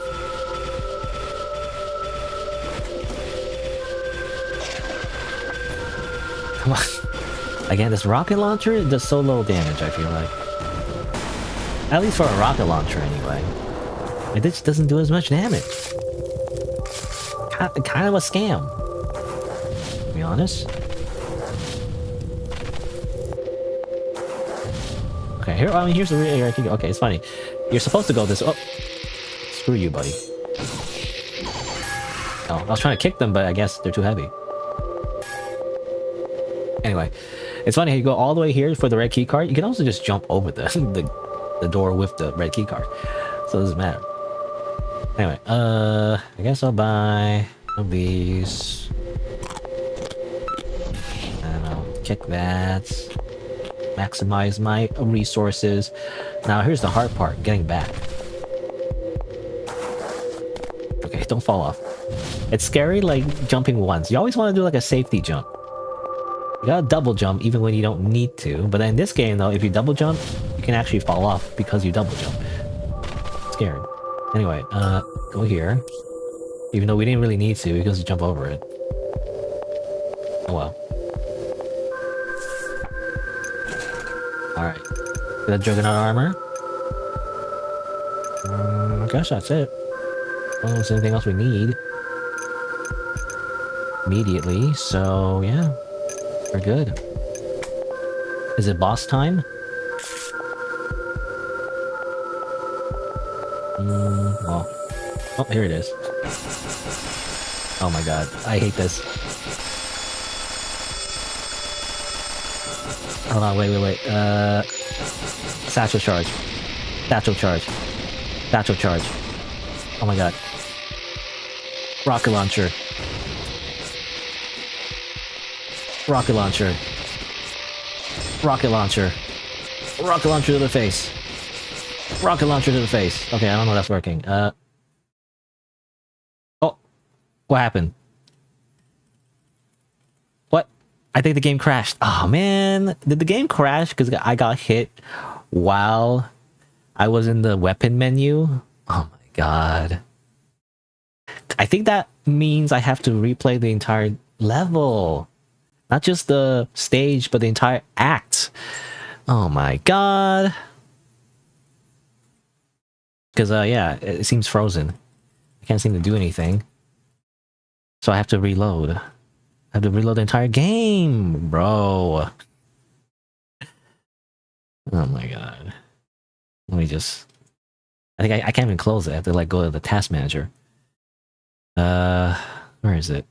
Come on. Again, this rocket launcher does so little damage, I feel like. At least for a rocket launcher, anyway. It just doesn't do as much damage. Kind of a scam, to be honest. Okay, here. I mean, here's the real. Okay, it's funny. You're supposed to go this. Oh, screw you, buddy. Oh, I was trying to kick them, but I guess they're too heavy. Anyway, it's funny how you go all the way here for the red key card. You can also just jump over the the door with the red key card, so it doesn't matter. Anyway, I guess I'll buy one of these. And I'll kick that. Maximize my resources. Now here's the hard part, getting back. Okay, don't fall off. It's scary like jumping once. You always want to do like a safety jump. You gotta double jump even when you don't need to. But in this game though, if you double jump, you can actually fall off because you double jump. Scary. Anyway, go here. Even though we didn't really need to, because you jump over it. Oh well. Alright. Got Juggernaut armor. I guess that's it. I don't see anything else we need. Immediately, so yeah. We're good. Is it boss time? Well. Oh, here it is. Oh my god, I hate this. Hold on, wait. Satchel charge. Satchel charge. Satchel charge. Oh my god. Rocket launcher. Rocket launcher. Rocket launcher. Rocket launcher to the face. Rocket launcher to the face. Okay, I don't know if that's working. Oh. What happened? What? I think the game crashed. Oh man. Did the game crash because I got hit while I was in the weapon menu? Oh my god. I think that means I have to replay the entire level. Not just the stage, but the entire act. Oh my god. Because, yeah, it seems frozen. I can't seem to do anything. So I have to reload. I have to reload the entire game, bro. Oh my god. Let me just... I think I can't even close it. I have to, like, go to the task manager. Where is it?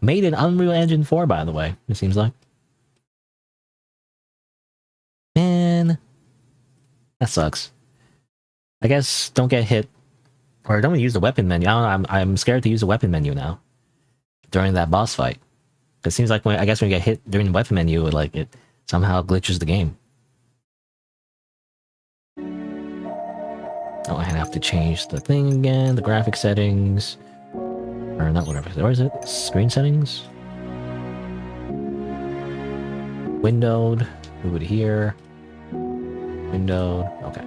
Made in Unreal Engine 4, by the way, it seems like. Man. That sucks. I guess don't get hit. Or don't use the weapon menu. I don't know, I'm scared to use the weapon menu now. During that boss fight. It seems like I guess when you get hit during the weapon menu, it somehow glitches the game. Oh, I have to change the thing again, the graphic settings. Or not whatever. Where is it? Screen settings? Windowed. Move it here. Window. Okay.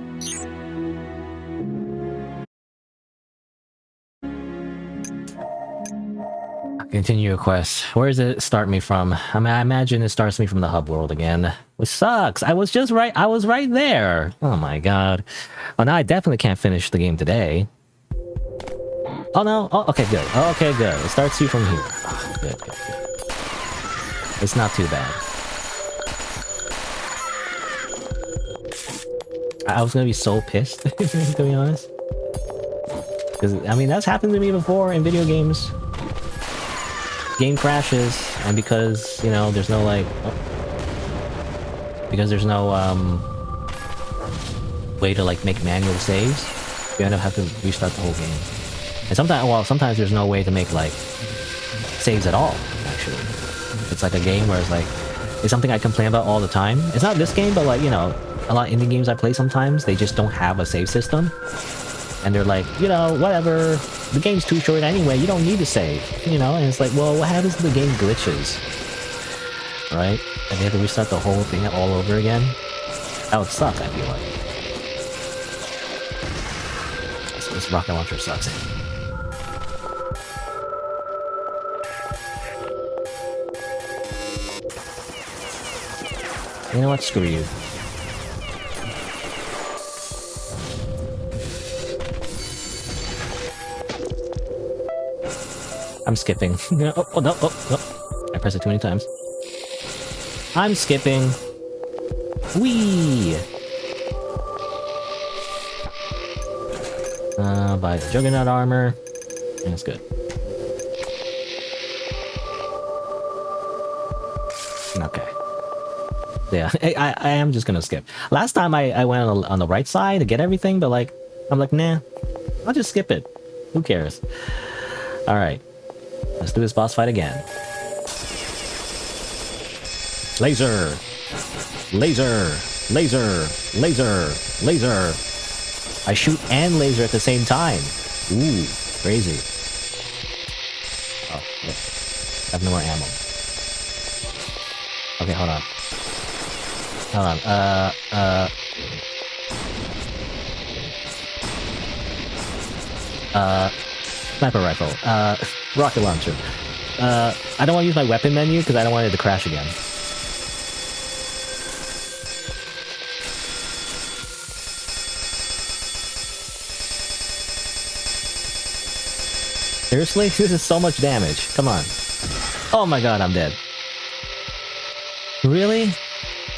Continue your quest. Where does it start me from? I mean, I imagine it starts me from the hub world again. Which sucks. I was just right. I was right there. Oh my god. Oh, now I definitely can't finish the game today. Oh no. Oh, okay, good. Okay, good. It starts you from here. Oh, good, good, good. It's not too bad. I was gonna be so pissed, to be honest. Because, I mean, that's happened to me before in video games. Game crashes, and because, you know, there's no, like... Oh, because there's no, way to, like, make manual saves, you end up having to restart the whole game. And sometimes, well, sometimes there's no way to make, like, saves at all, actually. It's like a game where it's like... It's something I complain about all the time. It's not this game, but, like, you know, a lot of indie games I play sometimes, they just don't have a save system. And they're like, you know, whatever, the game's too short anyway, you don't need to save, you know? And it's like, well, what happens if the game glitches? Right? And they have to restart the whole thing all over again? That would suck, I feel like. So this rocket launcher sucks. You know what? Screw you. I'm skipping. Oh, no, oh. I pressed it too many times. I'm skipping. Whee! Buy the Juggernaut armor. That's good. Okay. Yeah, I am just gonna skip. Last time I went on the right side to get everything, but like, I'm like, nah, I'll just skip it. Who cares? Alright. Let's do this boss fight again. Laser! Laser! Laser! Laser! Laser! I shoot and laser at the same time. Ooh, crazy. Oh, yep. I have no more ammo. Okay, hold on. Hold on. Sniper rifle. Rocket launcher. I don't want to use my weapon menu because I don't want it to crash again. Seriously? This is so much damage. Come on. Oh my god, I'm dead. Really?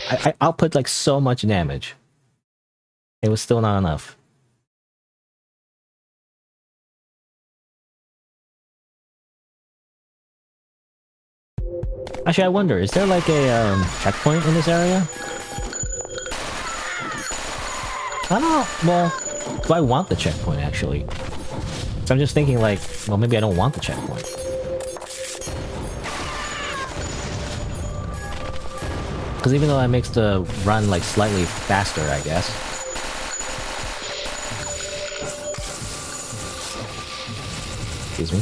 I output like so much damage. It was still not enough. Actually, I wonder, is there like a checkpoint in this area? I don't know. Well, do I want the checkpoint actually? So I'm just thinking like, well, maybe I don't want the checkpoint. Because even though that makes the run like slightly faster, I guess. Excuse me.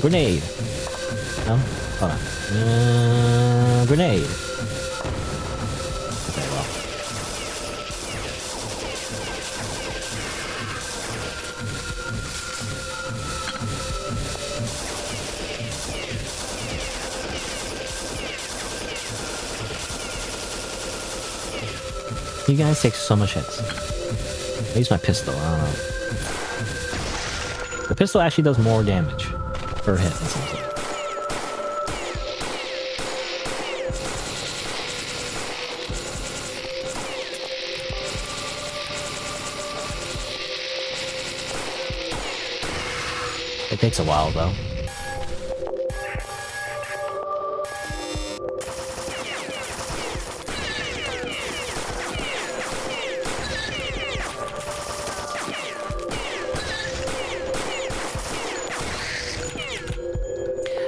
Grenade. No? Hold on. Grenade. Okay, well. You guys take so much hits. I use my pistol, I don't know. The pistol actually does more damage per hit, it seems like. It takes a while though.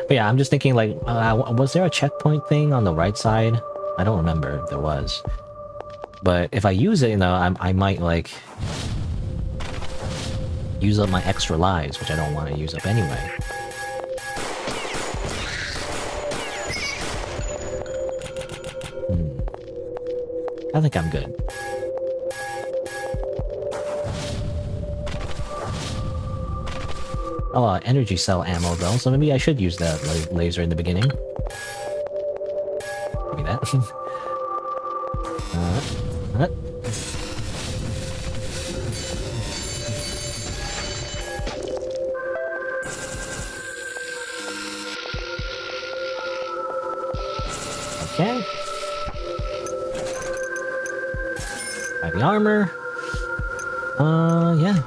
But yeah, I'm just thinking like, was there a checkpoint thing on the right side? I don't remember if there was. But if I use it, you know, I might like use up my extra lives, which I don't want to use up anyway. I think I'm good. Oh, energy cell ammo though, so maybe I should use that laser in the beginning. Maybe that. Okay. Heavy armor. Yeah.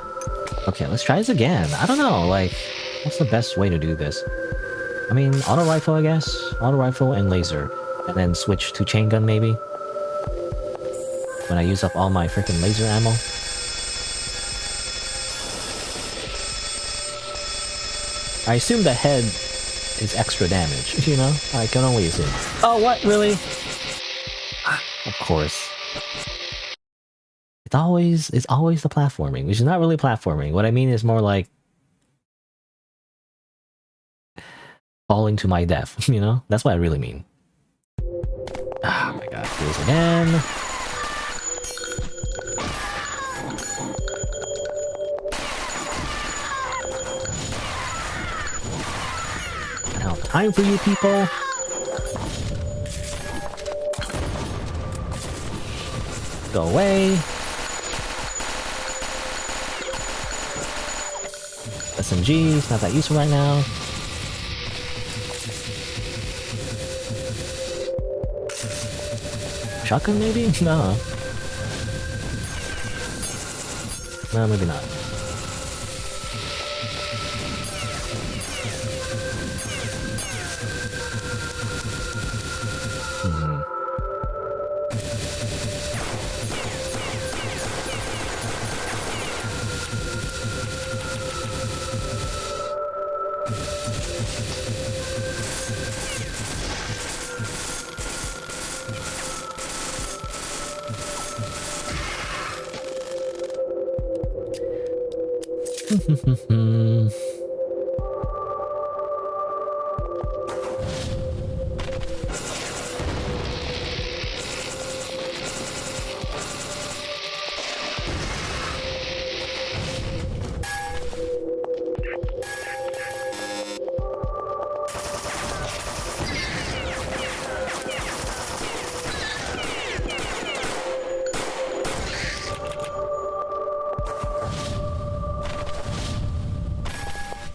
Okay, let's try this again. I don't know, like, what's the best way to do this? I mean, auto rifle, I guess? Auto rifle and laser. And then switch to chain gun, maybe? When I use up all my freaking laser ammo. I assume the head is extra damage, you know? I can only assume. Oh, what? Really? Of course. It's always the platforming, which is not really platforming. What I mean is more like falling to my death, you know? That's what I really mean. Oh my god, do this again. Now, time for you people. Go away. SMG, it's not that useful right now. Shotgun maybe? No. No, maybe not.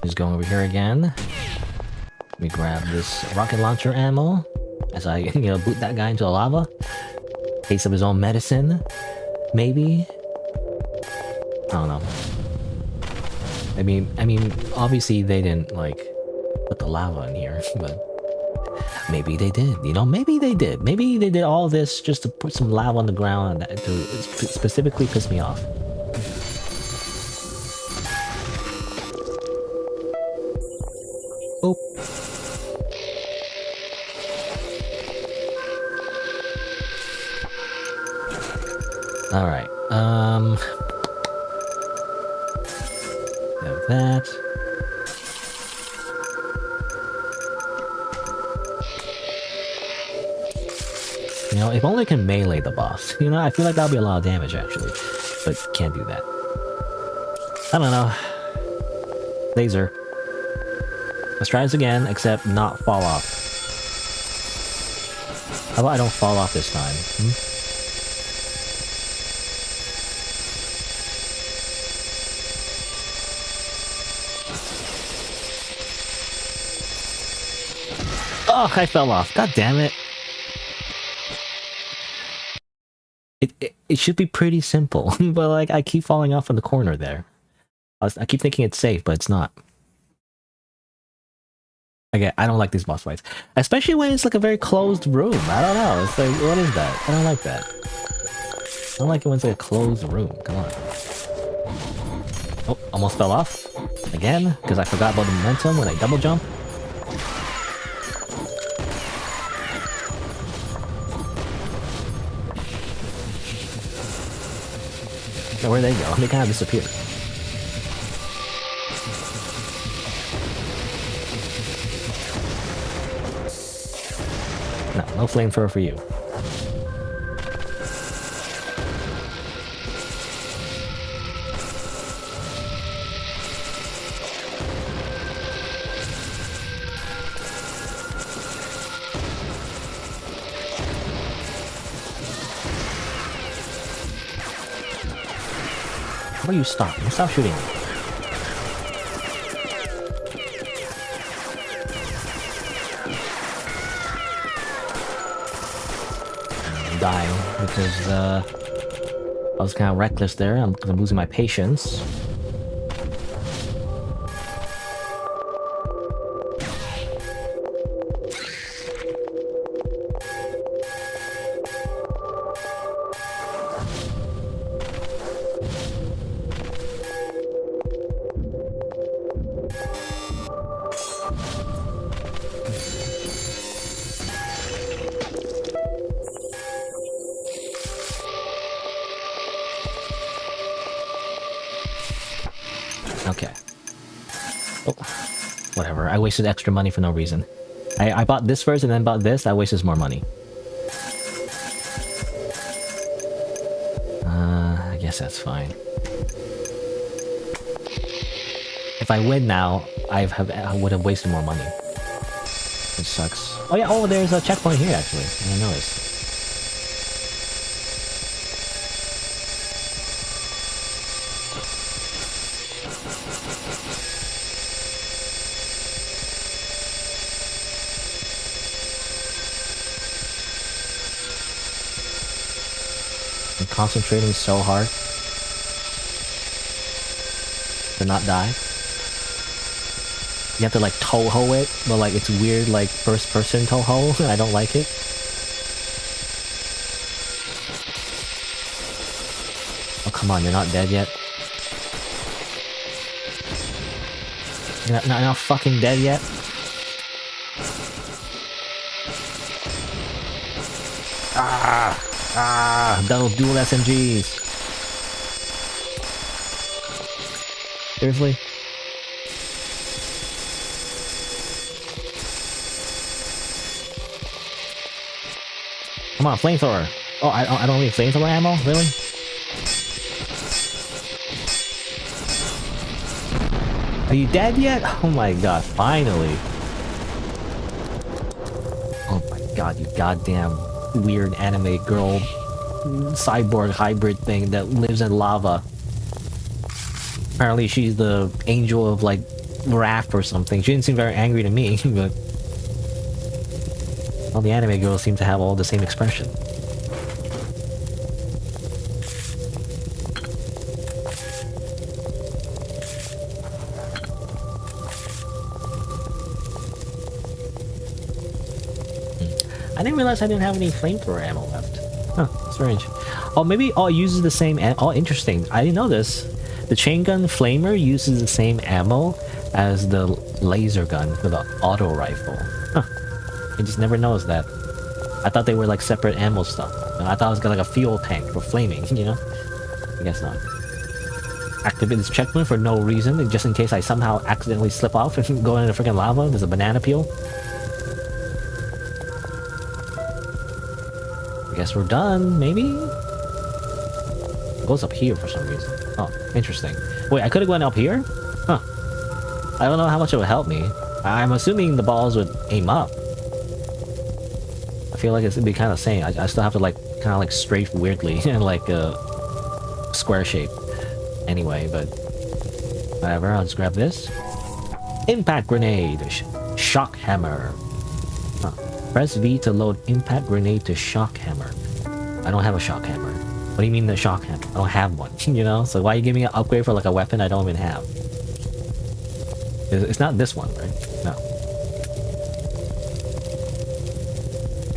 Just going over here again. Let me grab this rocket launcher ammo as I, you know, boot that guy into the lava. Taste of his own medicine, maybe. I don't know. I mean, obviously they didn't like put the lava in here, but maybe they did. You know, maybe they did. Maybe they did all this just to put some lava on the ground to specifically piss me off. Oh. All right. Have that. You know, if only I can melee the boss. You know, I feel like that'll be a lot of damage actually, but can't do that. I don't know. Laser. Let's try this again, except not fall off. How about I don't fall off this time? Oh, I fell off. God damn it. It should be pretty simple, but like I keep falling off in the corner there. I keep thinking it's safe, but it's not. Again, I don't like these boss fights. Especially when it's like a very closed room. I don't know. It's like, what is that? I don't like that. I don't like it when it's like a closed room. Come on. Oh, almost fell off. Again, because I forgot about the momentum when I double jump. So where'd they go? They kind of disappeared. No flamethrower for you. about you stop? Stop shooting me. I'm dying because I was kind of reckless there. I'm losing my patience. Okay. Oh, whatever. I wasted extra money for no reason. I bought this first and then bought this. That wastes more money. I guess that's fine. If I win now, I would have wasted more money. Which sucks. Oh yeah, oh, there's a checkpoint here actually. I didn't notice. I'm concentrating so hard to not die. You have to like Toho it, but like it's weird like first person Toho. I don't like it. Oh come on, you're not dead yet. You're not fucking dead yet. Double dual SMGs. Seriously? Come on, flamethrower. Oh, I don't need flamethrower ammo? Really? Are you dead yet? Oh my god, finally. Oh my god, you goddamn weird anime girl cyborg hybrid thing that lives in lava. Apparently she's the angel of like wrath or something. She didn't seem very angry to me, but all the anime girls seem to have all the same expression. I didn't realize I didn't have any flamethrower ammo left. Huh, strange. Oh, maybe it uses the same oh, interesting. I didn't know this. The chain gun flamer uses the same ammo as the laser gun for the auto rifle. Huh. I just never noticed that. I thought they were like separate ammo stuff. I thought it was like a fuel tank for flaming, you know? I guess not. Activate this checkpoint for no reason, just in case I somehow accidentally slip off and go into the freaking lava. There's a banana peel. Guess we're done, maybe? It goes up here for some reason. Oh, interesting. Wait, I could have gone up here? Huh. I don't know how much it would help me. I'm assuming the balls would aim up. I feel like it'd be kind of same. I still have to like, kind of like strafe weirdly in like a square shape. Anyway, but whatever, I'll just grab this. Impact grenade! Shock hammer. Huh. Press V to load impact grenade to shock hammer. I don't have a shock hammer. What do you mean the shock hammer? I don't have one, you know? So why are you giving me an upgrade for like a weapon I don't even have? It's not this one, right? No.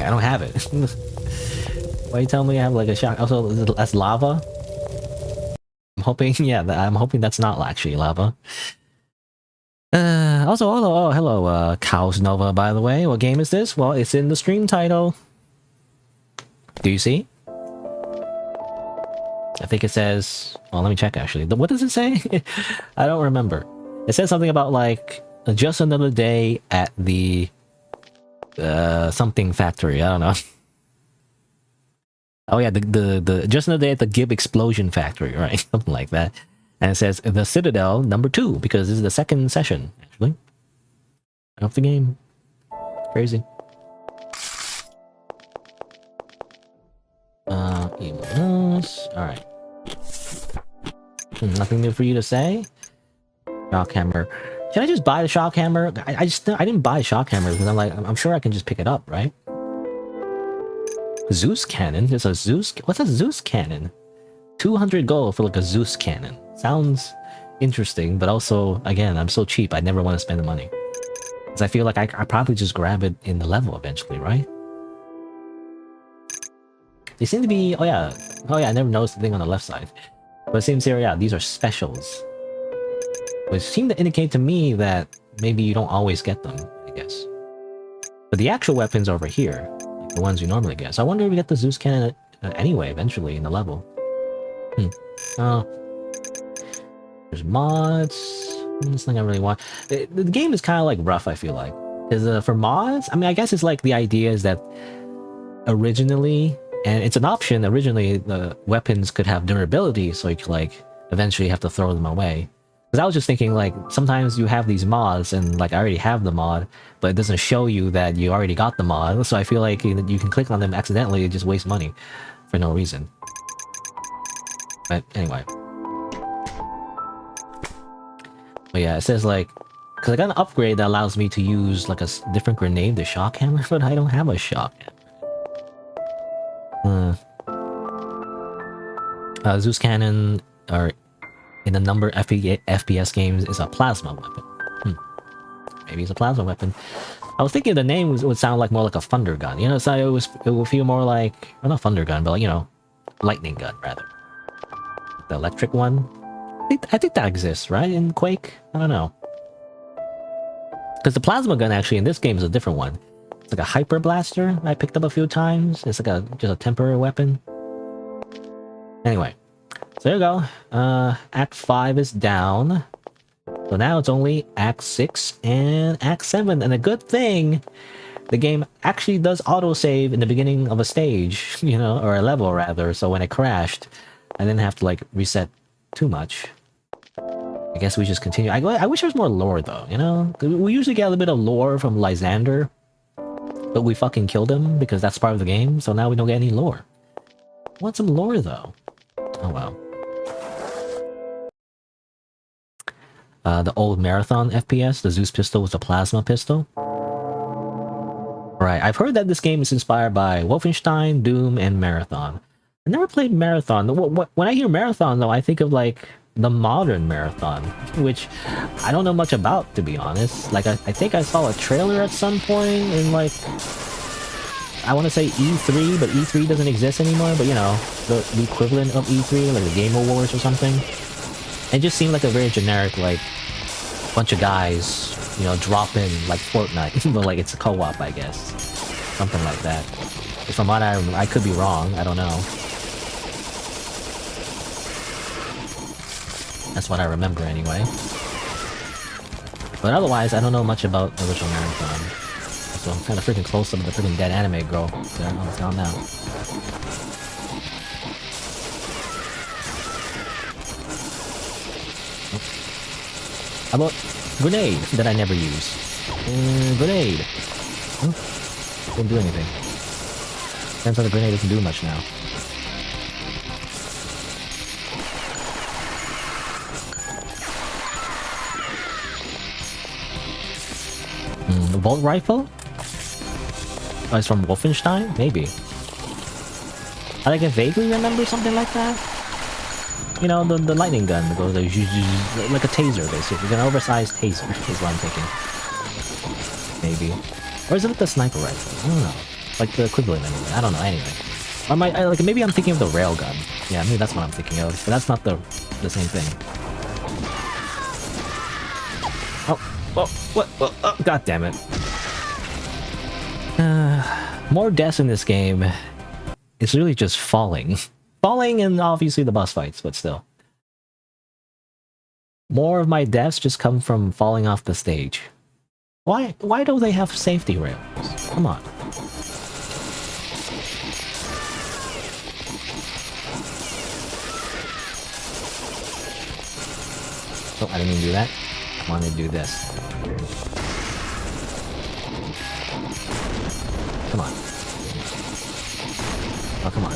I don't have it. Why are you telling me I have like a shock? Also, that's lava? I'm hoping, yeah, I'm hoping that's not actually lava. Also, hello, Chaos Nova, by the way. What game is this? Well, it's in the stream title. Do you see? I think it says... Well, let me check, actually. What does it say? I don't remember. It says something about, like, just another day at the... something factory. I don't know. Oh, yeah, the just another day at the Gib Explosion Factory, right? Something like that. And it says the Citadel #2, because this is the second session, actually, of the game. Crazy. Alright. Nothing new for you to say? Shock hammer. Should I just buy the shock hammer? I didn't buy shock hammers because I'm sure I can just pick it up, right? Zeus cannon? There's a Zeus... What's a Zeus cannon? 200 gold for like a Zeus cannon. Sounds interesting, but also, again, I'm so cheap, I never want to spend the money. Because I feel like I probably just grab it in the level eventually, right? They seem to be... Oh yeah, I never noticed the thing on the left side. But it seems here, yeah, these are specials. Which seem to indicate to me that maybe you don't always get them, I guess. But the actual weapons are over here. Like the ones you normally get. So I wonder if we get the Zeus cannon anyway, eventually, in the level. Oh. There's mods. This thing I really want. The game is kind of like rough, I feel like. Because for mods, I mean, I guess it's like the idea is that originally... And it's an option. Originally, the weapons could have durability, so you could, like, eventually have to throw them away. Because I was just thinking, like, sometimes you have these mods, and, like, I already have the mod, but it doesn't show you that you already got the mod, so I feel like you can click on them accidentally and just waste money for no reason. But anyway. But yeah, it says, like, because I got an upgrade that allows me to use, like, a different grenade, the shock hammer, but I don't have a shock hammer. Zeus cannon, or in a number of FPS games, is a plasma weapon. Maybe it's a plasma weapon. I was thinking the name would sound like more like a thunder gun. You know, so it would feel more like, well, not thunder gun, but like, you know, lightning gun rather. The electric one. I think that exists, right? In Quake? I don't know. Because the plasma gun actually in this game is a different one. It's like a hyper blaster I picked up a few times. It's like just a temporary weapon. Anyway, so there you go. Act 5 is down. So now it's only Act 6 and Act 7. And a good thing, the game actually does autosave in the beginning of a stage, you know, or a level rather. So when it crashed, I didn't have to like reset too much. I guess we just continue. I wish there was more lore though, you know? We usually get a little bit of lore from Lysander. But we fucking killed him because that's part of the game, so now we don't get any lore. I want some lore, though. Oh, wow. The old Marathon FPS, the Zeus pistol was a plasma pistol. Right, I've heard that this game is inspired by Wolfenstein, Doom, and Marathon. I never played Marathon. When I hear Marathon, though, I think of, like, the modern Marathon, which I don't know much about, to be honest. Like, I think I saw a trailer at some point in, like, I want to say E3, but E3 doesn't exist anymore, but, you know, the equivalent of E3, like the Game Awards or something. It just seemed like a very generic, like, bunch of guys, you know, dropping, like, Fortnite, but, like, it's a co-op, I guess. Something like that. From what I remember, I could be wrong, I don't know. That's what I remember anyway. But otherwise, I don't know much about the original Marathon. So I'm kind of freaking close to the freaking dead anime girl. So I don't know what's going on now. Oh. How about grenade that I never use? Grenade. Didn't do anything. Turns out the grenade doesn't do much now. The bolt rifle? Oh, it's from Wolfenstein? Maybe. I like vaguely remember something like that. You know, the lightning gun that goes like a taser, basically. An oversized taser is what I'm thinking. Maybe. Or is it the sniper rifle? I don't know. Like the equivalent anyway. I don't know, anyway. Or like maybe I'm thinking of the railgun. Yeah, maybe that's what I'm thinking of. But that's not the same thing. What? Oh, god damn it. More deaths in this game. It's really just falling. Falling and obviously the boss fights, but still. More of my deaths just come from falling off the stage. Why don't they have safety rails? Come on. Oh, I didn't mean to do that. I wanted to do this. Come on. Oh, come on.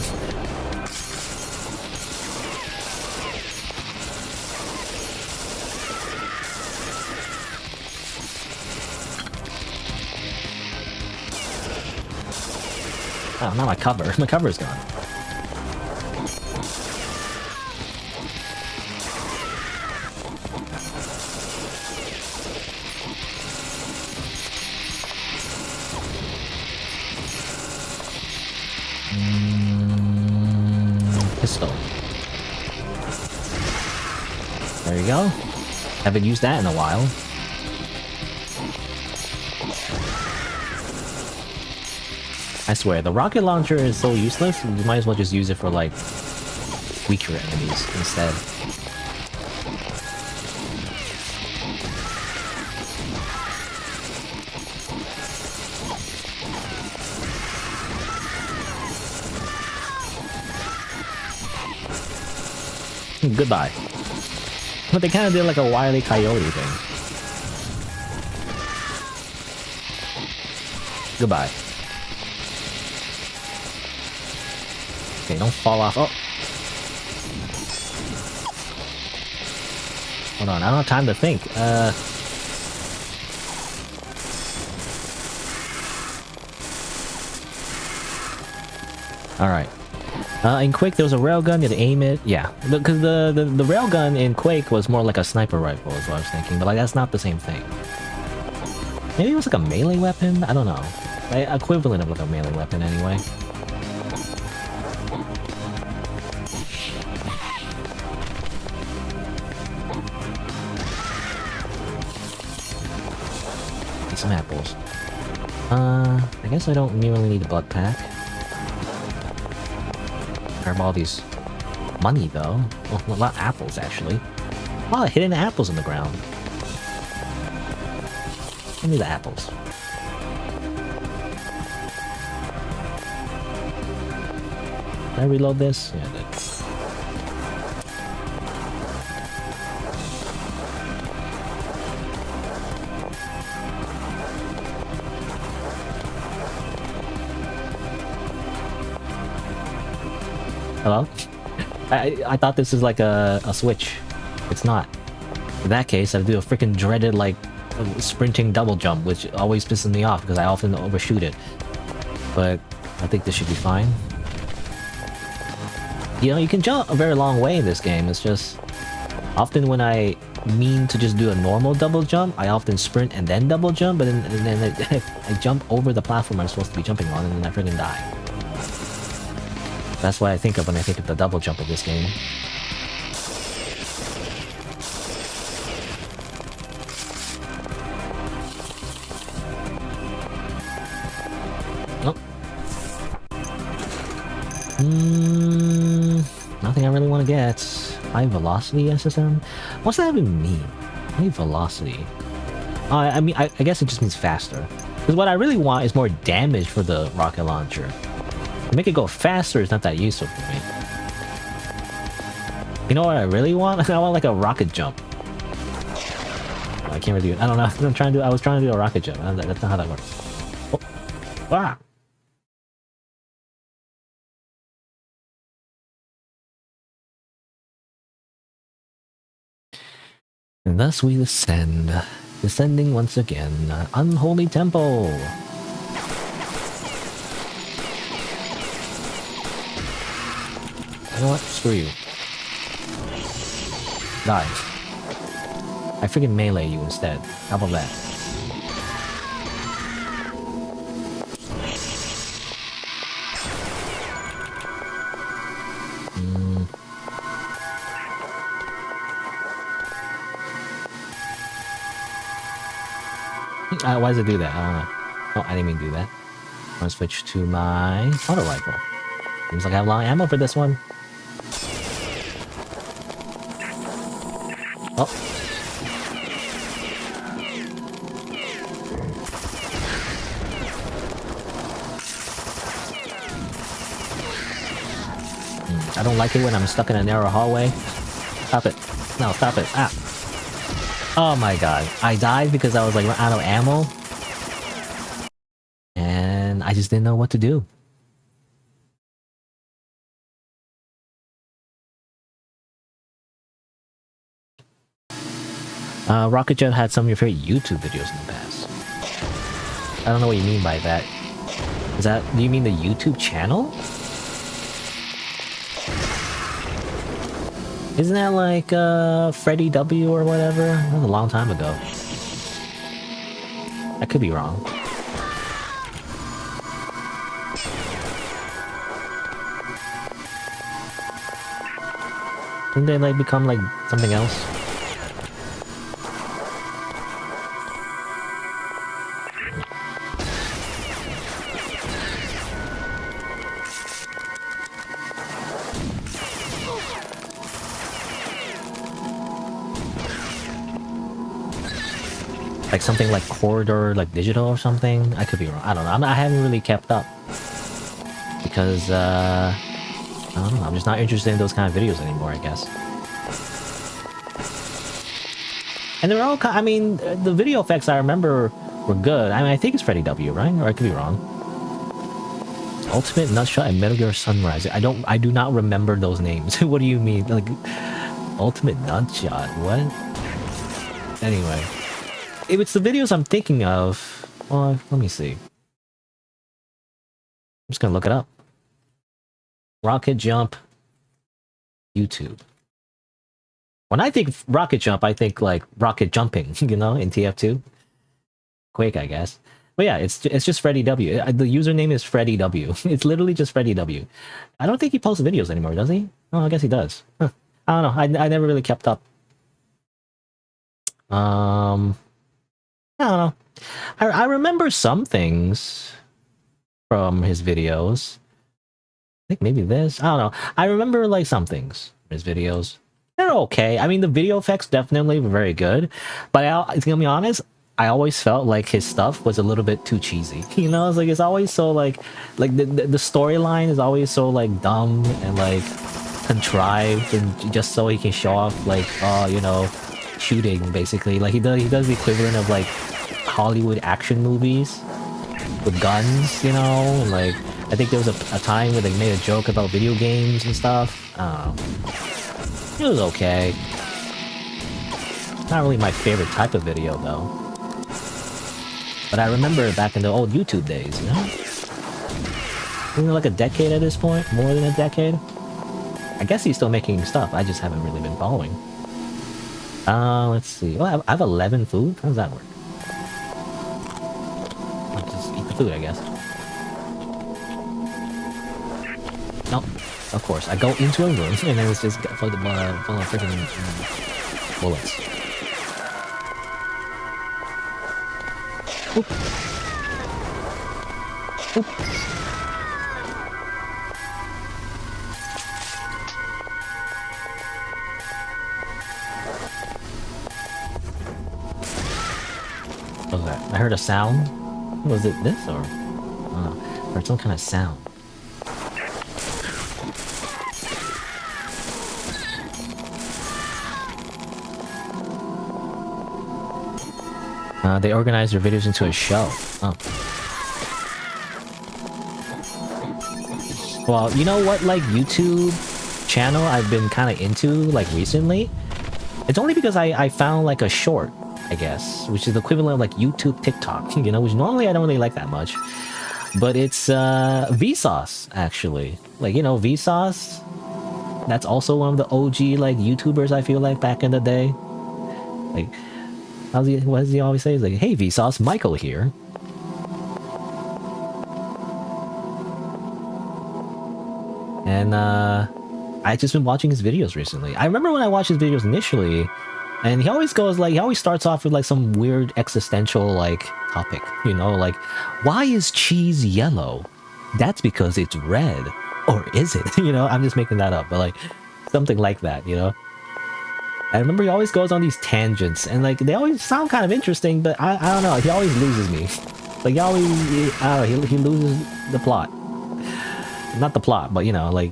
Oh, not my cover. My cover is gone. Pistol. There you go. Haven't used that in a while. I swear, the rocket launcher is so useless, you might as well just use it for, like, weaker enemies instead. Goodbye. But they kind of did like a Wile E. Coyote thing. Goodbye. Okay, don't fall off. Oh! Hold on, I don't have time to think. Alright. In Quake, there was a railgun, you had to aim it. Yeah, because the railgun in Quake was more like a sniper rifle, is what I was thinking. But like, that's not the same thing. Maybe it was like a melee weapon? I don't know. Like, equivalent of like a melee weapon, anyway. Get some apples. I guess I don't really need a blood pack. Grab all these money though. Well, not apples actually. A lot of hidden apples in the ground. Give me the apples. Can I reload this? Yeah, I did. Hello? I thought this is like a switch. It's not. In that case, I do a freaking dreaded like sprinting double jump, which always pisses me off because I often overshoot it. But I think this should be fine. You know, you can jump a very long way in this game. It's just often when I mean to just do a normal double jump, I often sprint and then double jump, but then I jump over the platform I'm supposed to be jumping on, and then I freaking die. That's what I think of when I think of the double jump of this game. Oh. Nothing I really want to get. High velocity SSM? What's that even mean? High velocity. I mean, I guess it just means faster. Because what I really want is more damage for the rocket launcher. To make it go faster is not that useful for me. You know what I really want? I want like a rocket jump. Oh, I can't really do it. I don't know. I was trying to do a rocket jump. That's not how that works. Oh. Ah! And thus we descend. Descending once again. Unholy temple. You know what? Screw you. Die. I freaking melee you instead. How about that? Why does it do that? I don't know. Oh, I didn't mean to do that. I'm gonna switch to my auto rifle. Seems like I have a lot of ammo for this one. Oh. I don't like it when I'm stuck in a narrow hallway. Stop it. No, stop it. Ah. Oh my god. I died because I was like out of ammo. And I just didn't know what to do. Rocket Jet had some of your favorite YouTube videos in the past. I don't know what you mean by that. Is that, do you mean the YouTube channel? Isn't that like Freddy W or whatever? That was a long time ago. I could be wrong. Didn't they like become like something else? Like something like Corridor, like digital or something? I could be wrong. I don't know. I haven't really kept up. Because, I don't know. I'm just not interested in those kind of videos anymore, I guess. And they're all I mean, the video effects I remember were good. I mean, I think it's Freddy W, right? Or I could be wrong. Ultimate Nutshot and Metal Gear Sunrise. I do not remember those names. What do you mean? Like, Ultimate Nutshot? What? Anyway. If it's the videos I'm thinking of, well, let me see. I'm just gonna look it up. Rocket Jump, YouTube. When I think Rocket Jump, I think like rocket jumping, you know, in TF2. Quake, I guess. But yeah, it's just Freddy W. The username is Freddy W. It's literally just Freddy W. I don't think he posts videos anymore, does he? Oh, I guess he does. Huh. I don't know. I never really kept up. I don't know. I remember some things from his videos. I think maybe this. I don't know. I remember like some things from his videos. They're okay. I mean, the video effects definitely were very good. But it's gonna be honest, I always felt like his stuff was a little bit too cheesy. You know, it's like it's always so like the storyline is always so like dumb and like contrived, and just so he can show off like you know, shooting basically. Like he does the equivalent of like Hollywood action movies with guns, you know, and like I think there was a time where they made a joke about video games and stuff. I don't know. It was okay. Not really my favorite type of video though. But I remember back in the old YouTube days, you know? Isn't it like a decade at this point? More than a decade? I guess he's still making stuff, I just haven't really been following. Let's see. Oh, I have 11 food? How does that work? I'll just eat the food, I guess. Nope. Of course. I go into a room and then it's just full of freaking bullets. Oop. Oop. What was that? I heard a sound. Was it this or? I heard some kind of sound. They organize their videos into a show. Oh. Well, you know what, like, YouTube channel I've been kind of into, like, recently? It's only because I found, like, a short, I guess, which is the equivalent of, like, YouTube TikTok, you know, which normally I don't really like that much. But it's, Vsauce, actually. Like, you know, Vsauce? That's also one of the OG, like, YouTubers, I feel like, back in the day. Like... what does he always say? He's like, hey Vsauce, Michael here. And I just been watching his videos recently. I remember when I watched his videos initially, and he always goes like, he always starts off with like some weird existential like topic, you know, like, why is cheese yellow? That's because it's red. Or is it? You know, I'm just making that up, but like something like that, you know. I remember he always goes on these tangents, and like they always sound kind of interesting, but I don't know, he always loses me. Like I don't know, he loses the plot. Not the plot, but you know, like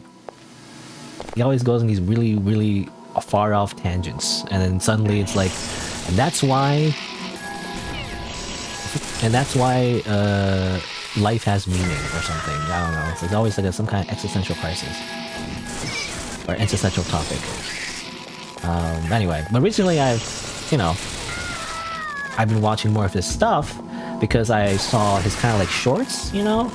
he always goes on these really, really far off tangents, and then suddenly it's like, and that's why life has meaning or something. I don't know. So it's always like some kind of existential crisis or existential topic. Anyway, but recently I've been watching more of his stuff because I saw his kind of like shorts, you know?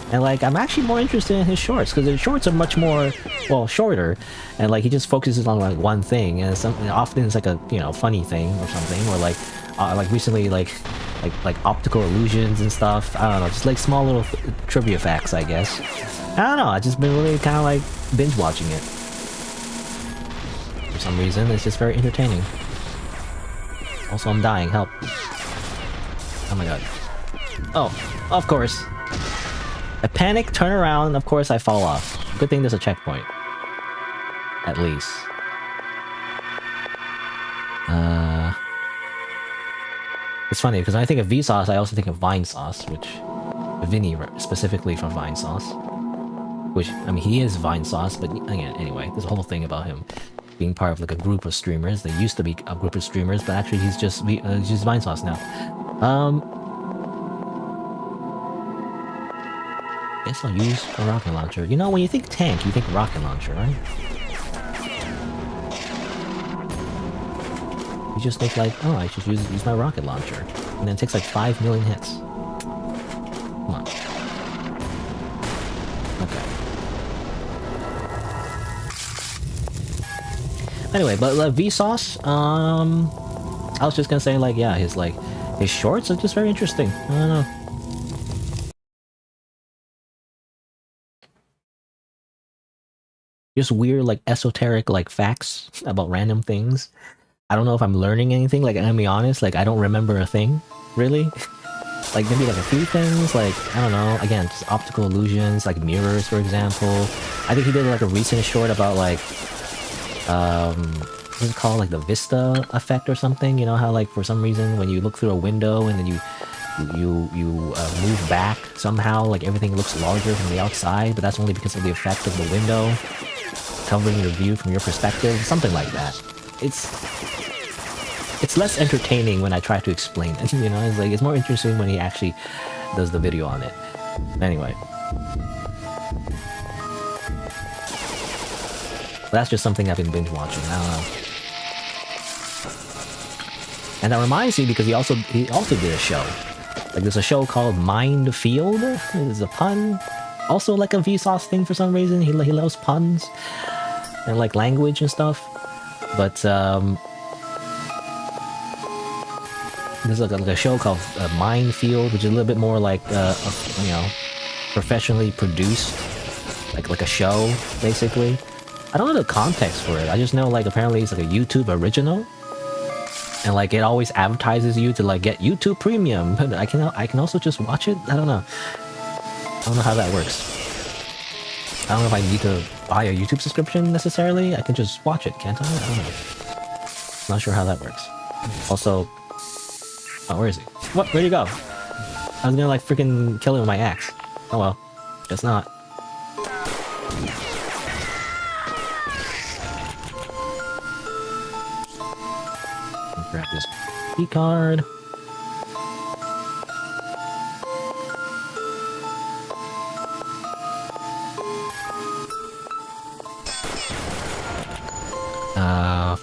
And like, I'm actually more interested in his shorts because his shorts are much more, well, shorter, and like he just focuses on like one thing, and often it's like a, you know, funny thing or something, or like recently like optical illusions and stuff. I don't know, just like small little trivia facts, I guess. I don't know. I've just been really kind of like binge watching it for some reason. It's just very entertaining. Also, I'm dying. Help! Oh my god. Oh, of course. I panic, turn around, and of course I fall off. Good thing there's a checkpoint. At least. It's funny, because when I think of Vsauce, I also think of Vine Sauce, which... Vinny, specifically from Vine Sauce. Which, I mean, he is Vine Sauce, but again, anyway, there's a whole thing about him being part of like a group of streamers. They used to be a group of streamers, but actually he's just Vine Sauce now. Guess I'll use a rocket launcher. You know, when you think tank, you think rocket launcher, right? You just think like, oh, I should use my rocket launcher. And then it takes like 5 million hits. Come on. Okay. Anyway, but Vsauce, I was just gonna say like, yeah, his shorts are just very interesting. I don't know. Just weird, like, esoteric, like, facts about random things. I don't know if I'm learning anything, like, I'm gonna be honest, like, I don't remember a thing, really. Like, maybe, like, a few things, like, I don't know, again, just optical illusions, like mirrors, for example. I think he did, like, a recent short about, like, what's it called, like, the Vista effect or something, you know, how, like, for some reason, when you look through a window and then you move back, somehow, like, everything looks larger from the outside, but that's only because of the effect of the window covering your view from your perspective, something like that. It's less entertaining when I try to explain it, you know? It's like, it's more interesting when he actually does the video on it. Anyway. But that's just something I've been binge watching, I don't know. And that reminds me, because he also did a show. Like, there's a show called Mind Field. There's a pun. Also like a Vsauce thing for some reason. He loves puns. And like language and stuff. But there's like a show called Mind Field, which is a little bit more like you know, professionally produced, like a show basically. I don't know the context for it. I just know like apparently it's like a YouTube original, and like it always advertises you to like get YouTube Premium. But I can also just watch it. I don't know how that works. I don't know if I need to buy a YouTube subscription necessarily. I can just watch it, can't I? I don't know. Not sure how that works. Also, oh, where is he? What? Where'd he go? I was gonna like freaking kill him with my axe. Oh well, guess not. Grab this key card.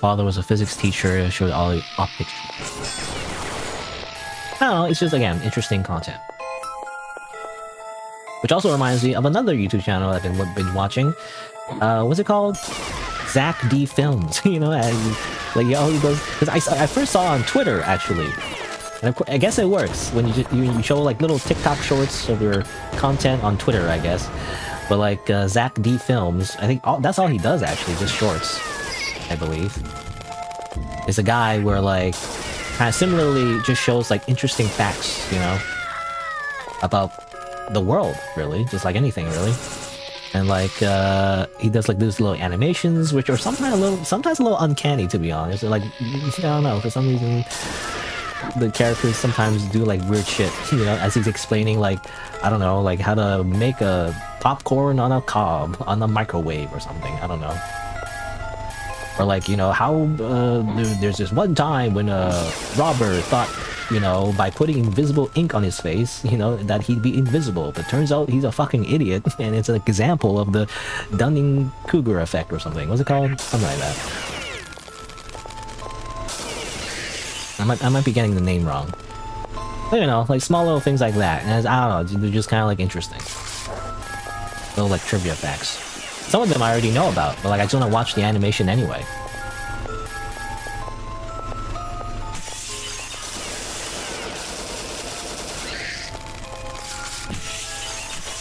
Father was a physics teacher, showed all the optics. I don't know, it's just, again, interesting content. Which also reminds me of another YouTube channel I've been watching. What's it called? Zach D Films, you know, and like he always goes, because I first saw on Twitter actually, and I guess it works when you show like little TikTok shorts of your content on Twitter, I guess. But like Zach D Films, I think that's all he does actually, just shorts, I believe. It's a guy where like kind of similarly just shows like interesting facts, you know, about the world, really, just like anything really. And like he does like these little animations, which are sometimes a little uncanny, to be honest. Like, I don't know, for some reason the characters sometimes do like weird shit, you know, as he's explaining like, I don't know, like how to make a popcorn on a cob on a microwave or something, I don't know. Or like, you know, how there's this one time when a robber thought, you know, by putting invisible ink on his face, you know, that he'd be invisible, but turns out he's a fucking idiot, and it's an example of the Dunning-Kruger effect or something. What's it called? Something like that. I might be getting the name wrong. But, you know, like small little things like that, and I don't know, they're just kind of like interesting. Little like trivia facts. Some of them I already know about, but like I just want to watch the animation anyway.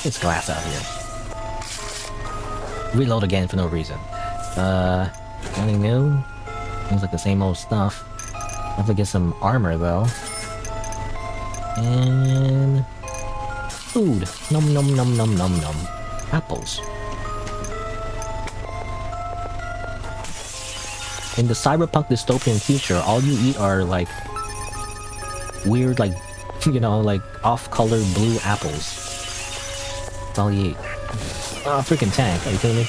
It's glass out here. Reload again for no reason. Anything new? Seems like the same old stuff. Have to get some armor though. And food. Nom nom nom nom nom nom. Apples. In the cyberpunk dystopian future, all you eat are like weird, like, you know, like off-colored blue apples. That's all you eat. Oh, freaking tank. Are you kidding me?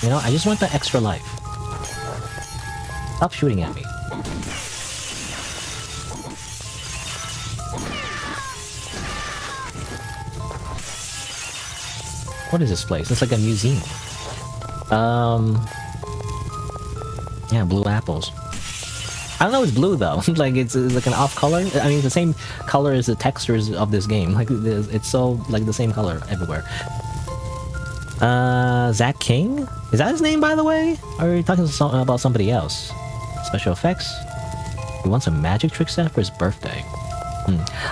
You know, I just want the extra life. Stop shooting at me. What is this place? It's like a museum. Yeah, blue apples. I don't know, it's blue though. Like it's like an off color. I mean, it's the same color as the textures of this game. Like it's so like the same color everywhere. Zach King? Is that his name, by the way? Or are you talking about somebody else? Special effects? He wants a magic trick set for his birthday.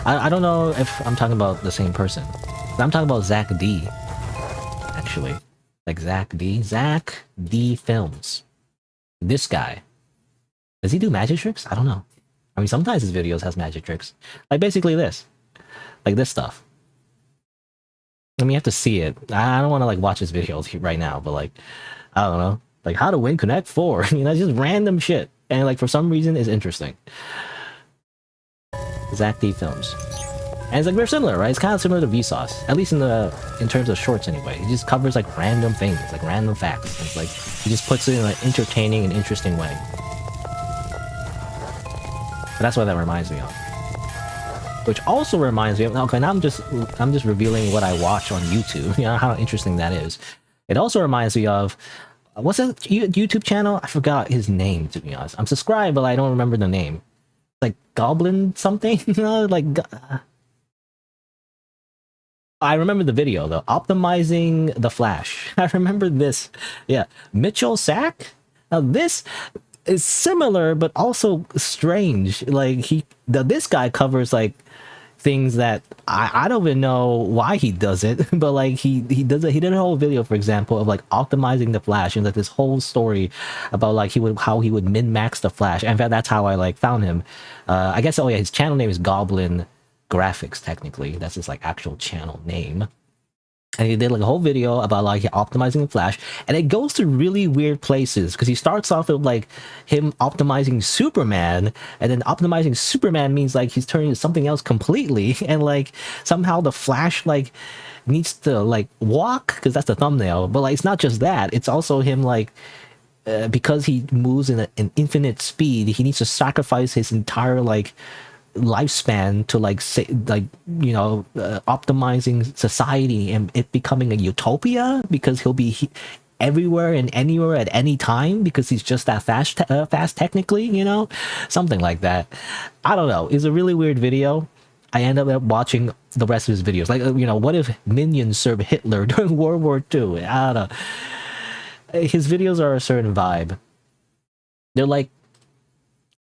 I don't know if I'm talking about the same person. I'm talking about Zach D. Actually. Like Zach D. Zach D Films. This guy. Does he do magic tricks? I don't know. I mean, sometimes his videos has magic tricks. Like basically this. Like this stuff. I mean, you have to see it. I don't want to like watch his videos right now, but like, I don't know. Like how to win Connect 4. You know, just random shit. And like for some reason it's interesting. Zach D Films. And it's like very similar, right? It's kind of similar to Vsauce. At least in terms of shorts anyway. He just covers like random things, like random facts. It's like he just puts it in an entertaining and interesting way. But that's what that reminds me of. Which also reminds me of, okay, now I'm just revealing what I watch on YouTube. You know how interesting that is. It also reminds me of what's that YouTube channel? I forgot his name, to be honest. I'm subscribed, but I don't remember the name. Like Goblin something, you know, like I remember the video though. Optimizing the Flash. I remember this. Yeah, Mitchell Sack. Now this is similar, but also strange. Like this guy covers like things that I don't even know why he does it, but like he did a whole video, for example, of like optimizing the Flash, and like this whole story about like how he would min-max the Flash. And in fact, that's how I like found him. I guess, oh yeah, his channel name is Goblin Graphics. Technically, that's his like actual channel name. And he did like a whole video about like optimizing the Flash, and it goes to really weird places because he starts off with like him optimizing Superman, and then optimizing Superman means like he's turning into something else completely, and like somehow the Flash like needs to like walk because that's the thumbnail, but like it's not just that, it's also him like because he moves in an infinite speed, he needs to sacrifice his entire like lifespan to like say like, you know, optimizing society and it becoming a utopia because he'll be everywhere and anywhere at any time because he's just that fast technically, you know, something like that. I don't know, it's a really weird video. I ended up watching the rest of his videos, like, you know, what if minions served Hitler during World War II? I don't know, his videos are a certain vibe. They're like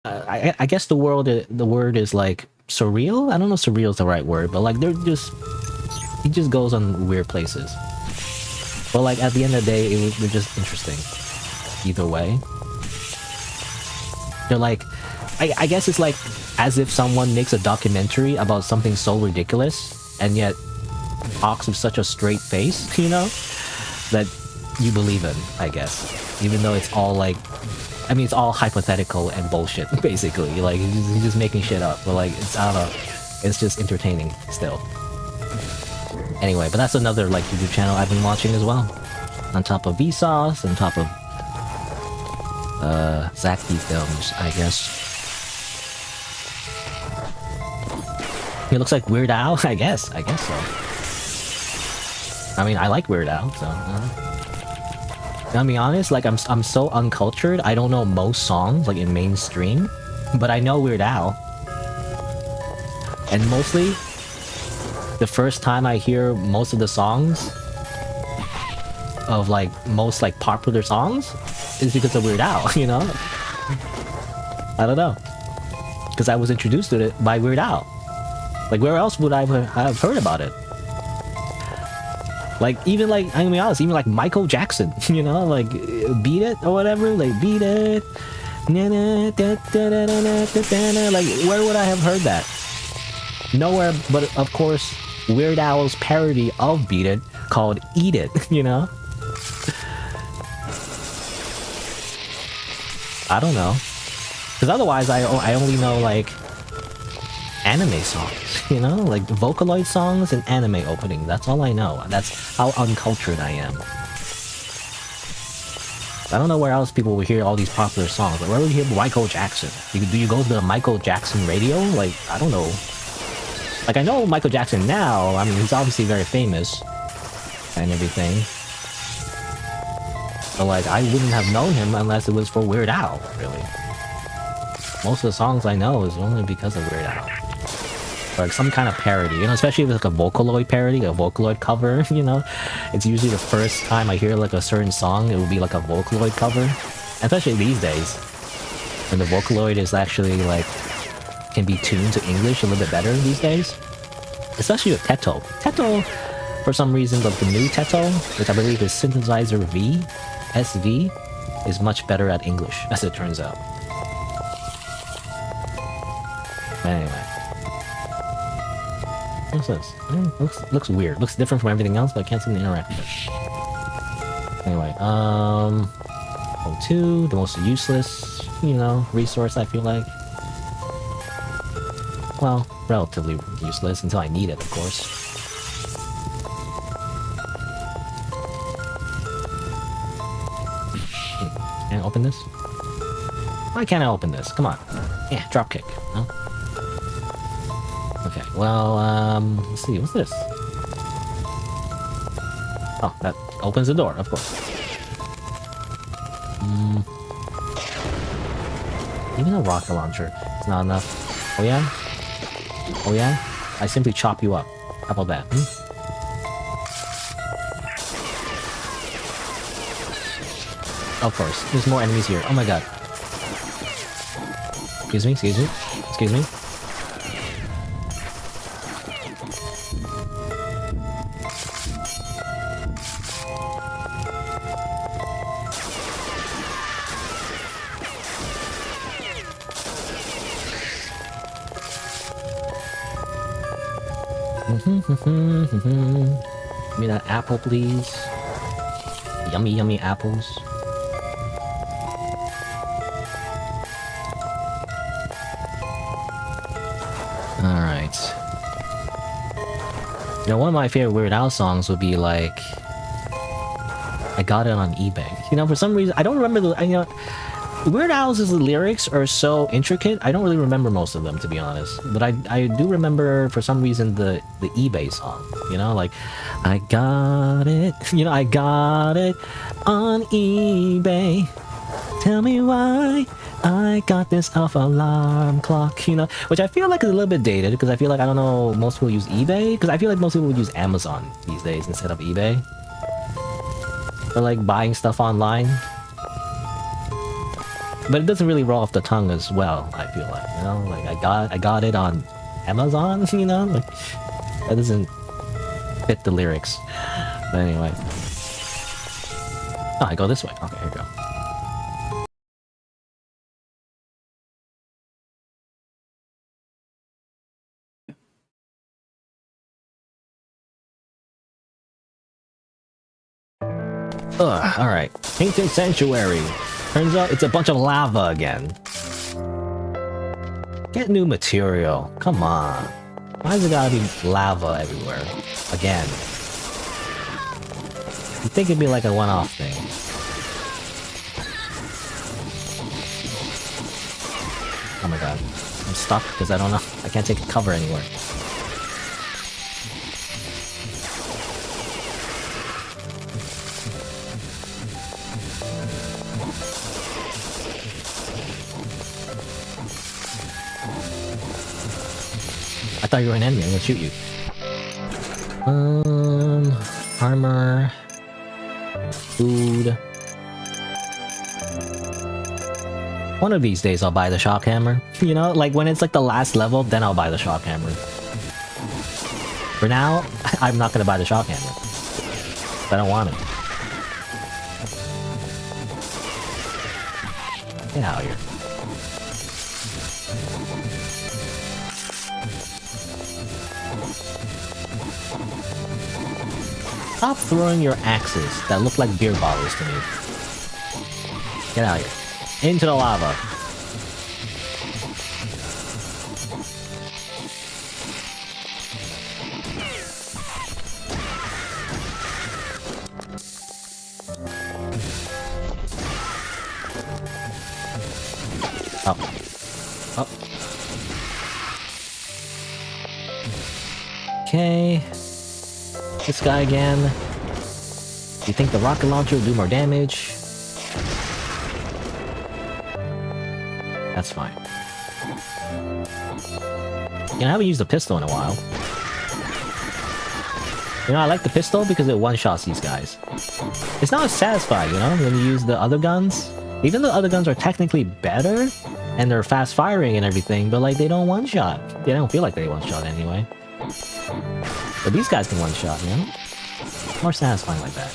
I guess the word is like surreal. I don't know if surreal is the right word, but like he just goes on weird places. But like at the end of the day, they're just interesting. Either way, they're like, I guess it's like as if someone makes a documentary about something so ridiculous and yet talks with such a straight face, you know, that you believe in. I guess, even though it's all like. I mean, it's all hypothetical and bullshit, basically. Like, he's just making shit up. But, like, it's, I don't know. It's just entertaining, still. Anyway, but that's another, like, YouTube channel I've been watching as well. On top of Vsauce, on top of, Zach D Films, I guess. He looks like Weird Al, I guess so. I mean, I like Weird Al, so... I'll be honest, like, I'm so uncultured, I don't know most songs, like, in mainstream. But I know Weird Al. And mostly, the first time I hear most of the songs of, like, most, like, popular songs is because of Weird Al, you know? I don't know. Because I was introduced to it by Weird Al. Like, where else would I have heard about it? Like, even like, I'm gonna be honest, even like Michael Jackson, you know, like, Beat It or whatever, like, Beat It. Like, where would I have heard that? Nowhere, but of course, Weird Al's parody of Beat It called Eat It, you know? I don't know. Because otherwise, I only know, like, anime songs, you know? Like, Vocaloid songs and anime openings. That's all I know. That's how uncultured I am. I don't know where else people would hear all these popular songs. Like, where would you hear Michael Jackson? Do you go to the Michael Jackson radio? Like, I don't know. Like, I know Michael Jackson now. I mean, he's obviously very famous and everything. But, like, I wouldn't have known him unless it was for Weird Al, really. Most of the songs I know is only because of Weird Al. Like some kind of parody, you know, especially if it's like a Vocaloid parody, a Vocaloid cover, you know? It's usually the first time I hear like a certain song, it would be like a Vocaloid cover. Especially these days, when the Vocaloid is actually like, can be tuned to English a little bit better these days. Especially with Teto. Teto, for some reason, the new Teto, which I believe is Synthesizer V, SV, is much better at English, as it turns out. Anyway. What's this? Looks weird. Looks different from everything else, but I can't seem to interact with it. Anyway, O2, the most useless, you know, resource I feel like. Well, relatively useless until I need it, of course. Can I open this? Why can't I open this? Come on. Yeah, dropkick. No? Okay, well, let's see, what's this? Oh, that opens the door, of course. Even a rocket launcher is not enough. Oh yeah? Oh yeah? I simply chop you up. How about that? Of course, there's more enemies here. Oh my god. Excuse me, excuse me, excuse me. Give me that apple, please. Yummy, yummy apples. Alright. You know, one of my favorite Weird Al songs would be like... I got it on eBay. You know, for some reason, I don't remember the... You know, Weird Al's lyrics are so intricate, I don't really remember most of them, to be honest. But I do remember, for some reason, the eBay song. You know, like, I got it, you know, I got it on eBay. Tell me why I got this off alarm clock, you know? Which I feel like is a little bit dated, because I feel like, I don't know, most people use eBay? Because I feel like most people would use Amazon these days instead of eBay. For, like, buying stuff online. But it doesn't really roll off the tongue as well, I feel like, you know? Like, I got it on Amazon, you know? Like, that doesn't fit the lyrics. But anyway. Oh, I go this way. Okay, here we go. Ugh, alright. Painted Sanctuary. Turns out it's a bunch of lava again. Get new material. Come on. Why does it gotta be lava everywhere? Again. You'd think it'd be like a one-off thing. Oh my god. I'm stuck because I don't know. I can't take a cover anywhere. thought you were an enemy. I'm gonna shoot you. Armor, food. One of these days I'll buy the shock hammer. You know, like when it's like the last level, then I'll buy the shock hammer. For now, I'm not gonna buy the shock hammer. I don't want it. Get out of here. Stop throwing your axes that look like beer bottles to me. Get out of here. Into the lava. Oh. Oh. Okay. This guy again. You think the rocket launcher will do more damage? That's fine. You know, I haven't used a pistol in a while. You know, I like the pistol because it one-shots these guys. It's not as satisfying, you know, when you use the other guns. Even though the other guns are technically better, and they're fast-firing and everything, but like, they don't one-shot. They don't feel like they one-shot anyway. But these guys can one-shot, you know? More satisfying like that.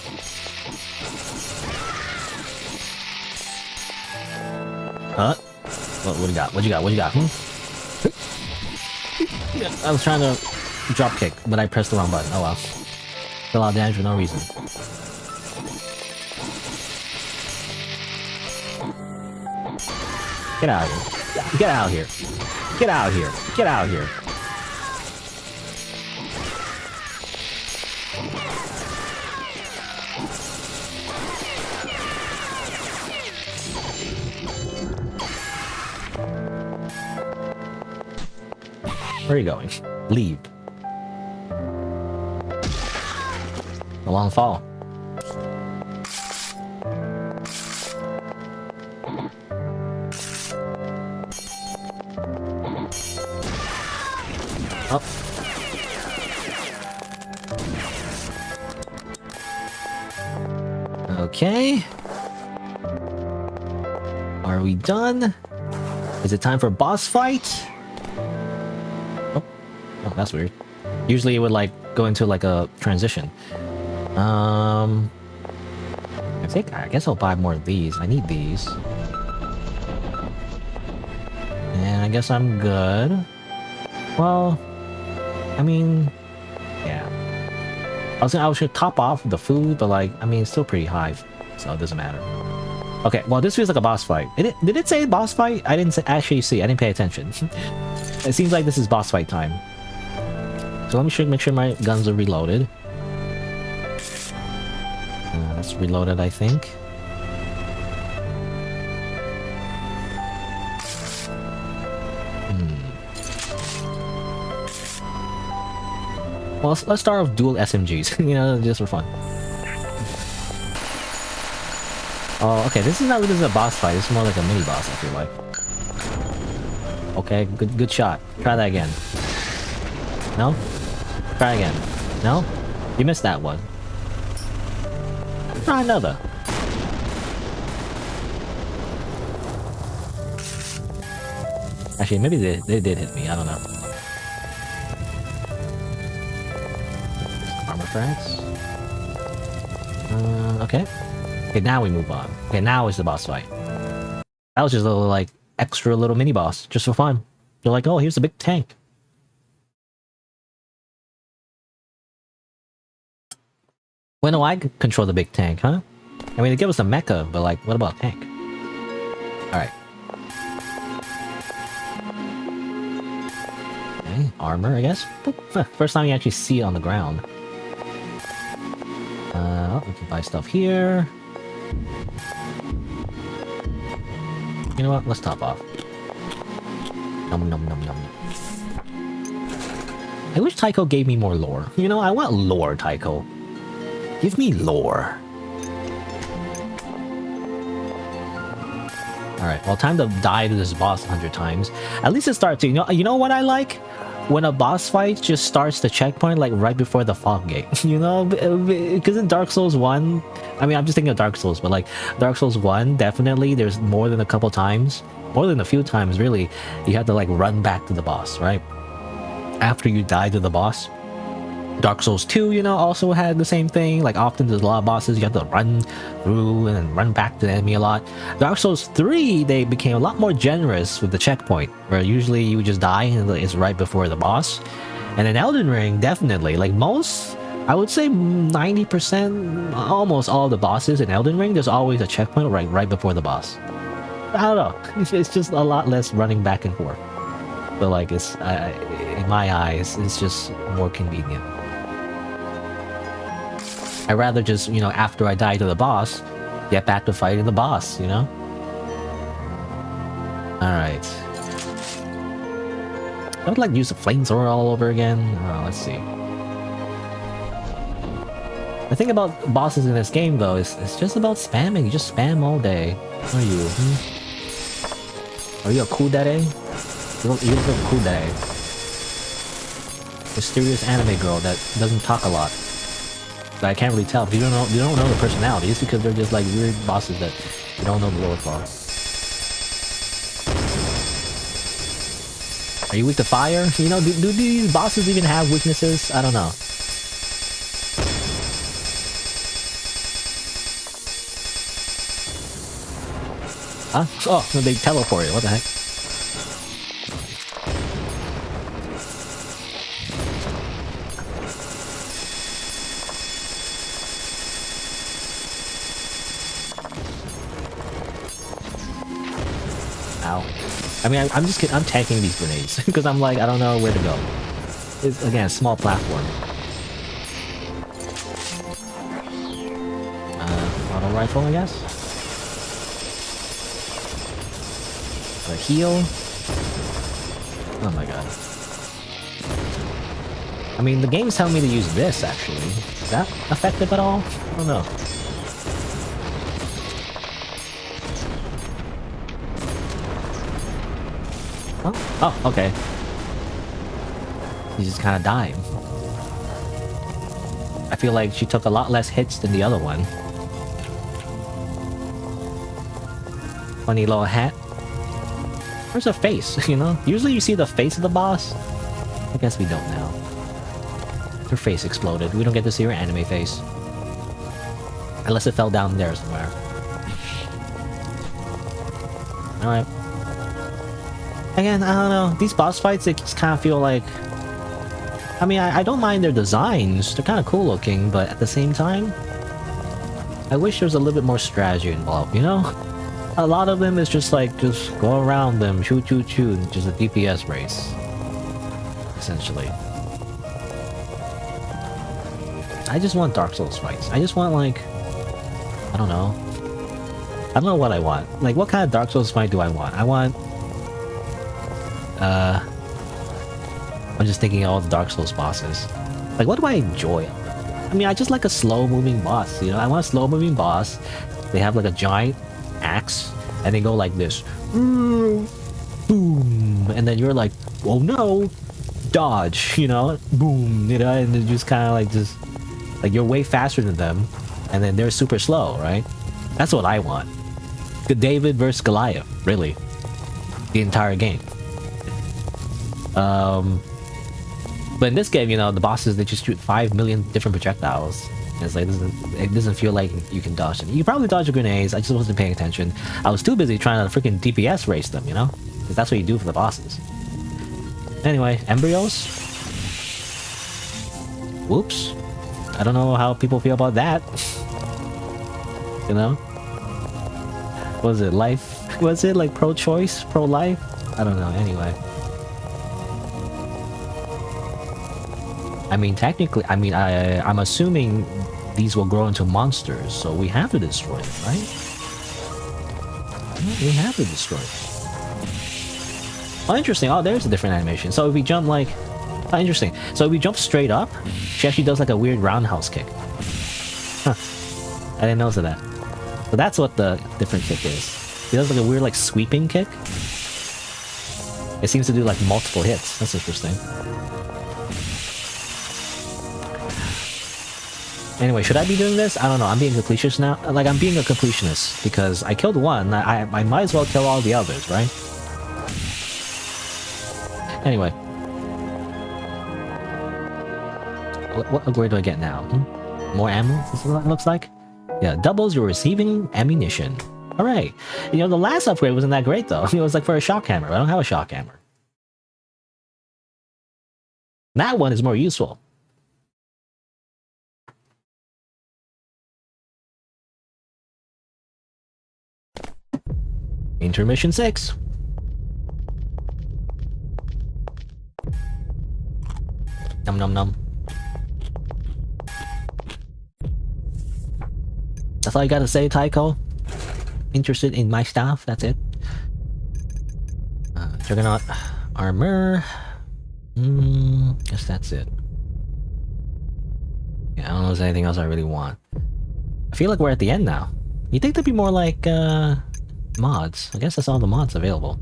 Huh? What do you got? What you got? What you got? I was trying to drop kick, but I pressed the wrong button. Oh well. Did a lot of damage for no reason. Get out of here. Get out of here. Get out of here. Get out of here. Where are you going? Leave. A long fall. Oh. Okay. Are we done? Is it time for boss fight? Oh, that's weird. Usually it would like go into like a transition. I guess I'll buy more of these. I need these. And I guess I'm good. Well, I mean, yeah. I was gonna top off the food, but like, I mean, it's still pretty high, so it doesn't matter. Okay, well, this feels like a boss fight. Did it say boss fight? I didn't actually see. I didn't pay attention. It seems like this is boss fight time. So let me make sure my guns are reloaded. That's reloaded, I think. Well, let's start with dual SMGs, you know, just for fun. Oh, okay, this is not really a boss fight, this is more like a mini-boss, I feel like. Okay, good shot. Try that again. No? Try again. No? You missed that one. Try another. Actually, maybe they did hit me, I don't know. Okay. Okay, now we move on. Okay, now is the boss fight. That was just a little, like, extra little mini-boss, just for fun. They're like, oh, here's a big tank. When do I control the big tank, huh? I mean, they give us a mecha, but like, what about tank? Alright. Okay, armor, I guess? First time you actually see it on the ground. We can buy stuff here. You know what? Let's top off. Nom nom nom nom. I wish Tycho gave me more lore. You know, I want lore, Tycho. Give me lore. Alright, well, time to die to this boss 100 times. At least it starts to, you know what I like? when a boss fight just starts the checkpoint like right before the fog gate, you know, because in Dark Souls 1, I mean, I'm just thinking of Dark Souls, but like Dark Souls 1, definitely there's more than a couple times, more than a few times really, you have to like run back to the boss, right? After you die to the boss. Dark Souls 2, you know, also had the same thing. Like often there's a lot of bosses you have to run through and then run back to the enemy a lot. Dark Souls 3, they became a lot more generous with the checkpoint, where usually you just die and it's right before the boss. And in Elden Ring, definitely, like most, I would say 90%, almost all the bosses in Elden Ring, there's always a checkpoint right before the boss. I don't know, it's just a lot less running back and forth. But like, it's in my eyes, it's just more convenient. I'd rather just, you know, after I die to the boss, get back to fighting the boss, you know? Alright. I would like to use the flamethrower all over again. Oh, let's see. The thing about bosses in this game, though, is it's just about spamming. You just spam all day. What are you? Are you a kudere? You look like a kudere. Mysterious anime girl that doesn't talk a lot. But I can't really tell. If you don't know the personality. It's because they're just like weird bosses that you don't know the lore for. Are you weak to fire? You know, do these bosses even have weaknesses? I don't know. Huh? Oh, no, they teleported. What the heck? I mean, I'm just kidding. I'm tanking these grenades because I'm like, I don't know where to go. It's again a small platform. Auto rifle, I guess. A heal. Oh my god. I mean, the game's telling me to use this actually. Is that effective at all? I don't know. Oh, okay. He just kind of died. I feel like she took a lot less hits than the other one. Funny little hat. Where's her face, you know? Usually you see the face of the boss. I guess we don't now. Her face exploded. We don't get to see her anime face. Unless it fell down there somewhere. Alright. Again, I don't know. These boss fights, they just kind of feel like... I mean, I don't mind their designs. They're kind of cool looking, but at the same time... I wish there was a little bit more strategy involved, you know? A lot of them is just like, just go around them, shoot, just a DPS race. Essentially. I just want Dark Souls fights. I just want, like... I don't know. I don't know what I want. Like, what kind of Dark Souls fight do I want? I want... I'm just thinking of all the Dark Souls bosses. Like, what do I enjoy? I mean, I just like a slow-moving boss, you know? I want a slow-moving boss. They have, like, a giant axe, and they go like this. Boom! And then you're like, oh no! Dodge, you know? Boom! You know? And then just kind of like, just... Like, you're way faster than them, and then they're super slow, right? That's what I want. Good David versus Goliath, really. The entire game. But in this game, you know, the bosses, they just shoot 5 million different projectiles. And it's like, it doesn't feel like you can dodge them. You can probably dodge the grenades, I just wasn't paying attention. I was too busy trying to freaking DPS race them, you know? Because that's what you do for the bosses. Anyway, embryos? Whoops. I don't know how people feel about that. You know? Was it life? Was it like pro-choice? Pro-life? I don't know, anyway. I mean, technically, I mean, I'm assuming these will grow into monsters, so we have to destroy them, right? We have to destroy them. Oh, interesting. Oh, there's a different animation. So if we jump like... Oh, interesting. So if we jump straight up, she actually does like a weird roundhouse kick. Huh. I didn't notice that. So that's what the different kick is. She does like a weird like sweeping kick. It seems to do like multiple hits. That's interesting. Anyway, should I be doing this? I don't know. I'm being completionist now. Like, I'm being a completionist because I killed one. I might as well kill all the others, right? Anyway. What upgrade do I get now? More ammo? This is what it looks like? Yeah, doubles your receiving ammunition. Alright. You know, the last upgrade wasn't that great, though. It was like for a shock hammer. I don't have a shock hammer. That one is more useful. Intermission 6. Num num num. That's all you gotta say, Tycho? Interested in my stuff? That's it? Juggernaut armor. Guess that's it. Yeah, I don't know if there's anything else I really want. I feel like we're at the end now. You think there'd be more like, mods? I guess that's all the mods available.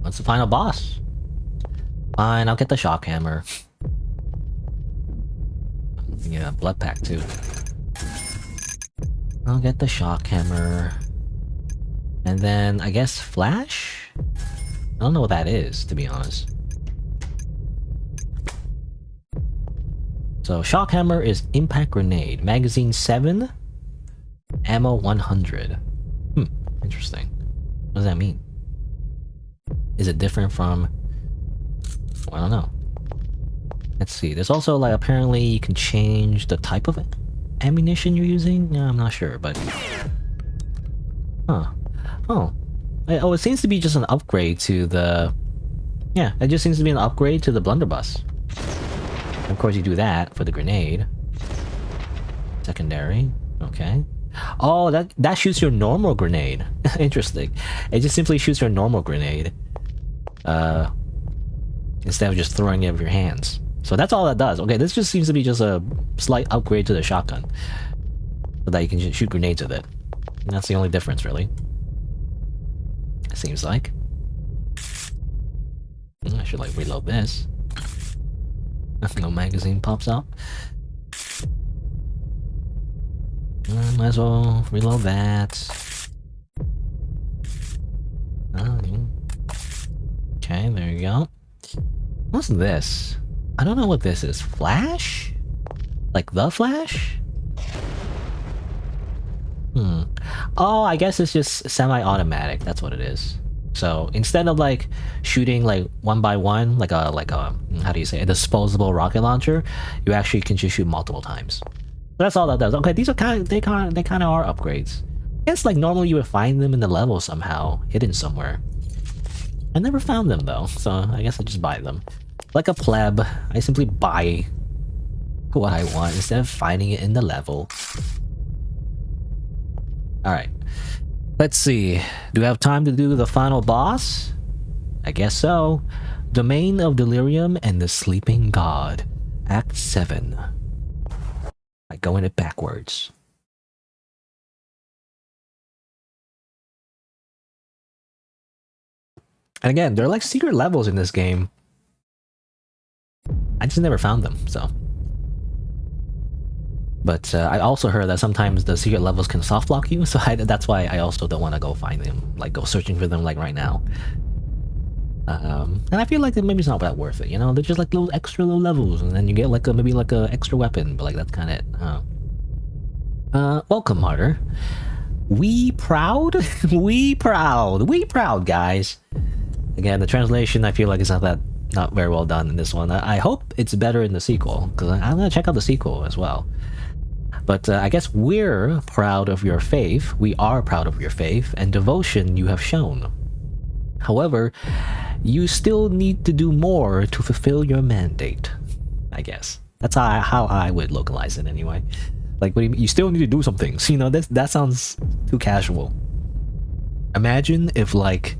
What's the final boss? Fine, I'll get the shock hammer. Yeah, blood pack too. I'll get the shock hammer. And then, I guess, flash? I don't know what that is, to be honest. So, shock hammer is impact grenade. Magazine 7. Ammo 100. Interesting. What does that mean? Is it different from... Well, I don't know. Let's see. There's also, like, apparently you can change the type of ammunition you're using? No, I'm not sure, but... Huh. Oh. Oh, it seems to be just an upgrade to the... Yeah, it just seems to be an upgrade to the blunderbuss. Of course, you do that for the grenade. Secondary. Okay. Oh, that shoots your normal grenade. Interesting. It just simply shoots your normal grenade. Instead of just throwing it with your hands. So that's all that does. Okay, this just seems to be just a slight upgrade to the shotgun. So that you can just shoot grenades with it. And that's the only difference, really. It seems like. I should, like, reload this. No magazine pops up. Might as well reload that. Okay, there you go. What's this? I don't know what this is. Flash? Like the Flash? Oh, I guess it's just semi-automatic. That's what it is. So instead of like shooting like one by one, like a how do you say, a disposable rocket launcher, you actually can just shoot multiple times. So that's all that does. Okay, these are they kind of are upgrades. I guess like normally you would find them in the level somehow, hidden somewhere. I never found them though, so I guess I just buy them. Like a pleb, I simply buy what I want instead of finding it in the level. Alright. Let's see. Do we have time to do the final boss? I guess so. Domain of Delirium and the Sleeping God. Act 7. By going it backwards. And again, there are like secret levels in this game. I just never found them, so. But I also heard that sometimes the secret levels can soft block you, so that's why I also don't want to go find them, like go searching for them like right now. And I feel like maybe it's not that worth it, you know? They're just like little extra little levels, and then you get like maybe like a extra weapon, but like that's kind of it. Welcome, Martyr. We proud? We proud, guys. Again, the translation I feel like is not very well done in this one. I hope it's better in the sequel, because I'm gonna check out the sequel as well. But I guess we're proud of your faith, we are proud of your faith, and devotion you have shown. However, you still need to do more to fulfill your mandate, I guess. That's how I would localize it anyway. Like, what do you mean? You still need to do some things, you know, that sounds too casual. Imagine if, like,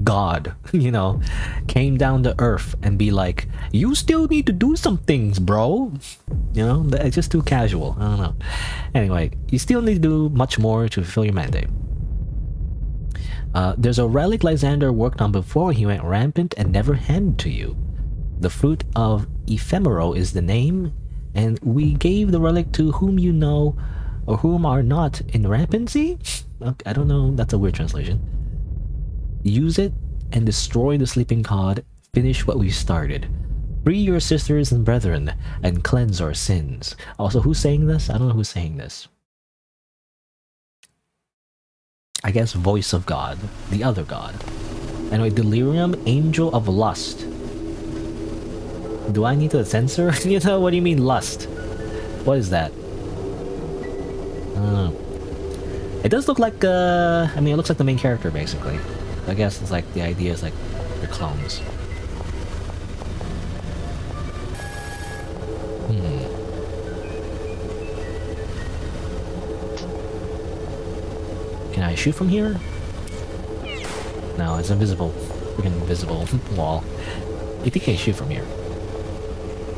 God, you know, came down to Earth and be like, you still need to do some things, bro. You know, it's just too casual. I don't know. Anyway, you still need to do much more to fulfill your mandate. There's a relic Lysander worked on before he went rampant and never handed to you. The fruit of Ephemero is the name, and we gave the relic to whom you know or whom are not in rampancy? Okay, I don't know, that's a weird translation. Use it and destroy the sleeping god, finish what we started. Free your sisters and brethren, and cleanse our sins. Also, who's saying this? I don't know who's saying this. I guess voice of God, the other god. Anyway, delirium, angel of lust. Do I need to censor? You know, what do you mean lust? What is that? It does look like, I mean, it looks like the main character, basically. I guess it's like, the idea is like, they're clones. Can I shoot from here? No, it's invisible. Freaking invisible wall. You think I can shoot from here?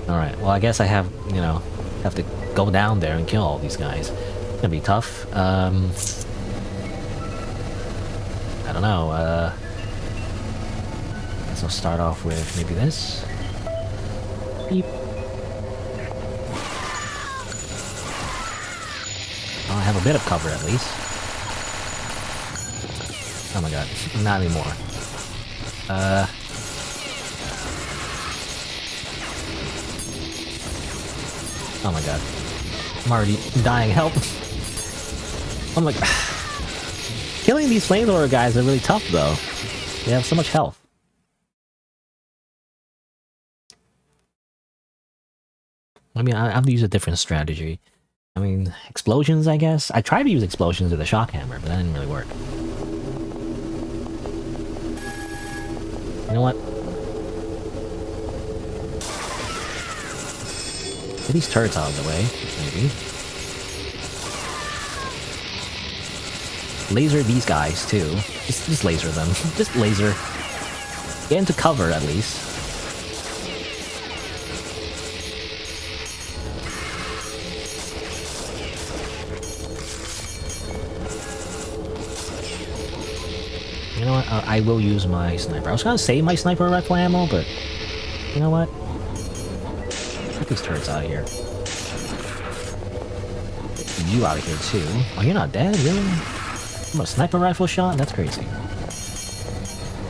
Alright, well I guess I have, you know, have to go down there and kill all these guys. It's gonna be tough. I don't know, guess I'll start off with maybe this. Beep. I'll have a bit of cover at least. Oh my god, not anymore. Oh my god. I'm already dying, help! Oh my god. Killing these flamethrower guys are really tough though. They have so much health. I mean, I have to use a different strategy. I mean, explosions, I guess? I tried to use explosions with a shock hammer, but that didn't really work. You know what? Get these turrets out of the way, maybe. Laser these guys, too. Just laser them. Just laser. Get into cover, at least. You know what? I will use my sniper. I was gonna save my sniper rifle ammo, but you know what? Get these turrets out of here. Get you out of here too. Oh, you're not dead, really? I'm a sniper rifle shot? That's crazy.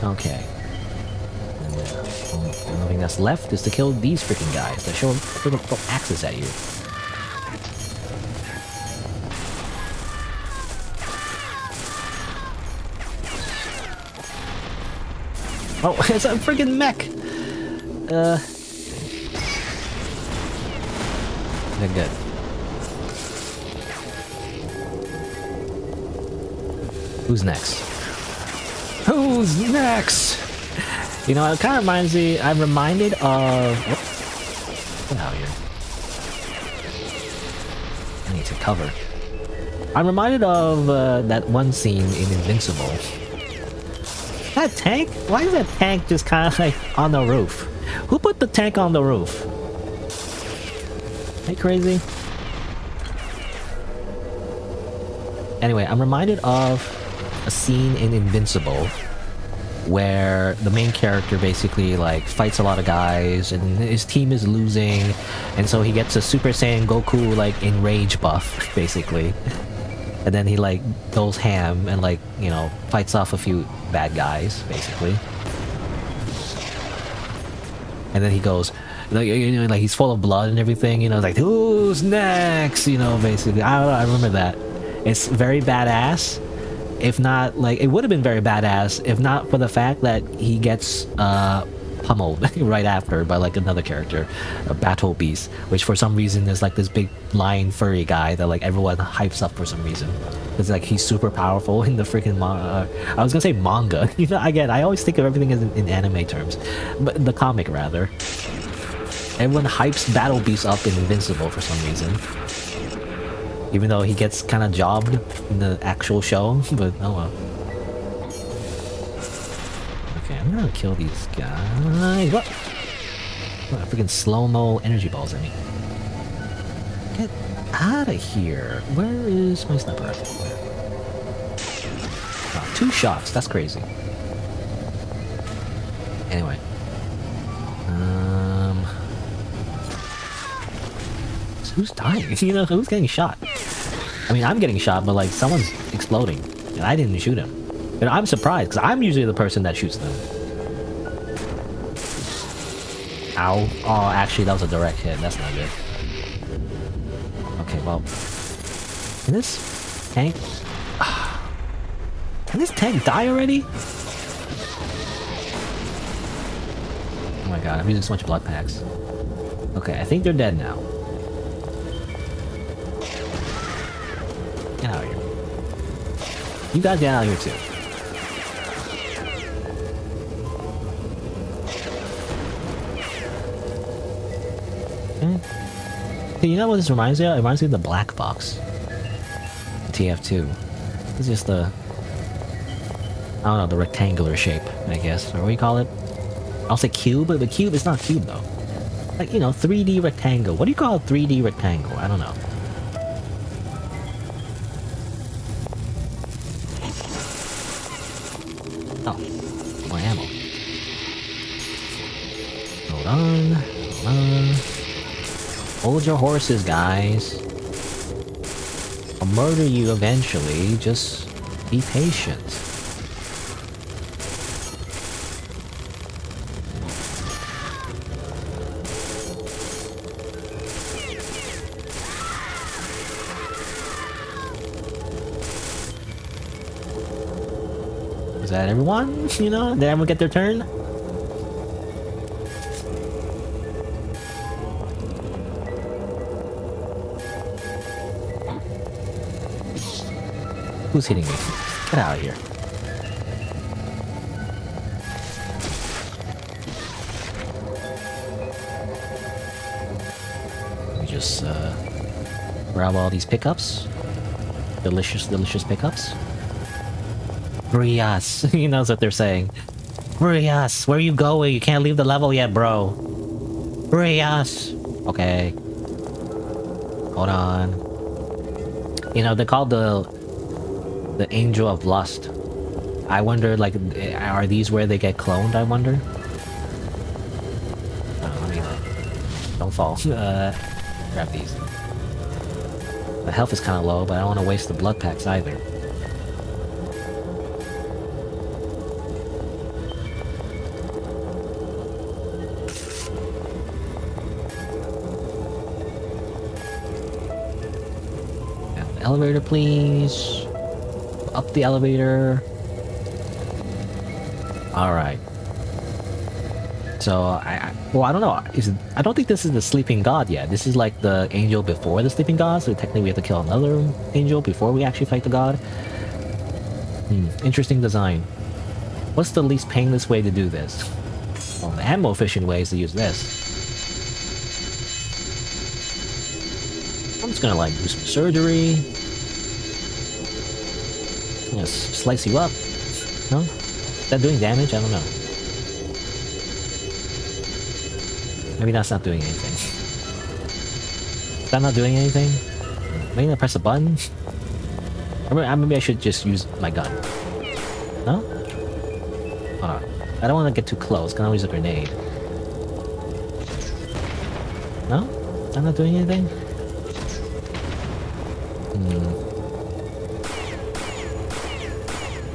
Okay. And the only thing that's left is to kill these freaking guys that show freaking axes at you. Oh, it's a freaking mech! They're good. Who's next? Who's next? You know, it kind of reminds me... I'm reminded of... Get out here. I need to cover. I'm reminded of that one scene in Invincible. That tank? Why is that tank just kind of like on the roof? Who put the tank on the roof? Are you crazy? Anyway, I'm reminded of a scene in Invincible where the main character basically like fights a lot of guys and his team is losing, and so he gets a Super Saiyan Goku like enrage buff basically. And then he like goes ham and like, you know, fights off a few bad guys, basically. And then he goes, like, you know, like he's full of blood and everything, you know, like, who's next? You know, basically. I don't know, I remember that. It's very badass. If not, like, it would have been very badass if not for the fact that he gets pummeled right after by like another character, a battle beast, which for some reason is like this big lion furry guy that like everyone hypes up for some reason. It's like he's super powerful in the freaking I was gonna say manga. You know, again, I always think of everything as in anime terms, but the comic rather. Everyone hypes Battle Beast up in Invincible for some reason, even though he gets kind of jobbed in the actual show. But oh well. Okay, I'm gonna kill these guys. What? What, freaking slow-mo energy balls at me. Get out of here. Where is my sniper rifle? Oh, 2 shots. That's crazy. Anyway. So who's dying? You know, who's getting shot? I mean, I'm getting shot, but like someone's exploding, and I didn't shoot him. And I'm surprised because I'm usually the person that shoots them. Ow! Oh, actually, that was a direct hit. That's not good. Okay, well, can this tank? Can this tank die already? Oh my god, I'm using so much blood packs. Okay, I think they're dead now. Get out of here. You guys get out of here too. Okay, you know what this reminds me of? It reminds me of the black box. TF2. It's just the... I don't know, the rectangular shape, I guess. Or what do you call it? I'll say cube, but the cube is not cube though. Like, you know, 3D rectangle. What do you call a 3D rectangle? I don't know. Oh, more ammo. Hold on. Hold on. Hold your horses, guys. I'll murder you eventually. Just be patient. Is that everyone? You know? Did everyone get their turn? Who's hitting me? Get out of here. Let me just grab all these pickups. Delicious, delicious pickups. Free us. He knows what they're saying. Free us. Where are you going? You can't leave the level yet, bro. Free us. Okay. Hold on. You know, they're called the Angel of Lust. I wonder, like, are these where they get cloned, I wonder? Oh, let me, don't fall. Grab these. The health is kind of low, but I don't want to waste the blood packs either. Elevator, please. Up the elevator. Alright. So, well, I don't know. I don't think this is the sleeping god yet. This is like the angel before the sleeping god, so technically we have to kill another angel before we actually fight the god. Interesting design. What's the least painless way to do this? Well, the ammo efficient way is to use this. I'm just gonna like do some surgery. Just slice you up. No? Is that doing damage? I don't know. Maybe that's not doing anything. Is that not doing anything? Maybe I press a button? Or maybe I should just use my gun. No? Hold on. I don't want to get too close. Can I use a grenade? No? Is that not doing anything?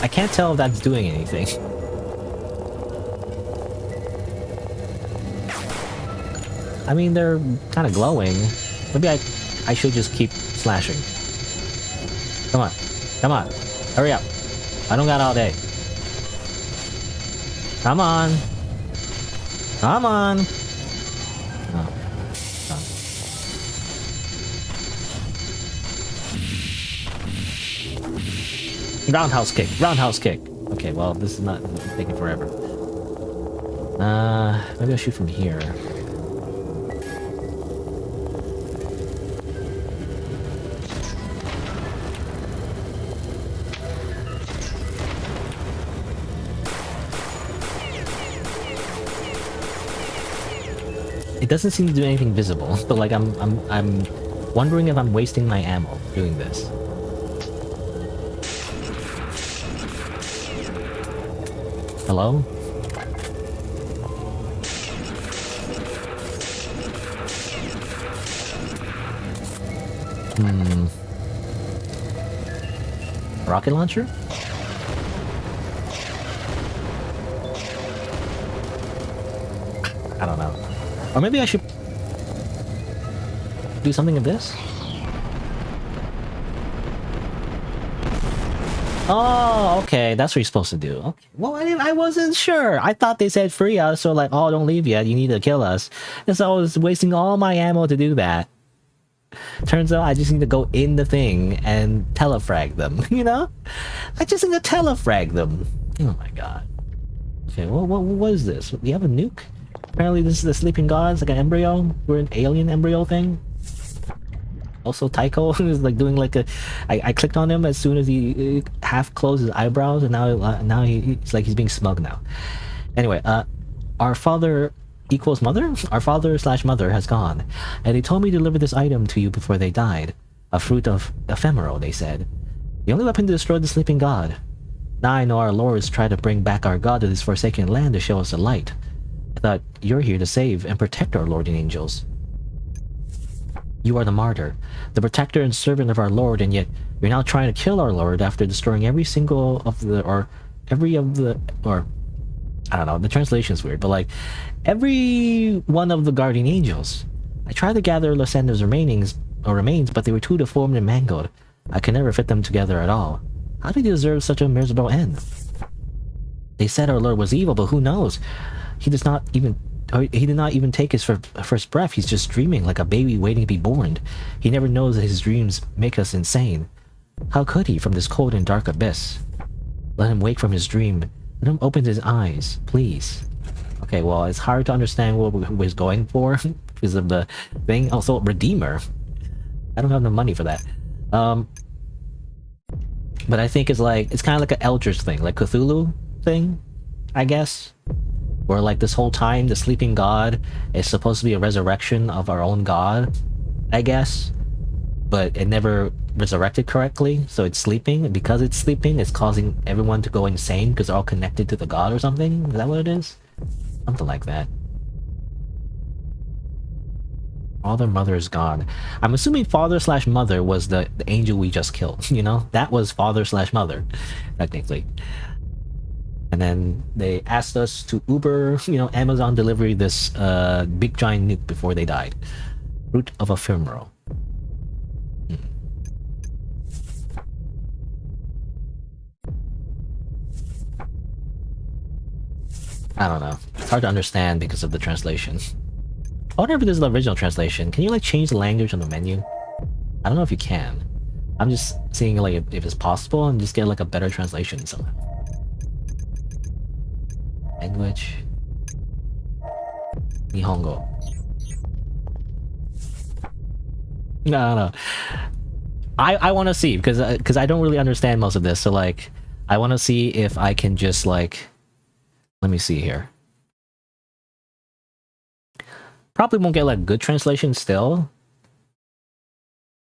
I can't tell if that's doing anything. I mean, they're kind of glowing. Maybe I should just keep slashing. Come on. Come on. Hurry up. I don't got all day. Come on. Come on. No. No. Roundhouse kick. Roundhouse kick. Okay, well, this is not taking forever. Maybe I'll shoot from here. It doesn't seem to do anything visible, but like I'm wondering if I'm wasting my ammo doing this. Hello? Rocket launcher? I don't know. Or maybe I should do something of this? Oh, okay. That's what you're supposed to do. Okay. Well, I wasn't sure. I thought they said free us, so like, oh, don't leave yet. You need to kill us. And so I was wasting all my ammo to do that. Turns out I just need to go in the thing and telefrag them, you know? I just need to telefrag them. Oh my god. Okay, what is this? Do you have a nuke? Apparently this is the sleeping god. It's like an embryo. We're an alien embryo thing. Also, Tycho is like doing like a. I clicked on him as soon as he half closed his eyebrows, and now he's like he's being smug now. Anyway, our father equals mother. Our father slash mother has gone, and they told me to deliver this item to you before they died. A fruit of ephemeral, they said. The only weapon to destroy the sleeping god. Now I know our lords try to bring back our god to this forsaken land to show us the light. I thought you're here to save and protect our lord and angels. You are the martyr, the protector and servant of our lord, and yet you're now trying to kill our lord after destroying every single of the, or every of the, or I don't know, the translation's weird, but like every one of the guardian angels. I tried to gather Lysander's remains, but they were too deformed and mangled. I could never fit them together at all. How did he deserve such a miserable end? They said our lord was evil, but who knows? He did not even take his first breath. He's just dreaming like a baby waiting to be born. He never knows that his dreams make us insane. How could he from this cold and dark abyss? Let him wake from his dream. Let him open his eyes, please. Okay, well, it's hard to understand what we're going for because of the thing. Also, Redeemer. I don't have the money for that. But I think it's like, it's kind of like an Eldritch thing, like Cthulhu thing, I guess. Where like this whole time, the sleeping god is supposed to be a resurrection of our own god, I guess. But it never resurrected correctly, so it's sleeping. And because it's sleeping, it's causing everyone to go insane because they're all connected to the god or something. Is that what it is? Something like that. Father, mother is gone. I'm assuming father slash mother was the angel we just killed, you know? That was father slash mother, technically. And then they asked us to Uber, you know, Amazon delivery this big giant nuke before they died. Fruit of ephemeral. I don't know. It's hard to understand because of the translation. I wonder if this is the original translation. Can you like change the language on the menu? I don't know if you can. I'm just seeing like if it's possible and just get like a better translation somehow. Language. Nihongo. No. I want to see because I don't really understand most of this. So like, I want to see if I can just like, let me see here. Probably won't get like good translation still.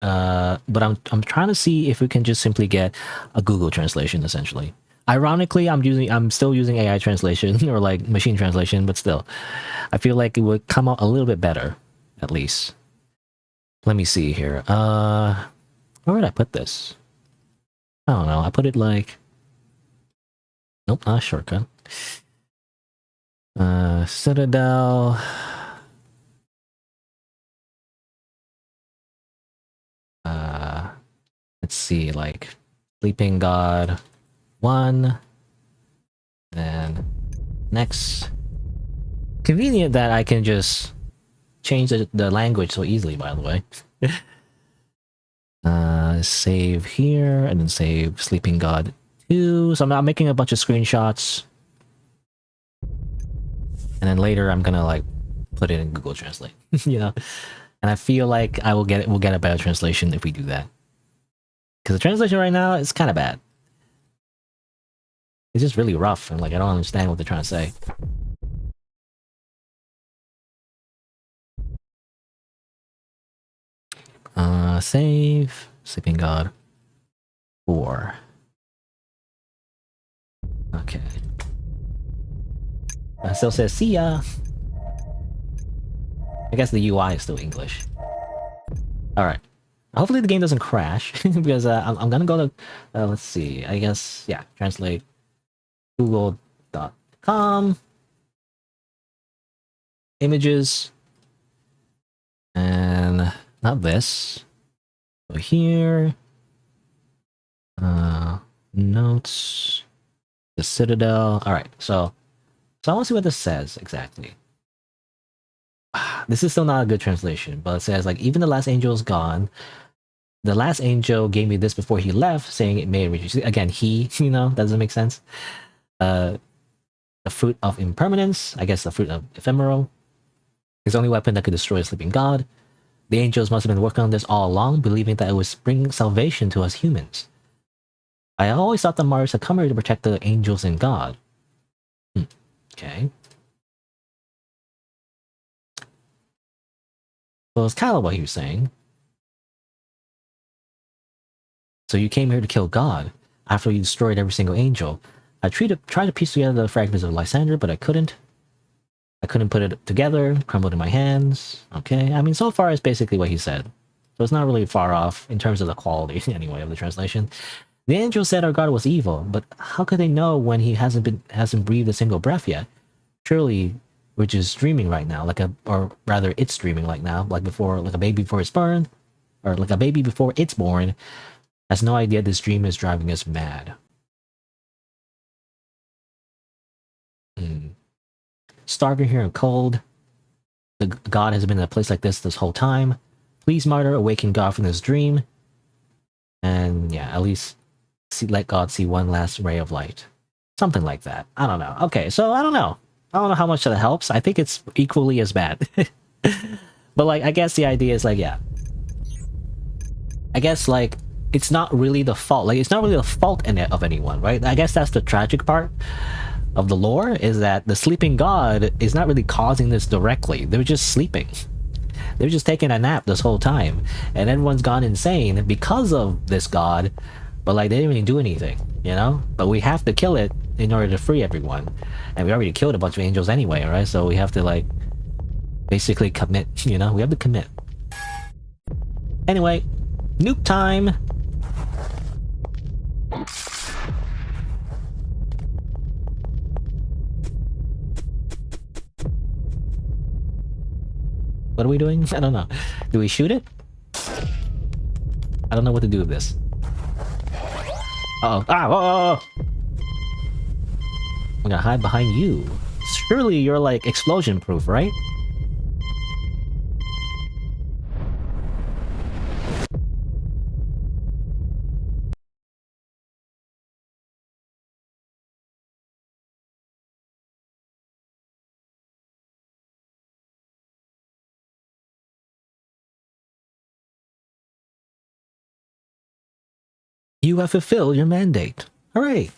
But I'm trying to see if we can just simply get a Google translation essentially. Ironically, I'm still using AI translation or like machine translation, but still, I feel like it would come out a little bit better, at least. Let me see here. Where would I put this? I don't know. I put it like, nope, not a shortcut. Citadel. Let's see, like Sleeping God 1. Then next. Convenient that I can just change the language so easily, by the way. Save here and then save Sleeping God 2. So I'm making a bunch of screenshots. And then later I'm gonna like put it in Google Translate, you know? And I feel like we'll get a better translation if we do that. Because the translation right now is kind of bad. It's just really rough and like I don't understand what they're trying to say. Save Sleeping God 4. Okay. It still says see ya. I guess the UI is still English. Alright. Hopefully the game doesn't crash, because I'm gonna go to, let's see, I guess, yeah, translate google.com, images, and not this, go here, notes, the Citadel. Alright, so I want to see what this says exactly. This is still not a good translation, but it says, like, even the last angel is gone. The last angel gave me this before he left, saying it may reach. Again, he, you know, doesn't make sense. The fruit of impermanence, I guess the fruit of ephemeral. His only weapon that could destroy a sleeping god. The angels must have been working on this all along, believing that it would bring salvation to us humans. I always thought the martyrs had come here to protect the angels and God. Okay. Well, it's kind of what he was saying. So you came here to kill God after you destroyed every single angel. I tried to piece together the fragments of Lysander, but I couldn't. I couldn't put it together, crumbled in my hands. Okay, I mean, so far it's basically what he said. So it's not really far off in terms of the quality, anyway, of the translation. The angel said our God was evil, but how could they know when he hasn't breathed a single breath yet? Surely we're just dreaming right now, or rather, it's dreaming right now, like a baby before it's born, or like a baby before it's born, has no idea this dream is driving us mad. Starving here and cold. The God has been in a place like this whole time. Please, martyr, awaken God from this dream. And yeah, at least let God see one last ray of light. Something like that. I don't know. Okay, so I don't know. I don't know how much that helps. I think it's equally as bad. But like, I guess the idea is like, yeah. I guess like, it's not really the fault. Like, it's not really the fault in it of anyone, right? I guess that's the tragic part of the lore, is that the sleeping god is not really causing this directly. They're just sleeping. They're just taking a nap this whole time. And everyone's gone insane because of this god, but like, they didn't even do anything, you know? But we have to kill it in order to free everyone. And we already killed a bunch of angels anyway, right? So we have to like, basically commit, you know? We have to commit. Anyway, nuke time! What are we doing? I don't know. Do we shoot it? I don't know what to do with this. Uh-oh. Ah! Oh! I'm gonna hide behind you. Surely you're like explosion proof, right? You have fulfilled your mandate. Hooray!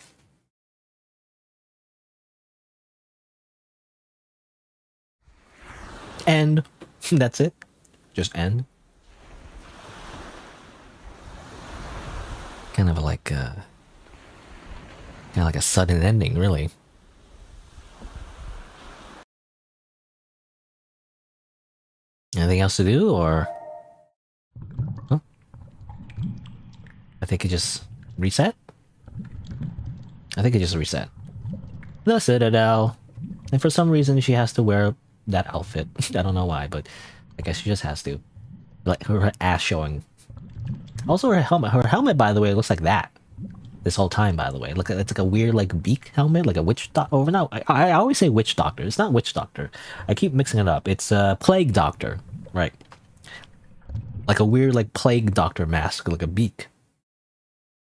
End. That's it. Just end. Kind of like a sudden ending, really. Anything else to do, or? Huh? I think it just reset? I think it just reset. The Citadel. And for some reason she has to wear that outfit. I don't know why, but I guess she just has to. Like her ass showing. Also her helmet. Her helmet, by the way, looks like that. This whole time, by the way. Look, it's like a weird like beak helmet, like a witch doctor. Oh no, I always say witch doctor. It's not witch doctor. I keep mixing it up. It's a plague doctor. Right. Like a weird like plague doctor mask, like a beak.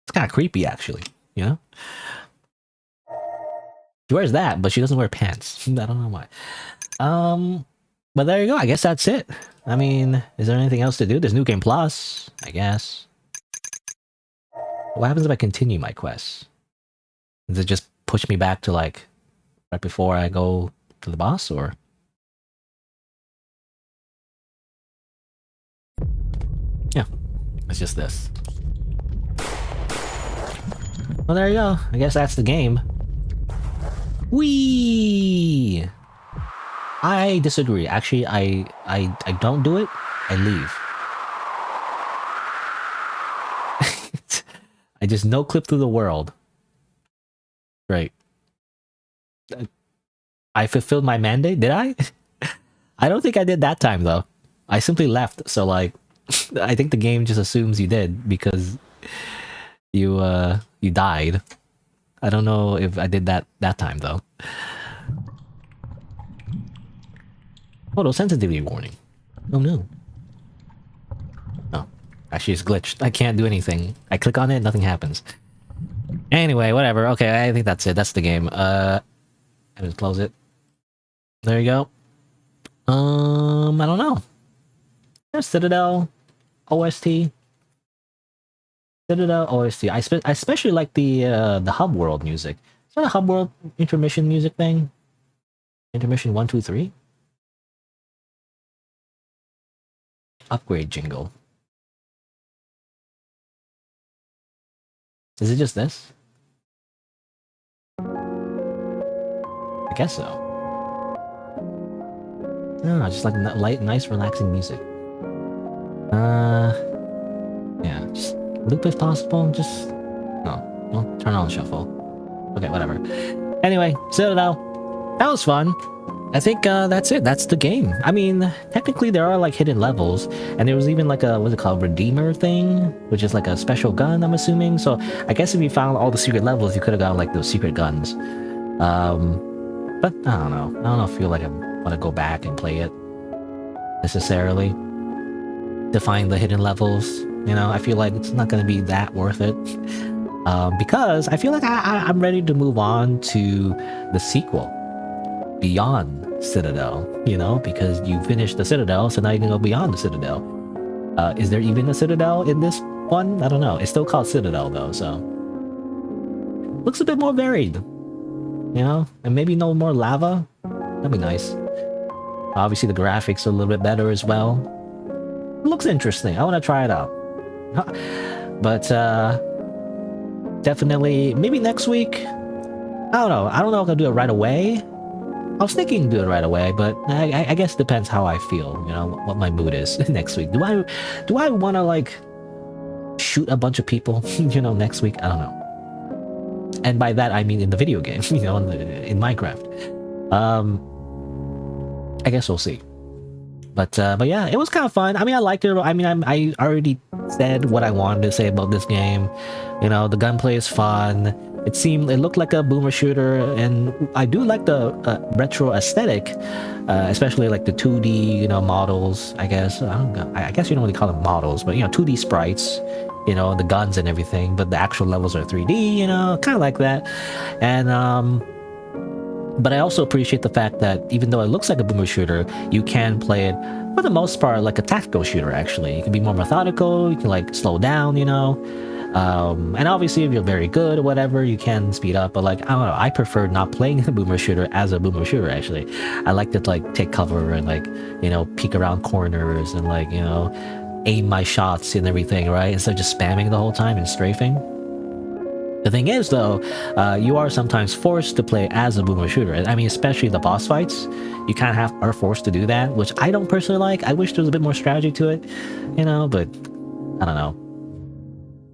It's kind of creepy, actually, you know? She wears that, but she doesn't wear pants. I don't know why. But there you go. I guess that's it. I mean, is there anything else to do? There's New Game Plus, I guess. What happens if I continue my quest? Does it just push me back to, like, right before I go to the boss, or? Yeah, it's just this. Well, there you go. I guess that's the game. Whee! I disagree. Actually, I don't do it. I leave. I just no clip through the world. Right. I fulfilled my mandate, did I? I don't think I did that time though. I simply left, so like I think the game just assumes you did because you died. I don't know if I did that time though. Photo sensitivity warning. Oh no. Oh. Actually it's glitched. I can't do anything. I click on it, nothing happens. Anyway, whatever. Okay, I think that's it. That's the game. I just close it. There you go. I don't know. There's Citadel, OST. Citadel, OST. I especially like the hub world music. Is that a hub world intermission music thing? Intermission 1, 2, 3? Upgrade jingle. Is it just this? I guess so. No, just like light, nice, relaxing music. Yeah, just loop if possible. Just no, turn on shuffle. Okay, whatever. Anyway, Citadel. That was fun. I think that's it. That's the game. I mean, technically there are like hidden levels, and there was even like a what's it called, Redeemer thing, which is like a special gun. I'm assuming. So I guess if you found all the secret levels, you could have gotten like those secret guns. But I don't know. I don't feel like I want to go back and play it necessarily to find the hidden levels. You know, I feel like it's not going to be that worth it. Because I feel like I'm ready to move on to the sequel. Beyond Citadel, you know, because you finished the Citadel, so now you can go beyond the Citadel. Is there even a Citadel in this one? I don't know. It's still called Citadel though, so looks a bit more varied, you know, and maybe no more lava. That'd be nice. Obviously, the graphics are a little bit better as well. It looks interesting. I want to try it out, but definitely maybe next week. I don't know. I don't know if I'll do it right away. I was thinking to do it right away, but I guess it depends how I feel, you know, what my mood is next week. Do I want to like shoot a bunch of people, you know, next week? I don't know. And by that I mean in the video game, you know, in Minecraft. I guess we'll see. But yeah, it was kind of fun. I mean, I liked it. I mean, I already said what I wanted to say about this game. You know, the gunplay is fun. It looked like a boomer shooter, and I do like the retro aesthetic, especially like the 2D, you know, models. I guess I guess you don't really call them models, but you know, 2D sprites, you know, the guns and everything. But the actual levels are 3D, you know, kind of like that. And but I also appreciate the fact that even though it looks like a boomer shooter, you can play it for the most part like a tactical shooter. Actually, you can be more methodical. You can like slow down, you know. And obviously if you're very good or whatever, you can speed up, but like I don't know, I prefer not playing a boomer shooter as a boomer shooter. Actually, I like to like take cover and like, you know, peek around corners and like, you know, aim my shots and everything, right, instead of just spamming the whole time and strafing. The thing is though, you are sometimes forced to play as a boomer shooter. I mean, especially the boss fights, you kind of are forced to do that, which I don't personally like. I wish there was a bit more strategy to it, you know, but I don't know.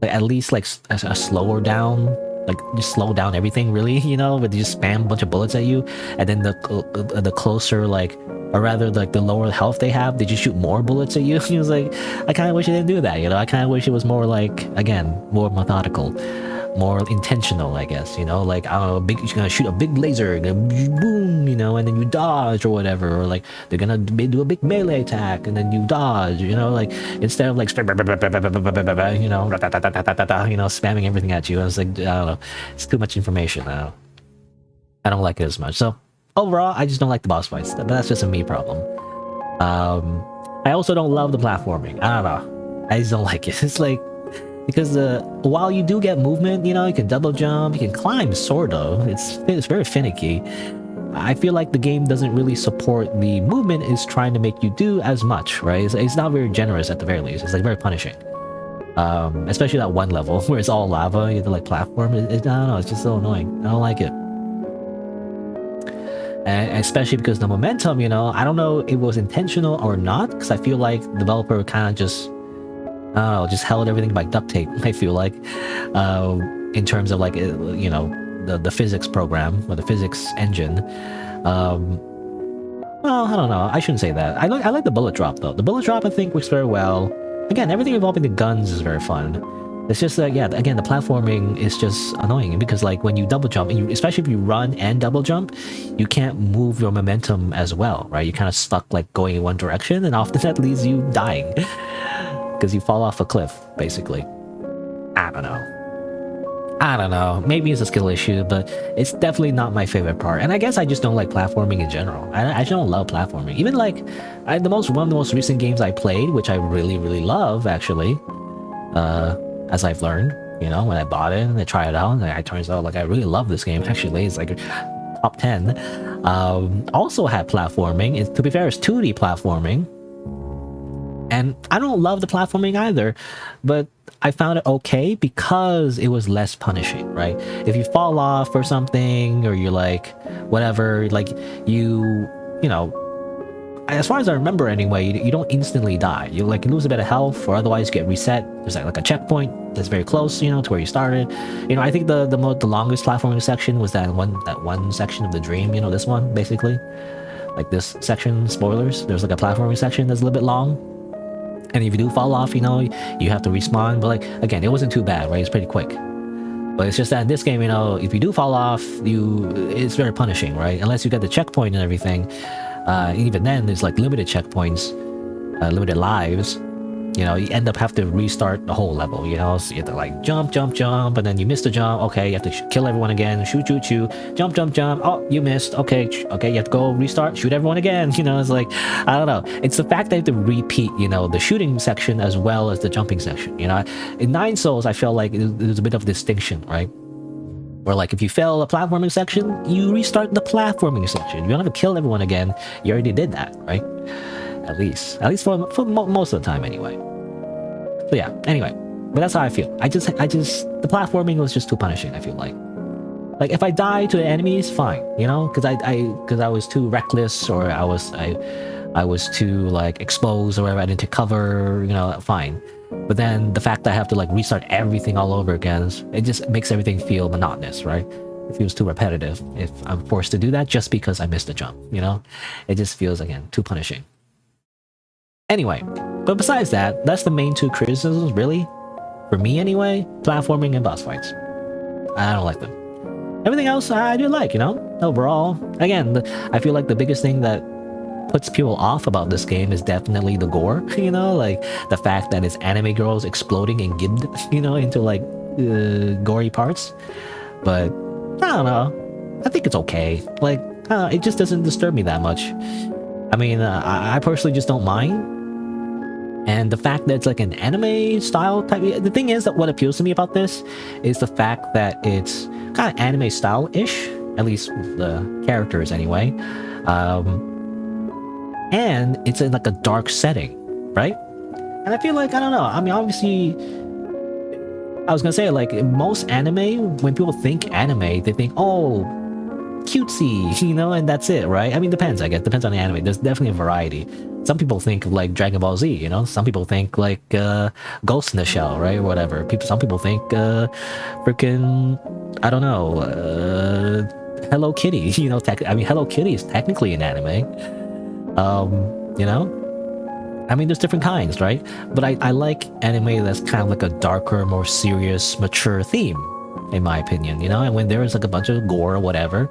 At least like a slower down, like just slow down everything really, you know, but you just spam a bunch of bullets at you, and then the closer, like, or rather like the lower health they have, they just shoot more bullets at you. It was like, I kind of wish it didn't do that, you know. I kind of wish it was more like, again, more methodical, more intentional, I guess, you know, like, I don't know, you're gonna shoot a big laser, boom, you know, and then you dodge or whatever, or like they're gonna do a big melee attack and then you dodge, you know, like instead of like, you know, spamming everything at you. I was like, I don't know, it's too much information. I don't like it as much. So overall, I just don't like the boss fights. That's just a me problem. I also don't love the platforming. I don't know, I just don't like it. It's like, because while you do get movement, you know, you can double jump, you can climb, sort of. It's very finicky. I feel like the game doesn't really support the movement. It's trying to make you do as much, right? It's not very generous at the very least. It's like very punishing. Especially that one level where it's all lava, you have to like platform. I don't know, it's just so annoying. I don't like it. And especially because the momentum, you know, I don't know if it was intentional or not, because I feel like the developer kind of just, I don't know, just held everything by duct tape, I feel like, in terms of like, you know, the physics program or the physics engine. Well, I don't know. I shouldn't say that. I like the bullet drop though. The bullet drop I think works very well. Again, everything involving the guns is very fun. It's just that, yeah, again, the platforming is just annoying because like when you double jump, and especially if you run and double jump, you can't move your momentum as well, right? You're kind of stuck like going in one direction, and often that leaves you dying because you fall off a cliff, basically. I don't know. I don't know. Maybe it's a skill issue, but it's definitely not my favorite part. And I guess I just don't like platforming in general. I just don't love platforming. Even like one of the most recent games I played, which I really, really love, actually, as I've learned, you know, when I bought it and I tried it out, and it turns out like I really love this game. Actually, it's like top 10. Also had platforming. To be fair, it's 2D platforming. And I don't love the platforming either, but I found it okay because it was less punishing, right? If you fall off or something, or you're like, whatever, like you know, as far as I remember anyway, you don't instantly die. You like lose a bit of health, or otherwise get reset. There's like a checkpoint that's very close, you know, to where you started. You know, I think the longest platforming section was that one section of the dream, you know, this one, basically. Like this section, spoilers, there's like a platforming section that's a little bit long. And if you do fall off, you know, you have to respawn. But like, again, it wasn't too bad, right? It's pretty quick. But it's just that in this game, you know, if you do fall off, it's very punishing, right? Unless you get the checkpoint and everything. Even then, there's like limited checkpoints, limited lives. You know, you end up having to restart the whole level, you know? So you have to like jump, and then you miss the jump. Okay, you have to kill everyone again. Shoot. Jump. Oh, you missed. Okay, you have to go restart, shoot everyone again. You know, it's like, I don't know. It's the fact that you have to repeat, you know, the shooting section as well as the jumping section. You know, in 9 Souls, I felt like there's a bit of distinction, right? Where like if you fail a platforming section, you restart the platforming section. You don't have to kill everyone again. You already did that, right? At least for most of the time anyway. So yeah, anyway, but that's how I feel. I just the platforming was just too punishing, I feel like if I die to the enemies, fine, you know, because I was too reckless, or I was too like exposed, or whatever, I didn't take cover, you know, fine. But then the fact that I have to like restart everything all over again, it just makes everything feel monotonous, right? It feels too repetitive if I'm forced to do that just because I missed a jump, you know? It just feels, again, too punishing. Anyway, but besides that, that's the main 2 criticisms, really. For me, anyway, platforming and boss fights. I don't like them. Everything else, I do like, you know? Overall, again, I feel like the biggest thing that puts people off about this game is definitely the gore, you know? Like, the fact that it's anime girls exploding and gibbed, you know, into, like, gory parts. But, I don't know. I think it's okay. Like, it just doesn't disturb me that much. I mean, I personally just don't mind. And the fact that it's like an anime style type, the thing is that what appeals to me about this is the fact that it's kind of anime style-ish, at least the characters anyway. And it's in like a dark setting, right? And I feel like, I don't know, I mean, obviously, I was gonna say, like, most anime, when people think anime, they think, oh, cutesy, you know, and that's it, right? I mean, depends, I guess. Depends on the anime. There's definitely a variety. Some people think of like Dragon Ball Z, you know? Some people think like Ghost in the Shell, right? Or whatever. Some people think freaking, I don't know, Hello Kitty, you know? I mean, Hello Kitty is technically an anime. You know? I mean, there's different kinds, right? But I like anime that's kind of like a darker, more serious, mature theme, in my opinion, you know? And when there is like a bunch of gore or whatever,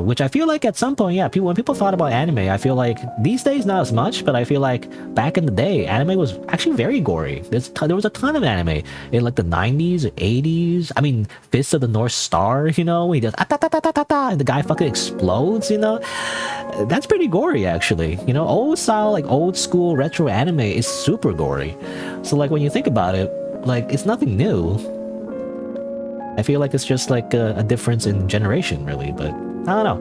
which I feel like at some point, yeah, when people thought about anime, I feel like these days not as much, but I feel like back in the day, anime was actually very gory. There was a ton of anime in like the 90s or 80s. I mean, Fist of the North Star, you know, he does and the guy fucking explodes, you know? That's pretty gory, actually. You know, old style, like old school retro anime is super gory. So like when you think about it, like it's nothing new. I feel like it's just like a difference in generation, really, but I don't know.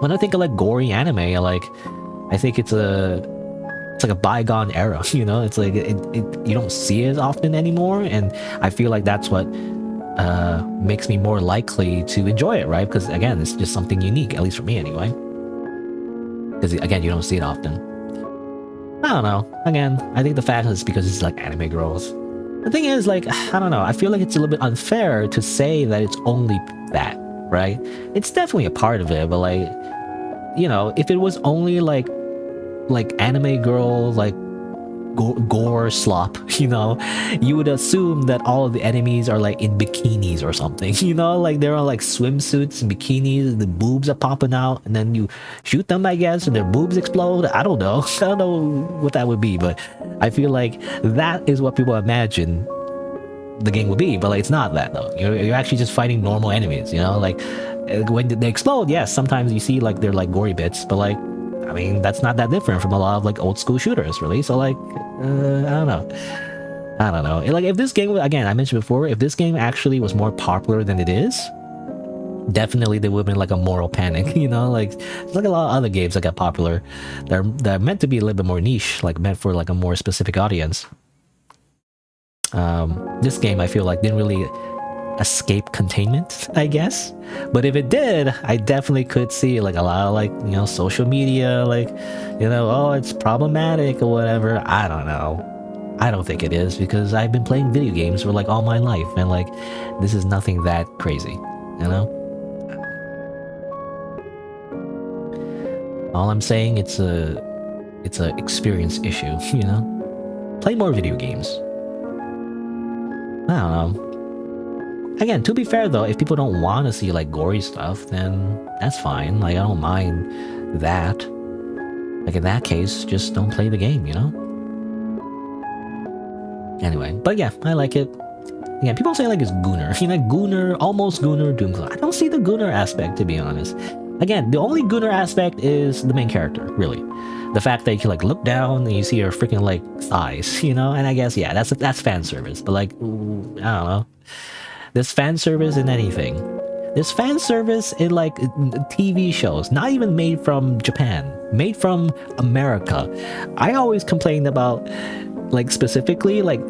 When I think of like gory anime, I think it's like a bygone era, you know? It's like you don't see it often anymore, and I feel like that's what makes me more likely to enjoy it, right? Because again, it's just something unique, at least for me anyway. Because again, you don't see it often. I don't know. Again, I think the fact is because it's like anime girls. The thing is, like, I don't know. I feel like it's a little bit unfair to say that it's only that, right? It's definitely a part of it, but like, you know, if it was only like anime girl, like gore slop, you know, you would assume that all of the enemies are like in bikinis or something, you know, like they're on like swimsuits and bikinis and the boobs are popping out and then you shoot them, I guess, and their boobs explode. I don't know. I don't know what that would be, but I feel like that is what people imagine the game would be, but like it's not that though. You're actually just fighting normal enemies, you know, like when they explode, yes, sometimes you see like they're like gory bits, but like I mean, that's not that different from a lot of like old school shooters, really. So like, I don't know. Like if this game, again, I mentioned before, if this game actually was more popular than it is, definitely there would have been like a moral panic, you know, like there's like a lot of other games that got popular that are meant to be a little bit more niche, like meant for like a more specific audience. This game, I feel like didn't really escape containment, I guess, but if it did, I definitely could see like a lot of like, you know, social media, like, you know, oh, it's problematic or whatever. I don't know. I don't think it is, because I've been playing video games for like all my life, and like this is nothing that crazy, you know. All I'm saying, it's a experience issue, you know. Play more video games. I don't know. Again, to be fair though, if people don't want to see like gory stuff, then that's fine. Like I don't mind that. Like in that case, just don't play the game, you know? Anyway, but yeah, I like it. Again, people say like it's Gooner. You know, Gooner, almost Gooner, Doomclaw. I don't see the Gooner aspect, to be honest. Again, the only Gooner aspect is the main character, really. The fact that you can like look down and you see her freaking like thighs, you know? And I guess, yeah, that's fan service. But like, I don't know. There's fan service in anything. There's fan service in like TV shows, not even made from Japan, made from America. I always complained about, like specifically, like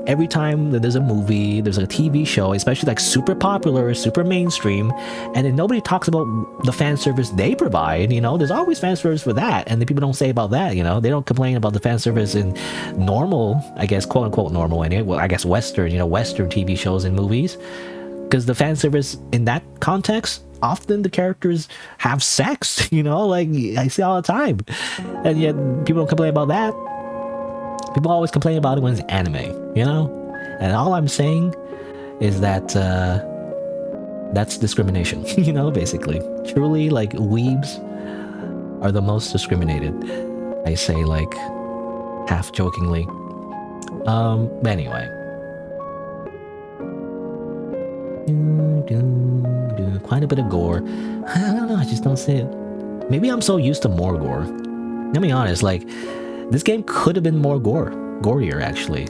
every time that there's a movie, there's a TV show, especially like super popular, super mainstream, and then nobody talks about the fan service they provide, you know, there's always fan service for that, and the people don't say about that, you know, they don't complain about the fan service in normal, I guess, quote unquote normal anyway, well, I guess Western, you know, Western TV shows and movies, because the fan service in that context, often the characters have sex, you know, like I see all the time, and yet people don't complain about that. People always complain about it when it's anime, you know? And all I'm saying is that that's discrimination, you know, basically. Truly, like, weebs are the most discriminated. I say, like, half jokingly. But anyway. Quite a bit of gore. I don't know, I just don't see it. Maybe I'm so used to more gore. Let me be honest, like, this game could have been more gorier, actually.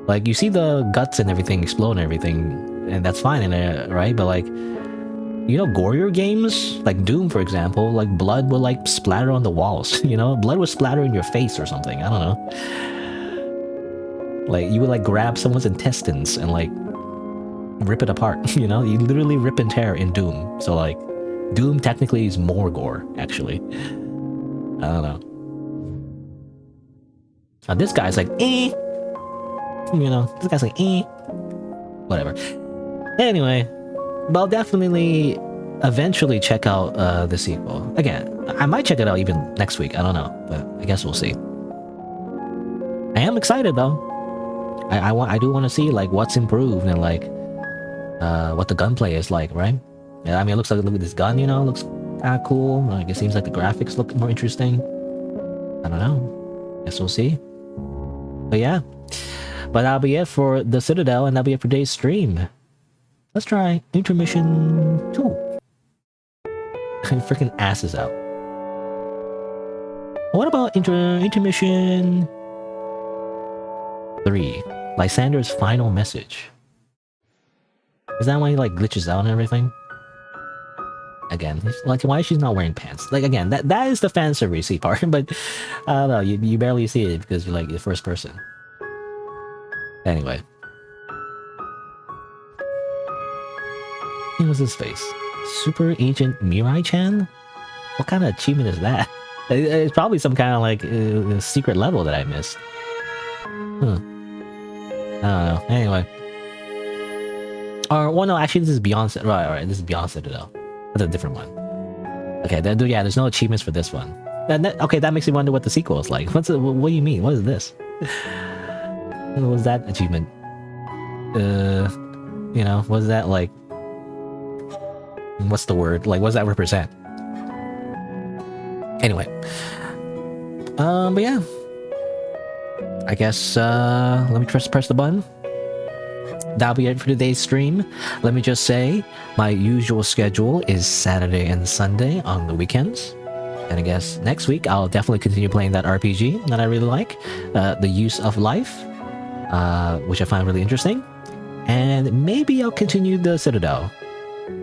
Like, you see the guts and everything explode and everything, and that's fine in it, right? But like, you know, gorier games, like Doom, for example, like blood will like splatter on the walls, you know? Blood will splatter in your face or something, I don't know. Like, you would like grab someone's intestines and like rip it apart, you know? You literally rip and tear in Doom. So like, Doom technically is more gore, actually. I don't know. Now this guy's like, eh. You know, this guy's like, eh. Whatever. Anyway, but I'll definitely eventually check out the sequel. Again, I might check it out even next week. I don't know, but I guess we'll see. I am excited though. I do want to see like what's improved and like what the gunplay is like, right? Yeah, I mean, it looks like, look at this gun, you know, looks kind of cool. Like it seems like the graphics look more interesting. I don't know. Guess we'll see. But yeah, but that'll be it for the Citadel, and that'll be it for today's stream. Let's try intermission 2. Freaking asses out. What about intermission 3? Lysander's final message. Is that why he like glitches out and everything? Again, like why she's not wearing pants? Like again, that is the fan service part, but I don't know, you barely see it because you're like the first person. Anyway. What's his face? Super Agent Mirai-chan? What kind of achievement is that? It's probably some kind of like secret level that I missed. I don't know. Anyway. Or, well, no, actually, this is Beyond Citadel. Right, this is Beyond Citadel. That's a different one. Okay, yeah, there's no achievements for this one. Okay, that makes me wonder what the sequel is like. What do you mean? What is this? What was that achievement? You know, was that like... What's the word? Like, what does that represent? Anyway. But yeah. I guess, let me press the button. That'll be it for today's stream. Let me just say, my usual schedule is Saturday and Sunday on the weekends. And I guess next week, I'll definitely continue playing that RPG that I really like. The Use of Life, which I find really interesting. And maybe I'll continue the Citadel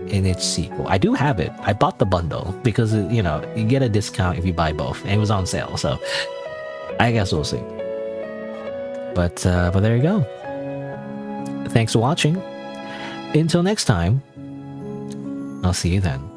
in its sequel. I do have it. I bought the bundle because, you know, you get a discount if you buy both. And it was on sale, so I guess we'll see. But there you go. Thanks for watching. Until next time, I'll see you then.